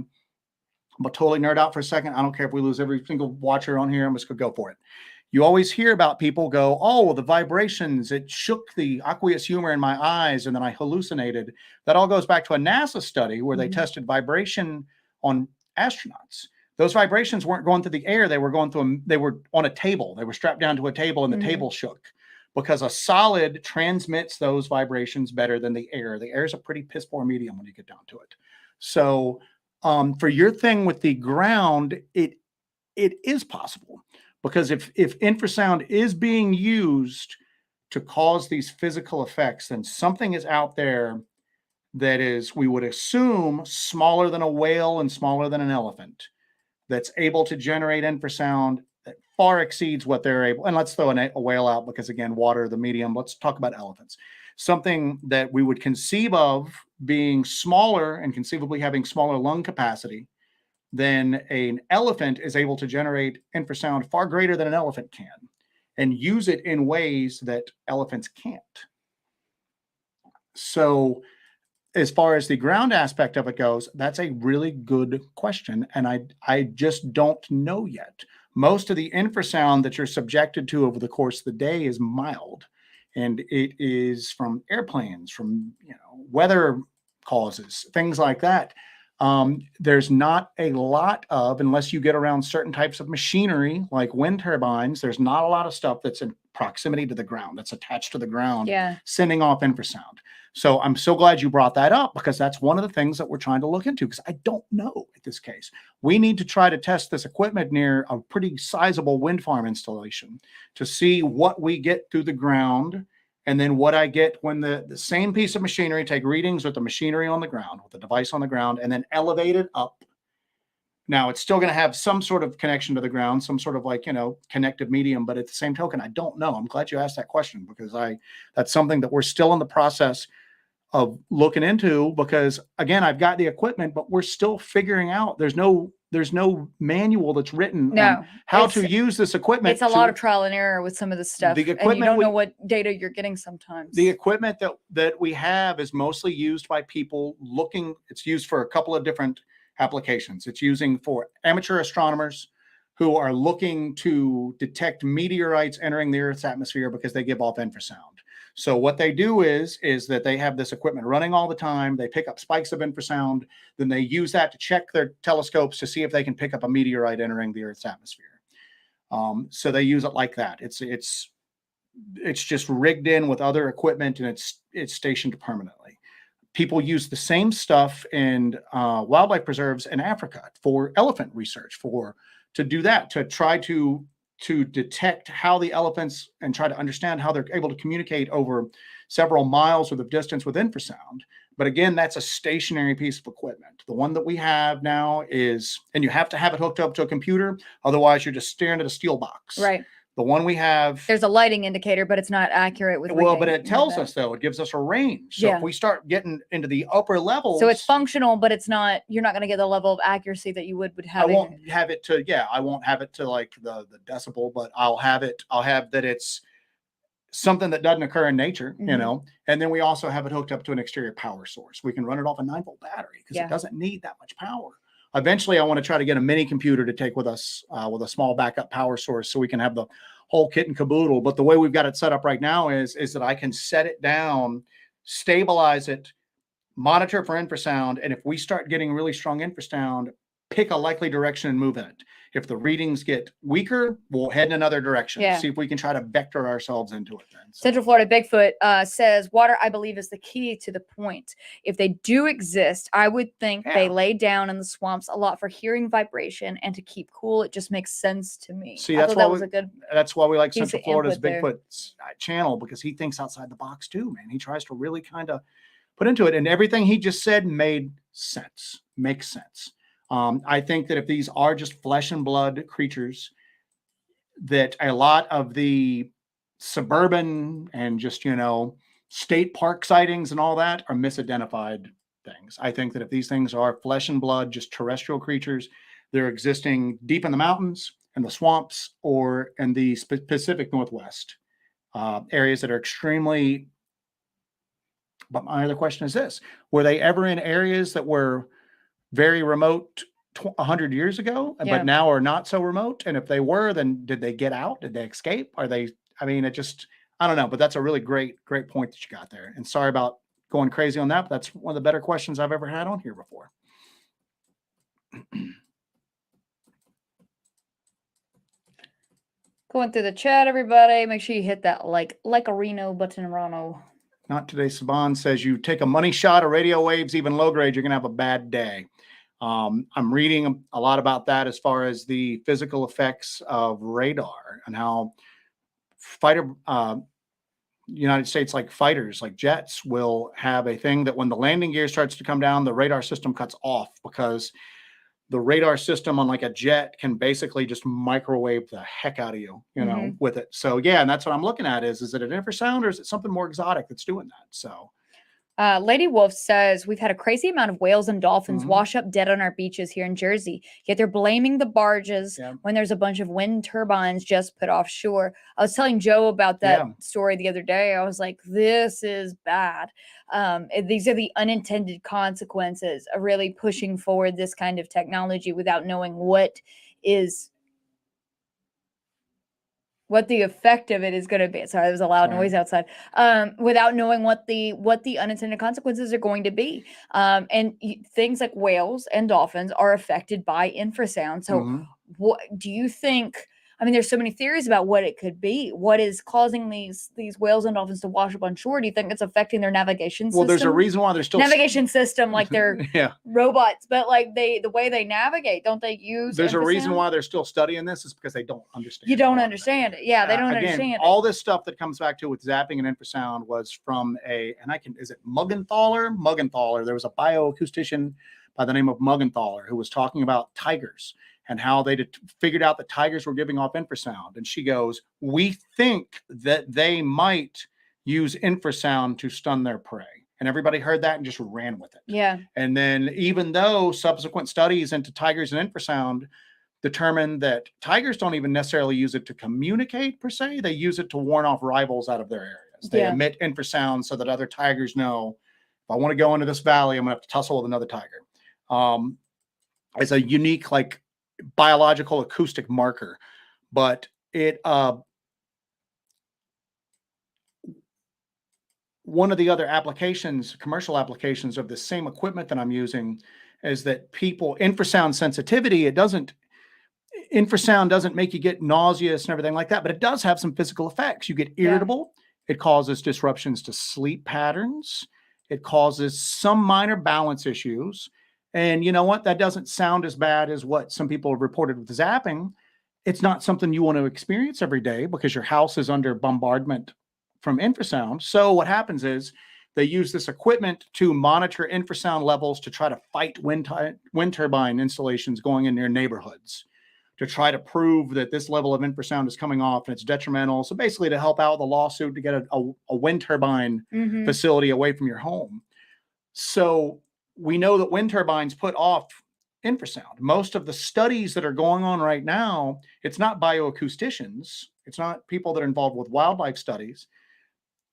But totally nerd out for a second. I don't care if we lose every single watcher on here. I'm just going to go for it. You always hear about people go, oh, well, the vibrations, it shook the aqueous humor in my eyes and then I hallucinated. That all goes back to a NASA study where they tested vibration on astronauts. Those vibrations weren't going through the air. They were on a table. They were strapped down to a table and the table shook because a solid transmits those vibrations better than the air. The air is a pretty piss poor medium when you get down to it. So for your thing with the ground, it is possible because if infrasound is being used to cause these physical effects, then something is out there that is, we would assume, smaller than a whale and smaller than an elephant that's able to generate infrasound that far exceeds what they're able. And let's throw a whale out because, again, water, the medium. Let's talk about elephants. Something that we would conceive of being smaller and conceivably having smaller lung capacity than an elephant is able to generate infrasound far greater than an elephant can and use it in ways that elephants can't. So as far as the ground aspect of it goes, that's a really good question. And I just don't know yet. most of the infrasound that you're subjected to over the course of the day is mild. And it is from airplanes, from weather causes, things like that. There's not a lot of, unless you get around certain types of machinery like wind turbines, there's not a lot of stuff that's in proximity to the ground, that's attached to the ground, sending off infrasound. So I'm so glad you brought that up, because that's one of the things that we're trying to look into, because I don't know in this case. We need to try to test this equipment near a pretty sizable wind farm installation to see what we get through the ground, and then what I get when the same piece of machinery, take readings with the machinery on the ground, with the device on the ground, and then elevate it up. Now, it's still going to have some sort of connection to the ground, some sort of connective medium, but at the same token, I don't know. I'm glad you asked that question, because that's something that we're still in the process of looking into, because again, I've got the equipment, but we're still figuring out, there's no manual that's written on how to use this equipment. It's a lot of trial and error with some of this stuff, and you don't know what data you're getting sometimes. The equipment that we have is mostly used by people looking, it's used for a couple of different applications. It's using for amateur astronomers who are looking to detect meteorites entering the Earth's atmosphere, because they give off infrasound. So what they do is that they have this equipment running all the time. They pick up spikes of infrasound. Then they use that to check their telescopes to see if they can pick up a meteorite entering the Earth's atmosphere. So they use it like that. It's just rigged in with other equipment, and it's stationed permanently. People use the same stuff in wildlife preserves in Africa for elephant research, to do that, to try to detect how the elephants, and try to understand how they're able to communicate over several miles worth of distance with infrasound. But again, that's a stationary piece of equipment. The one that we have now is, and you have to have it hooked up to a computer, otherwise you're just staring at a steel box. Right. The one we have, there's a lighting indicator, but it's not accurate with well, but it tells us, though, it gives us a range. So if we start getting into the upper levels, so it's functional, but it's not, you're not going to get the level of accuracy that you would have. I won't have it to, I won't have it to like the decibel, but I'll have that it's something that doesn't occur in nature, and then we also have it hooked up to an exterior power source. We can run it off a 9-volt battery, because it doesn't need that much power. Eventually, I want to try to get a mini computer to take with us with a small backup power source, so we can have the whole kit and caboodle. But the way we've got it set up right now is that I can set it down, stabilize it, monitor for infrasound, and if we start getting really strong infrasound, pick a likely direction and move in it. If the readings get weaker, we'll head in another direction. See if we can try to vector ourselves into it then. So. Central Florida Bigfoot says, water, I believe, is the key to the point. If they do exist, I would think they lay down in the swamps a lot for hearing vibration and to keep cool. It just makes sense to me. See, that's why we like Central Florida's Bigfoot channel, because he thinks outside the box too, man. He tries to really kind of put into it, and everything he just said made sense, makes sense. I think that if these are just flesh and blood creatures, that a lot of the suburban and just, state park sightings and all that are misidentified things. I think that if these things are flesh and blood, just terrestrial creatures, they're existing deep in the mountains and the swamps, or in the Pacific Northwest, areas that are extremely. But my other question is this: were they ever in areas that were very remote 100 years ago, but now are not so remote? And if they were, then did they get out? Did they escape? Are they, I don't know, but that's a really great point that you got there. And sorry about going crazy on that, but that's one of the better questions I've ever had on here before. Going through the chat, everybody, make sure you hit that like a Reno button, Rano. Not today. Saban says, you take a money shot of radio waves, even low grade, you're going to have a bad day. I'm reading a lot about that as far as the physical effects of radar and how United States, like fighters, like jets, will have a thing that when the landing gear starts to come down, the radar system cuts off, because the radar system on like a jet can basically just microwave the heck out of you, with it. So and that's what I'm looking at is it an infrasound, or is it something more exotic that's doing that? So Lady Wolf says, we've had a crazy amount of whales and dolphins wash up dead on our beaches here in Jersey, yet they're blaming the barges when there's a bunch of wind turbines just put offshore. I was telling Joe about that story the other day. I was like, this is bad. These are the unintended consequences of really pushing forward this kind of technology without knowing what is what the effect of it is going to be. Sorry, there was a loud noise outside. Without knowing what the unintended consequences are going to be. And things like whales and dolphins are affected by infrasound. So, what do you think? I mean, there's so many theories about what it could be. What is causing these whales and dolphins to wash up on shore? Do you think it's affecting their navigation system? Well, there's a reason why they're still navigation system, like they're robots, but like the way they navigate, don't they use? There's infrasound? A reason why they're still studying this is because they don't understand. You don't understand it. Yeah, they don't again, understand it. All this stuff that comes back to with zapping and infrasound was from is it Muggenthaler? Muggenthaler. There was a bioacoustician by the name of Muggenthaler who was talking about tigers and how they figured out that tigers were giving off infrasound. And she goes, we think that they might use infrasound to stun their prey. And everybody heard that and just ran with it. Yeah. And then even though subsequent studies into tigers and infrasound determined that tigers don't even necessarily use it to communicate per se, they use it to warn off rivals out of their areas. They emit infrasound so that other tigers know, if I want to go into this valley, I'm going to have to tussle with another tiger. It's a unique, like, biological acoustic marker, but it one of the other applications, commercial applications of the same equipment that I'm using, is that infrasound sensitivity, infrasound doesn't make you get nauseous and everything like that, but it does have some physical effects. You get irritable. It causes disruptions to sleep patterns. It causes some minor balance issues. And you know what? That doesn't sound as bad as what some people have reported with zapping. It's not something you want to experience every day because your house is under bombardment from infrasound. So what happens is they use this equipment to monitor infrasound levels to try to fight wind turbine installations going in their neighborhoods, to try to prove that this level of infrasound is coming off and it's detrimental. So basically to help out the lawsuit to get a wind turbine facility away from your home. So we know that wind turbines put off infrasound. Most of the studies that are going on right now, it's not bioacousticians. It's not people that are involved with wildlife studies.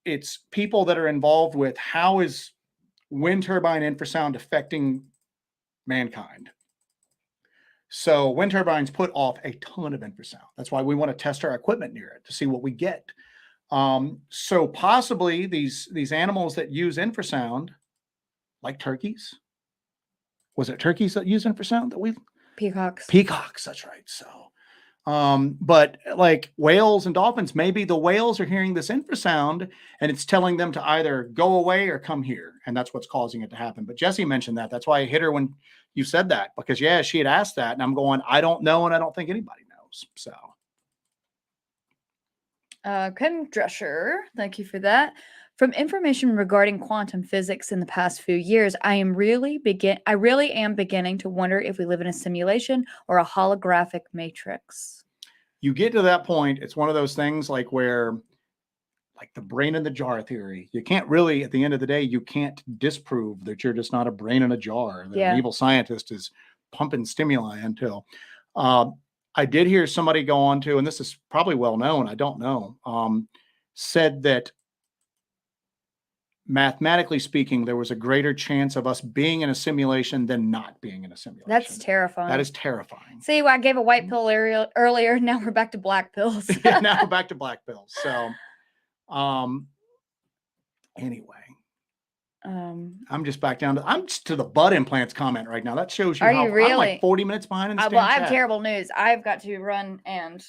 It's people that are involved with how is wind turbine infrasound affecting mankind. So wind turbines put off a ton of infrasound. That's why we want to test our equipment near it to see what we get. So possibly these animals that use infrasound, like turkeys. Was it turkeys that use infrasound that we? Peacocks. Peacocks, that's right. So, but like whales and dolphins, maybe the whales are hearing this infrasound and it's telling them to either go away or come here. And that's what's causing it to happen. But Jesse mentioned that. That's why I hit her when you said that, because she had asked that and I'm going, I don't know. And I don't think anybody knows. So. Kim Drescher, thank you for that. From information regarding quantum physics in the past few years, I really am beginning to wonder if we live in a simulation or a holographic matrix. You get to that point, it's one of those things like where, like the brain in the jar theory, you can't really, at the end of the day, you can't disprove that you're just not a brain in a jar. That an evil scientist is pumping stimuli into. I did hear somebody go on to, and this is probably well known, I don't know, said that mathematically speaking, there was a greater chance of us being in a simulation than not being in a simulation. That's terrifying. That is terrifying. See, I gave a white pill earlier. Now we're back to black pills. Now we're back to black pills. So, anyway, I'm just back down to, I'm just to the butt implants comment right now. That shows you how you really? I'm like 40 minutes behind in the well, I have terrible news. I've got to run and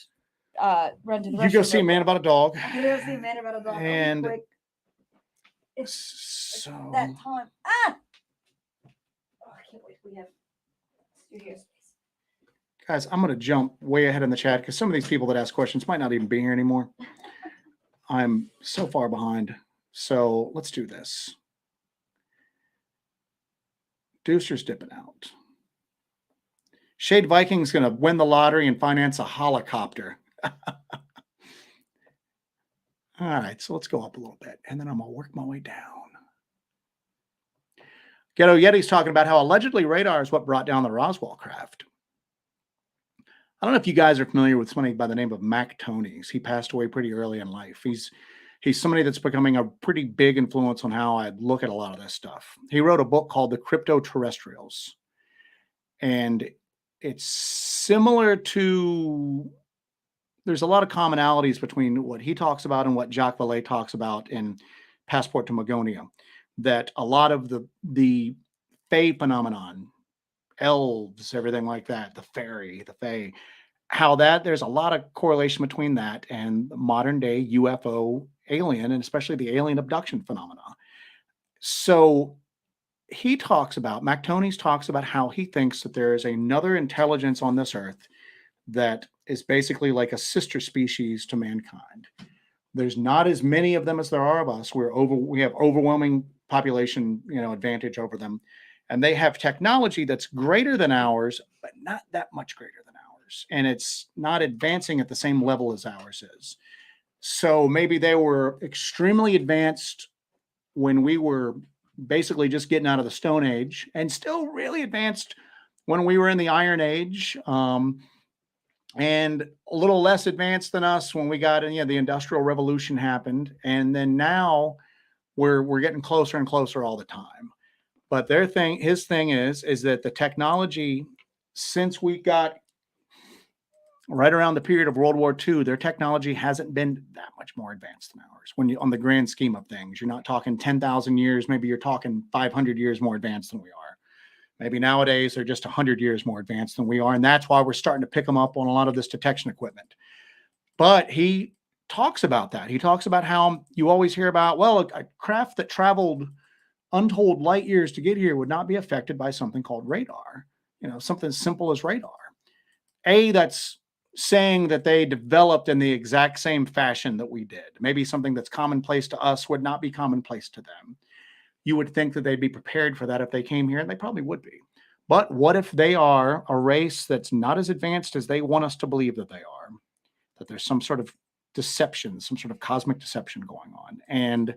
run to the restroom. You go see Man About a Dog. I'm gonna go see Man About a Dog. And it's that time. Oh, I can't wait. We have studio space. Guys, I'm going to jump way ahead in the chat because some of these people that ask questions might not even be here anymore. I'm so far behind. So let's do this. Deucer's dipping out. Shade Viking's going to win the lottery and finance a helicopter. All right, so let's go up a little bit, and then I'm going to work my way down. Ghetto Yeti's talking about how allegedly radar is what brought down the Roswell craft. I don't know if you guys are familiar with somebody by the name of Mac Tonys. He passed away pretty early in life. He's somebody that's becoming a pretty big influence on how I look at a lot of this stuff. He wrote a book called The Crypto-Terrestrials. And it's similar to there's a lot of commonalities between what he talks about and what Jacques Vallée talks about in Passport to Magonia. That a lot of the Fae phenomenon, elves, everything like that, the fairy, the Fae, how that there's a lot of correlation between that and modern day UFO alien, and especially the alien abduction phenomena. So MacTonies talks about how he thinks that there is another intelligence on this earth that is basically like a sister species to mankind. There's not as many of them as there are of us. We have overwhelming population, advantage over them. And they have technology that's greater than ours, but not that much greater than ours. And it's not advancing at the same level as ours is. So maybe they were extremely advanced when we were basically just getting out of the Stone Age, and still really advanced when we were in the Iron Age, and a little less advanced than us when we got in, the Industrial Revolution happened. And then now we're getting closer and closer all the time. But his thing is that the technology, since we got right around the period of World War II, their technology hasn't been that much more advanced than ours. On the grand scheme of things, you're not talking 10,000 years. Maybe you're talking 500 years more advanced than we are. Maybe nowadays they're just 100 years more advanced than we are. And that's why we're starting to pick them up on a lot of this detection equipment. But he talks about that. He talks about how you always hear about, well, a craft that traveled untold light years to get here would not be affected by something called radar, something as simple as radar. That's saying that they developed in the exact same fashion that we did. Maybe something that's commonplace to us would not be commonplace to them. You would think that they'd be prepared for that if they came here, and they probably would be. But what if they are a race that's not as advanced as they want us to believe that they are? That there's some sort of deception, some sort of cosmic deception going on, and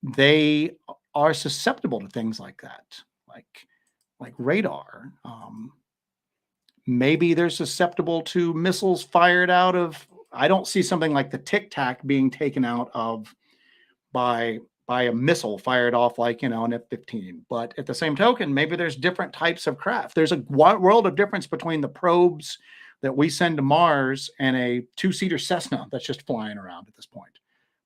they are susceptible to things like that, like radar. Maybe they're susceptible to missiles fired out of, I don't see something like the Tic Tac being taken out of by a missile fired off like, an F-15. But at the same token, maybe there's different types of craft. There's a world of difference between the probes that we send to Mars and a two-seater Cessna that's just flying around at this point.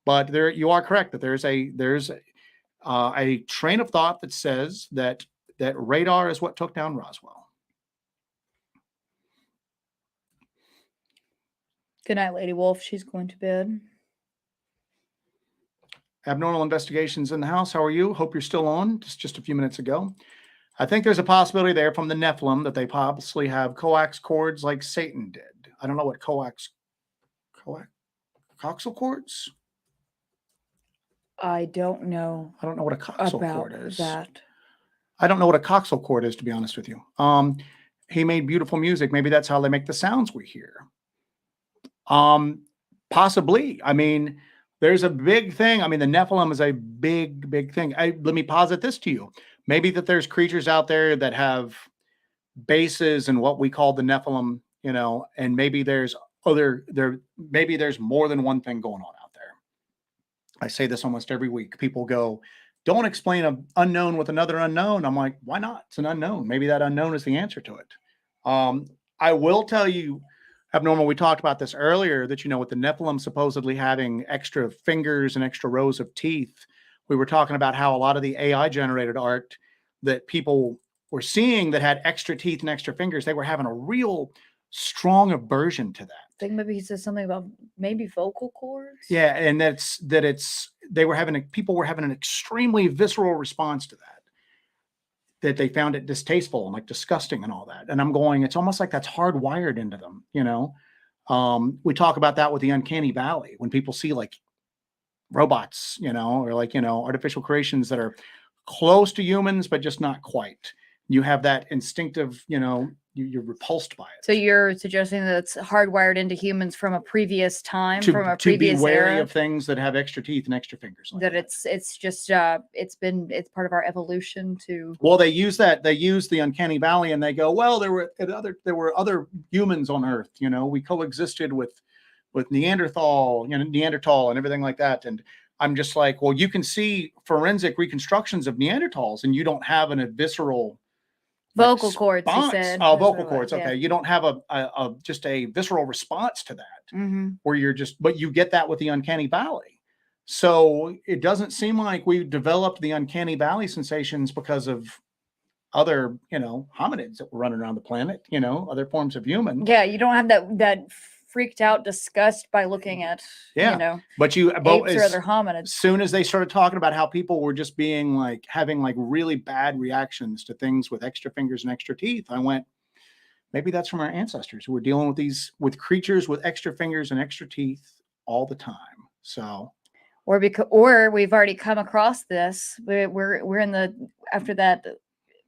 But you are correct that there's a train of thought that says that radar is what took down Roswell. Good night, Lady Wolf. She's going to bed. Abnormal Investigations in the house. How are you? Hope you're still on. Just a few minutes ago. I think there's a possibility there from the Nephilim that they possibly have coax cords like Satan did. I don't know what coaxial cords? I don't know. I don't know what a coaxial cord is. That. I don't know what a coaxial cord is, to be honest with you. He made beautiful music. Maybe that's how they make the sounds we hear. Possibly. I mean, there's a big thing. I mean, the Nephilim is a big, big thing. Let me posit this to you. Maybe that there's creatures out there that have bases in what we call the Nephilim, and maybe there's maybe there's more than one thing going on out there. I say this almost every week. People go, don't explain an unknown with another unknown. I'm like, why not? It's an unknown. Maybe that unknown is the answer to it. I will tell you, Abnormal, we talked about this earlier, that, with the Nephilim supposedly having extra fingers and extra rows of teeth, we were talking about how a lot of the AI generated art that people were seeing that had extra teeth and extra fingers, they were having a real strong aversion to that. I think maybe he says something about maybe vocal cords. Yeah, and people were having an extremely visceral response to that they found it distasteful and like disgusting and all that. And I'm going, it's almost like that's hardwired into them, We talk about that with the uncanny valley when people see like robots, or like, artificial creations that are close to humans, but just not quite. You have that instinctive, you're repulsed by it. So you're suggesting that it's hardwired into humans from a previous time, from a to previous be wary era? of things that have extra teeth and extra fingers. Like that it's just it's part of our evolution to. Well, they use the uncanny valley, and they go, well, there were other humans on Earth. We coexisted with Neanderthal and everything like that. And I'm just like, well, you can see forensic reconstructions of Neanderthals, and you don't have a visceral Vocal cords, you response. said. Oh, That's what vocal it was, cords. yeah. Okay, you don't have a just a visceral response to that, Mm-hmm. where you're just, but you get that with the uncanny valley. So it doesn't seem like we developed the uncanny valley sensations because of other, hominids that were running around the planet, other forms of human. Yeah, you don't have that freaked out disgust by looking at, but apes or other hominids. As soon as they started talking about how people were just being like having like really bad reactions to things with extra fingers and extra teeth, I went, maybe that's from our ancestors who were dealing with creatures with extra fingers and extra teeth all the time. So, or we've already come across this. We're in the after that.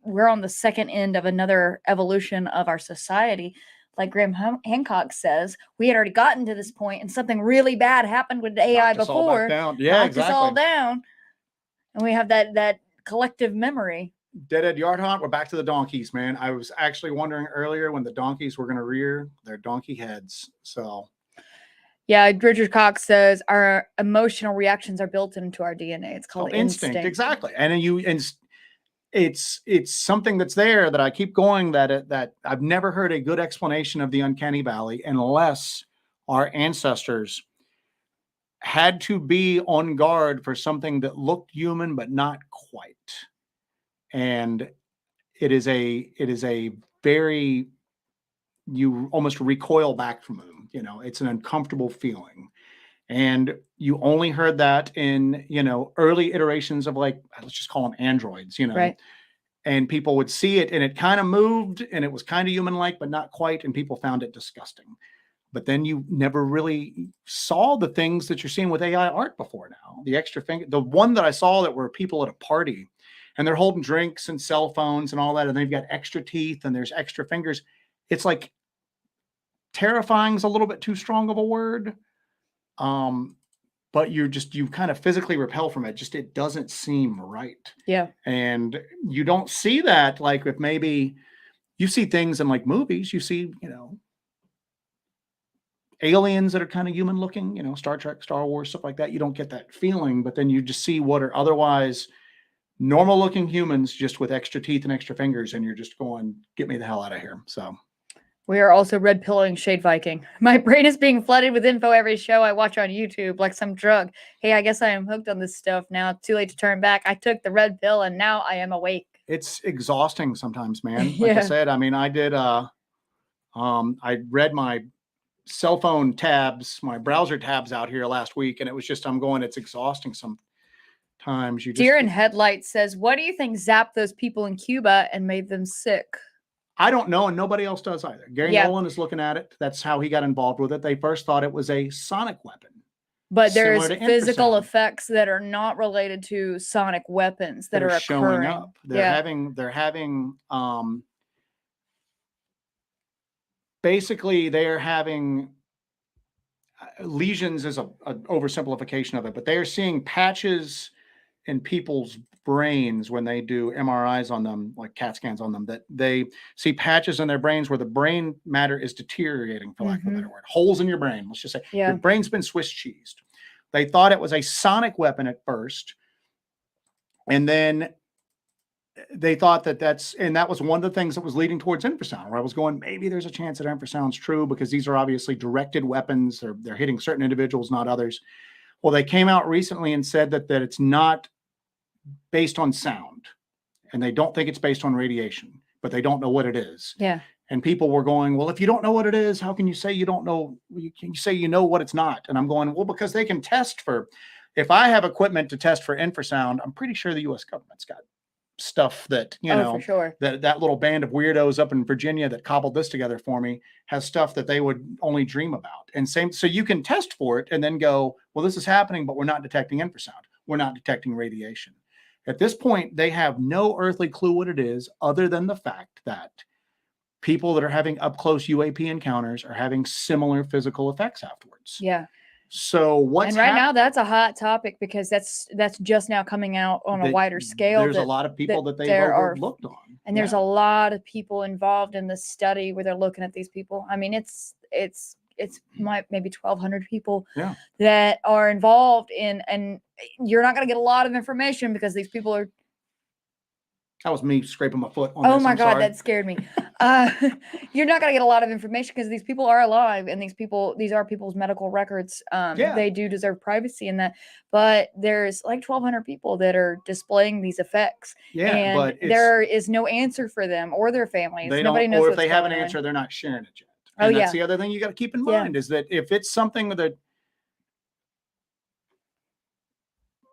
We're on the second end of another evolution of our society. Like Graham Hancock says, we had already gotten to this point, and something really bad happened with AI before. Knocked us all down, and we have that collective memory. Dead Yard Hunt. We're back to the donkeys, man. I was actually wondering earlier when the donkeys were going to rear their donkey heads. So, yeah, Richard Cox says our emotional reactions are built into our DNA. It's called instinct. Exactly, and it's something that's there that I keep going that I've never heard a good explanation of the uncanny valley unless our ancestors had to be on guard for something that looked human but not quite. And it is a very, you almost recoil back from them. It's an uncomfortable feeling. And you only heard that in, early iterations of, like, let's just call them androids, Right. And people would see it and it kind of moved and it was kind of human-like, but not quite. And people found it disgusting. But then you never really saw the things that you're seeing with AI art before now. The extra finger, the one that I saw that were people at a party and they're holding drinks and cell phones and all that. And they've got extra teeth and there's extra fingers. It's like terrifying is a little bit too strong of a word. But you kind of physically repel from it. Just, it doesn't seem right. Yeah. And you don't see that. Like if maybe you see things in like movies, you see, aliens that are kind of human looking, Star Trek, Star Wars, stuff like that. You don't get that feeling, but then you just see what are otherwise normal looking humans just with extra teeth and extra fingers. And you're just going, get me the hell out of here. So we are also red pilling Shade Viking. My brain is being flooded with info every show I watch on YouTube, like some drug. Hey, I guess I am hooked on this stuff now. It's too late to turn back. I took the red pill and now I am awake. It's exhausting sometimes, man. Like I said, I mean, I did, I read my cell phone tabs, my browser tabs out here last week, and it was just, it's exhausting sometimes. Deer in Headlights says, what do you think zapped those people in Cuba and made them sick? I don't know, and nobody else does either. Gary Nolan is looking at it. That's how he got involved with it. They first thought it was a sonic weapon. But there's physical effects that are not related to sonic weapons that are showing up. They're having basically they're having lesions is a oversimplification of it, but they are seeing patches in people's brains when they do MRIs on them, like CAT scans on them, that they see patches in their brains where the brain matter is deteriorating, for lack of a better word. Holes in your brain, let's just say. Your brain's been Swiss cheesed. They thought it was a sonic weapon at first, and then they thought that was one of the things that was leading towards infrasound, where I was going, maybe there's a chance that infrasound's true because these are obviously directed weapons. They're hitting certain individuals, not others. Well, they came out recently and said that it's not based on sound, and they don't think it's based on radiation, but they don't know what it is. Yeah. And people were going, well, if you don't know what it is, how can you say you don't know? You say you know what it's not. And I'm going, well, because they can test for, if I have equipment to test for infrasound, I'm pretty sure the U.S. government's got stuff that, for sure. that little band of weirdos up in Virginia that cobbled this together for me has stuff that they would only dream about. And so you can test for it and then go, well, this is happening, but we're not detecting infrasound. We're not detecting radiation. At this point, they have no earthly clue what it is, other than the fact that people that are having up close UAP encounters are having similar physical effects afterwards. Yeah. So now that's a hot topic because that's just now coming out on a wider scale. There's a lot of people that they've overlooked on. And there's a lot of people involved in the study where they're looking at these people. I mean, it's maybe 1,200 people that are involved in, and you're not going to get a lot of information because these people are That was me scraping my foot on Oh this. my I'm God, sorry. that scared me. You're not going to get a lot of information because these people are alive and these are people's medical records. Yeah. They do deserve privacy in that. But there's like 1,200 people that are displaying these effects. Yeah, And but there is no answer for them or their families. they Nobody don't, knows or if what's they have an going on. answer, they're not sharing it yet. Oh, And that's yeah. the other thing you got to keep in Yeah. mind is that if it's something that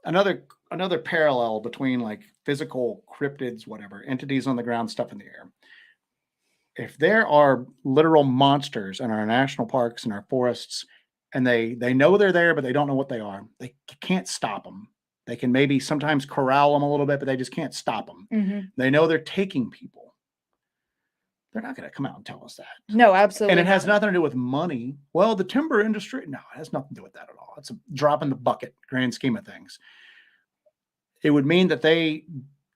another parallel between like physical cryptids, whatever, entities on the ground, stuff in the air. If there are literal monsters in our national parks and our forests, and they know they're there, but they don't know what they are, they can't stop them. They can maybe sometimes corral them a little bit, but they just can't stop them. Mm-hmm. They know they're taking people. They're not going to come out and tell us that. No, absolutely. And it has nothing to do with money. Well, the timber industry, no, it has nothing to do with that at all. It's a drop in the bucket, grand scheme of things. It would mean that they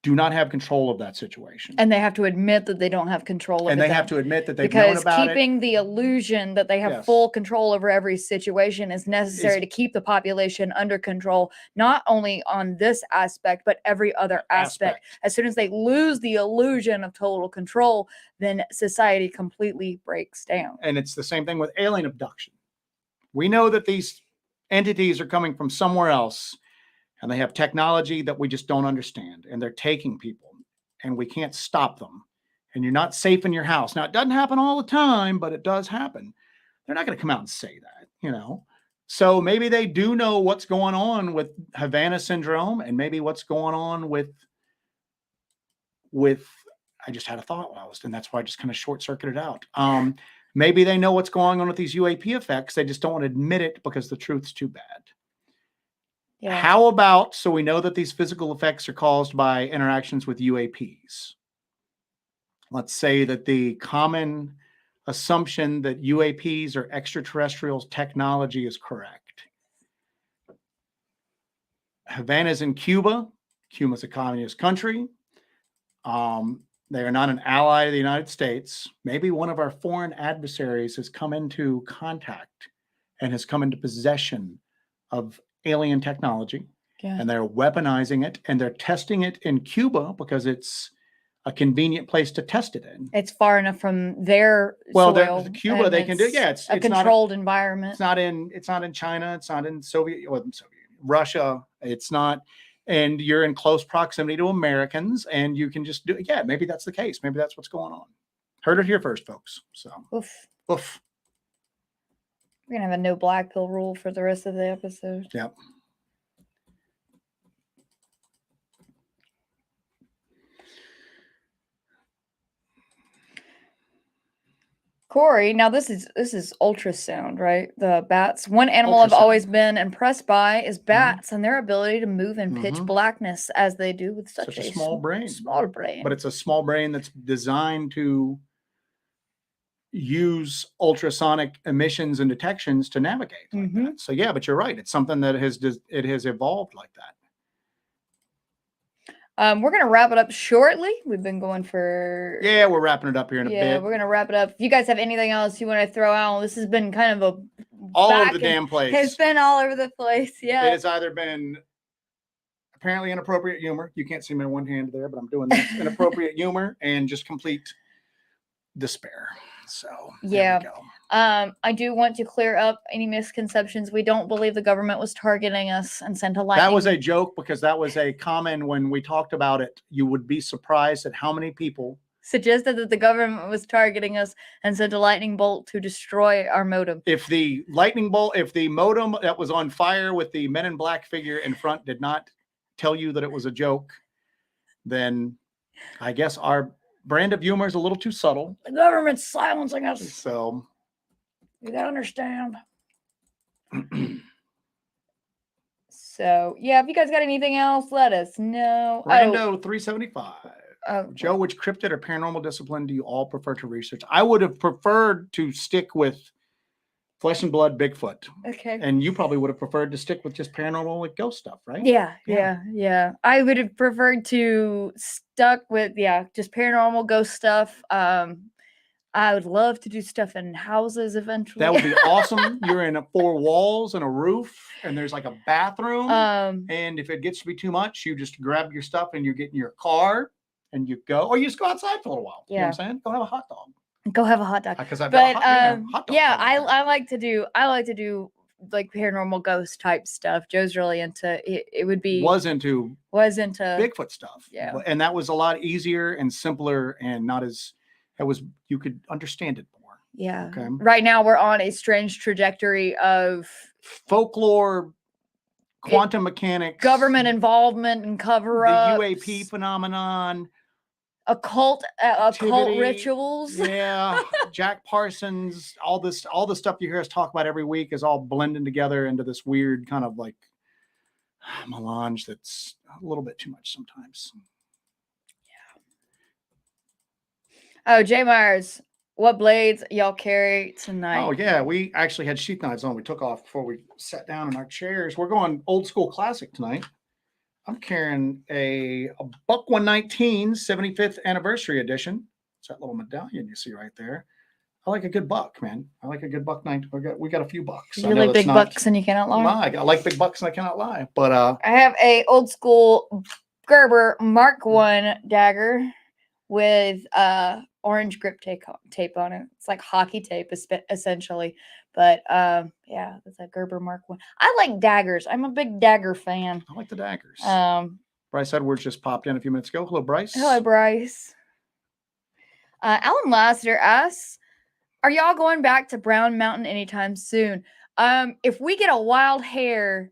do not have control of that situation. And they have to admit that they don't have control of it. And they have to admit that they've known about it. Because keeping the illusion that they have full control over every situation is necessary to keep the population under control, not only on this aspect, but every other aspect. As soon as they lose the illusion of total control, then society completely breaks down. And it's the same thing with alien abduction. We know that these entities are coming from somewhere else, and they have technology that we just don't understand, and they're taking people, and we can't stop them. And you're not safe in your house. Now, it doesn't happen all the time, but it does happen. They're not going to come out and say that, So maybe they do know what's going on with Havana syndrome, and maybe what's going on with I just had a thought while I was, and that's why I just kind of short-circuited out. Maybe they know what's going on with these UAP effects. They just don't want to admit it because the truth's too bad. Yeah. How about, so we know that these physical effects are caused by interactions with UAPs. Let's say that the common assumption that UAPs are extraterrestrial technology is correct. Havana's in Cuba. Cuba's a communist country. They are not an ally of the United States. Maybe one of our foreign adversaries has come into contact and has come into possession of alien technology, and they're weaponizing it, and they're testing it in Cuba because it's a convenient place to test it in. It's far enough from their soil. Cuba, they can do. Yeah, it's a controlled environment. It's not in China. It's not in Russia. It's not. And you're in close proximity to Americans, and you can just do it. Yeah, maybe that's the case. Maybe that's what's going on. Heard it here first, folks. So, oof. We're going to have a no black pill rule for the rest of the episode. Yep. Corey, now this is ultrasound, right? The bats. One animal I've always been impressed by is bats and their ability to move in pitch blackness as they do with such a small brain. Small brain. But it's a small brain that's designed to use ultrasonic emissions and detections to navigate like that. So yeah, but you're right. It's something that has evolved like that. We're going to wrap it up shortly. We've been going for... Yeah, we're wrapping it up here in a bit. Yeah, we're going to wrap it up. If you guys have anything else you want to throw out, this has been kind of all over the damn place. It's been all over the place, yeah. It has either been apparently inappropriate humor. You can't see my one hand there, but I'm doing this. Inappropriate humor and just complete despair. So, yeah. There we go. I do want to clear up any misconceptions. We don't believe the government was targeting us and sent a lightning. That was a joke because that was a comment when we talked about it. You would be surprised at how many people suggested that the government was targeting us and sent a lightning bolt to destroy our modem. If the modem that was on fire with the Men in Black figure in front did not tell you that it was a joke, then I guess our brand of humor is a little too subtle. The government's silencing us. So you gotta understand. So yeah, if you guys got anything else, let us know. Rando 375. Joe, which cryptid or paranormal discipline do you all prefer to research? I would have preferred to stick with flesh and blood Bigfoot. Okay. And you probably would have preferred to stick with just paranormal like ghost stuff, right? Yeah. I would have preferred to stuck with just paranormal ghost stuff. I would love to do stuff in houses eventually. That would be awesome. You're in 4 walls and a roof, and there's like a bathroom. And if it gets to be too much, you just grab your stuff and you get in your car and you go, or you just go outside for a little while. You know what Yeah. I'm saying? Go have a hot dog. Go have a hot dog. Because I've got But a hot dog. yeah, right there. I like to do like paranormal ghost type stuff. Joe's really into it. It would be was into Bigfoot stuff. Yeah. And that was a lot easier and simpler and not as you could understand it more. Yeah. Okay. Right now we're on a strange trajectory of folklore, quantum mechanics, government involvement and cover up, the UAP phenomenon, occult rituals. Yeah, Jack Parsons, all the stuff you hear us talk about every week is all blending together into this weird kind of like melange that's a little bit too much sometimes. Yeah. Oh, Jay Myers, what blades y'all carry tonight? Oh yeah, we actually had sheath knives on. We took off before we sat down in our chairs. We're going old school classic tonight. I'm carrying a Buck 119 75th anniversary edition. It's that little medallion you see right there. I like a good buck, man. I like a good buck 19. We got a few bucks. You like big bucks and you cannot lie. I like big bucks and I cannot lie. But I have a old school Gerber Mark 1 dagger with orange grip tape on it. It's like hockey tape essentially. But yeah, it's a Gerber Mark 1. I like daggers. I'm a big dagger fan. I like the daggers. Bryce Edwards just popped in a few minutes ago. Hello, Bryce. Hello, Bryce. Alan Lassiter asks, are y'all going back to Brown Mountain anytime soon? If we get a wild hair,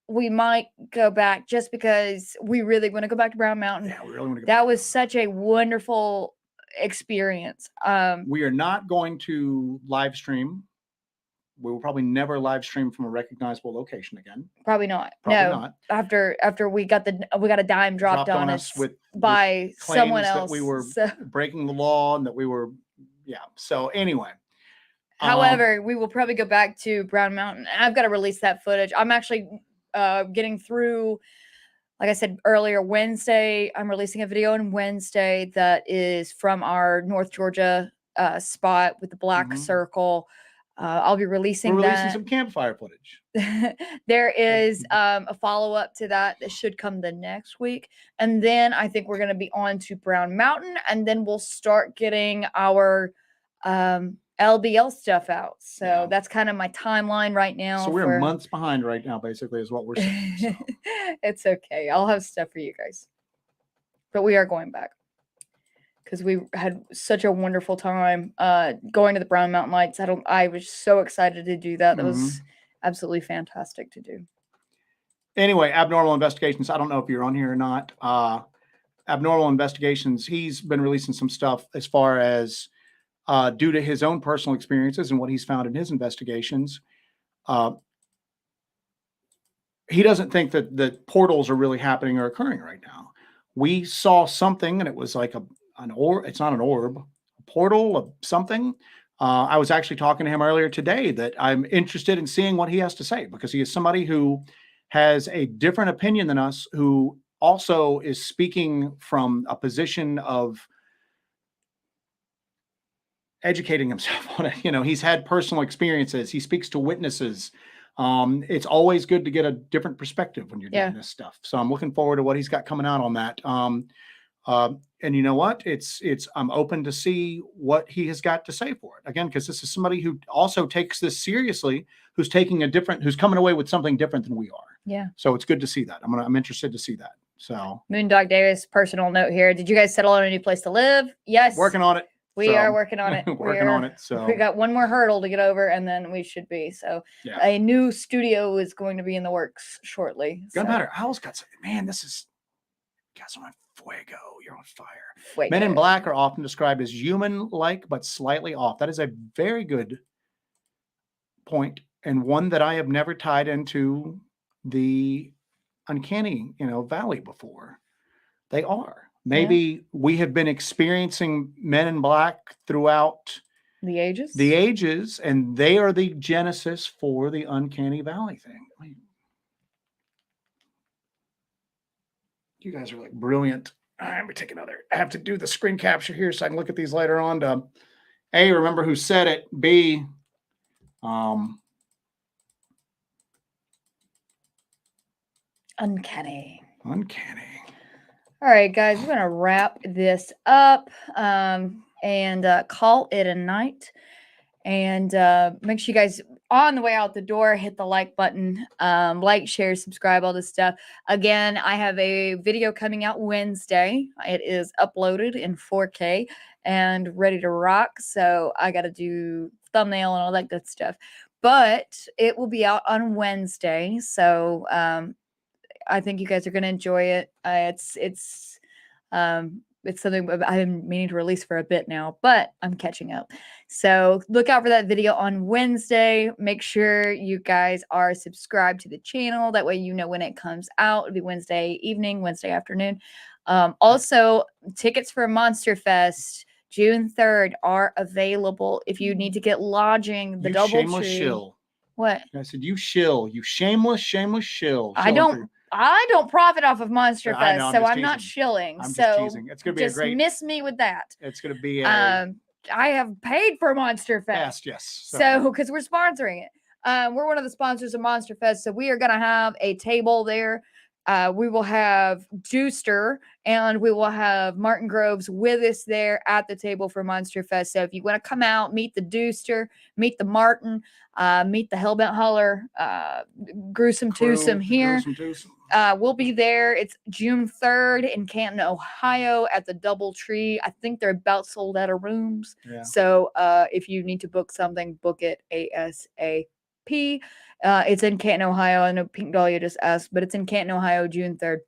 we might go back just because we really want to go back to Brown Mountain. Yeah, we really want to go That was such a wonderful experience. We are not going to live stream. We will probably never live stream from a recognizable location again. Probably not. Probably not. After we got a dime dropped on us by someone else. That we were breaking the law and that we were, yeah. So anyway. However, we will probably go back to Brown Mountain. I've got to release that footage. I'm actually getting through, like I said earlier, Wednesday. I'm releasing a video on Wednesday that is from our North Georgia spot with the black circle. I'll be releasing some campfire footage. There is a follow-up to that should come the next week. And then I think we're going to be on to Brown Mountain. And then we'll start getting our LBL stuff out. So that's kind of my timeline right now. So we're months behind right now, basically, is what we're saying. So. It's okay. I'll have stuff for you guys. But we are going back. Because we had such a wonderful time going to the Brown Mountain Lights. I was so excited to do that. That was absolutely fantastic to do. Anyway, Abnormal Investigations. I don't know if you're on here or not. Abnormal Investigations. He's been releasing some stuff as far as due to his own personal experiences and what he's found in his investigations. He doesn't think that portals are really happening or occurring right now. We saw something, and it was like an orb. It's not an orb, a portal of something. I was actually talking to him earlier today that I'm interested in seeing what he has to say, because he is somebody who has a different opinion than us, who also is speaking from a position of educating himself on it. You know, he's had personal experiences. He speaks to witnesses. It's always good to get a different perspective when you're doing this stuff. So I'm looking forward to what he's got coming out on that. And you know what? I'm open to see what he has got to say for it. Again, because this is somebody who also takes this seriously, who's coming away with something different than we are. Yeah. So it's good to see that. I'm interested to see that. So Moondog Davis, personal note here. Did you guys settle on a new place to live? Yes. Working on it. We are working on it. So we got one more hurdle to get over, and then we should be. So a new studio is going to be in the works shortly. Doesn't matter. I always got to say, man, this is guys on fuego. You're on fire. Fuego. Men in Black are often described as human-like, but slightly off. That is a very good point, and one that I have never tied into the uncanny, valley before. They are. Maybe we have been experiencing Men in Black throughout the ages, and they are the genesis for the uncanny valley thing. You guys are like brilliant. All right, let me take another. I have to do the screen capture here so I can look at these later on to A, remember who said it. B, uncanny. All right, guys, we're gonna wrap this up and call it a night. And make sure you guys on the way out the door hit the like button, like, share, subscribe, all this stuff. Again, I have a video coming out Wednesday. It is uploaded in 4K and ready to rock. So I got to do thumbnail and all that good stuff. But it will be out on Wednesday. So I think you guys are gonna enjoy it. It's something I've been meaning to release for a bit now, but I'm catching up. So look out for that video on Wednesday. Make sure you guys are subscribed to the channel. That way you know when it comes out. It'll be Wednesday evening, Wednesday afternoon. Also, tickets for Monster Fest June 3rd are available. If you need to get lodging, the shameless DoubleTree. shill. What? I said, you shill. You shameless shill. I don't profit off of Monster I know, Fest, so I'm teasing. not shilling. I'm so just teasing. It's gonna be just a great. Miss me with that. It's gonna be a. I have paid for Monster Fest. Yes. So because we're sponsoring it, we're one of the sponsors of Monster Fest, so we are gonna have a table there. We will have Juicer and we will have Martin Groves with us there at the table for Monster Fest. So if you want to come out, meet the Deuster, meet the Martin, meet the Hellbent Holler, Gruesome Twosome here. We'll be there. It's June 3rd in Canton, Ohio at the DoubleTree. I think they're about sold out of rooms. Yeah. So if you need to book something, book it ASAP. It's in Canton, Ohio. I know Pink Dahlia just asked, but it's in Canton, Ohio, June 3rd.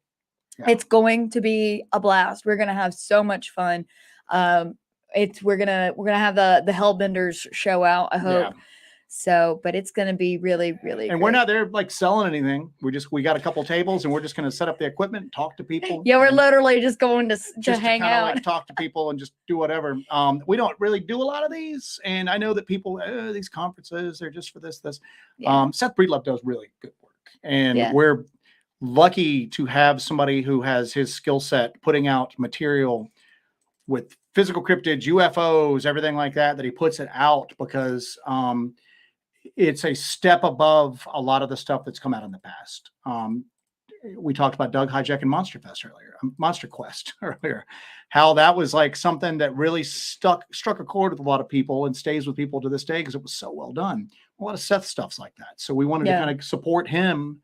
Yeah. It's going to be a blast. We're gonna have so much fun. We're gonna have the Hellbenders show out, I hope. Yeah. So, but it's gonna be really, really and great. We're not there like selling anything. We got a couple tables and we're just gonna set up the equipment and talk to people. Yeah, we're literally just going to hang out, like talk to people and just do whatever. We don't really do a lot of these, and I know that people these conferences they're just for this. Yeah. Seth Breedlove does really good work, and we're lucky to have somebody who has his skill set putting out material with physical cryptids, UFOs, everything like that he puts it out because it's a step above a lot of the stuff that's come out in the past. We talked about Doug hijacking Monster Fest earlier, Monster Quest earlier, how that was like something that really struck a chord with a lot of people and stays with people to this day because it was so well done. A lot of Seth stuff's like that. So we wanted to kind of support him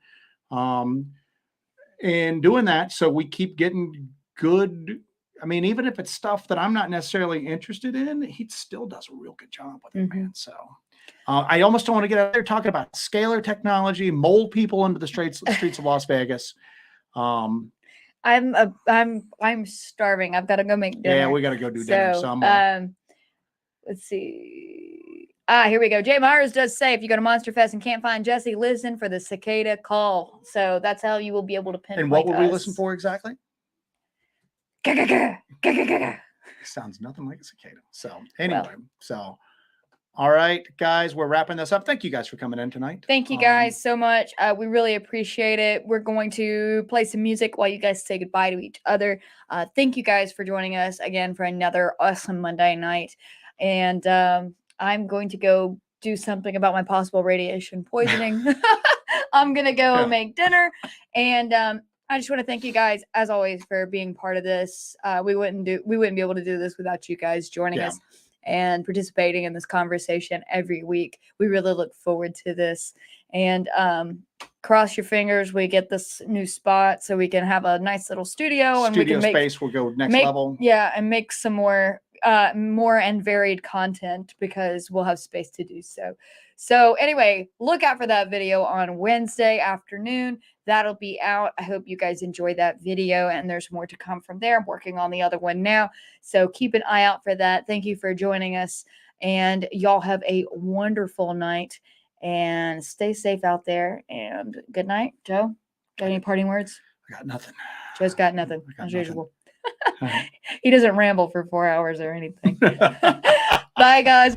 in doing that. So we keep getting good. I mean, even if it's stuff that I'm not necessarily interested in, he still does a real good job with it, man. So I almost don't want to get out there talking about scalar technology, mold people into the streets of Las Vegas. I'm starving. I've got to go make dinner. Yeah, we got to go do dinner. So let's see. Here we go. Jay Myers does say if you go to Monster Fest and can't find Jesse, listen for the cicada call. So that's how you will be able to pinpoint. And what would we listen for exactly? Sounds nothing like a cicada. So anyway, all right, guys, we're wrapping this up. Thank you guys for coming in tonight. Thank you guys so much. We really appreciate it. We're going to play some music while you guys say goodbye to each other. Thank you guys for joining us again for another awesome Monday night. And I'm going to go do something about my possible radiation poisoning. I'm going to go make dinner. And I just want to thank you guys, as always, for being part of this. We wouldn't be able to do this without you guys joining us and participating in this conversation every week. We really look forward to this. And cross your fingers, we get this new spot so we can have a nice little studio. And we can make space will go next level. Yeah, and make some more and varied content because we'll have space to do so. So anyway, look out for that video on Wednesday afternoon. That'll be out. I hope you guys enjoy that video, and there's more to come from there. I'm working on the other one now, so keep an eye out for that. Thank you for joining us, and y'all have a wonderful night, and stay safe out there, and good night. Joe, got any parting words? I got nothing. Joe's got nothing, as usual. He doesn't ramble for 4 hours or anything. Bye, guys.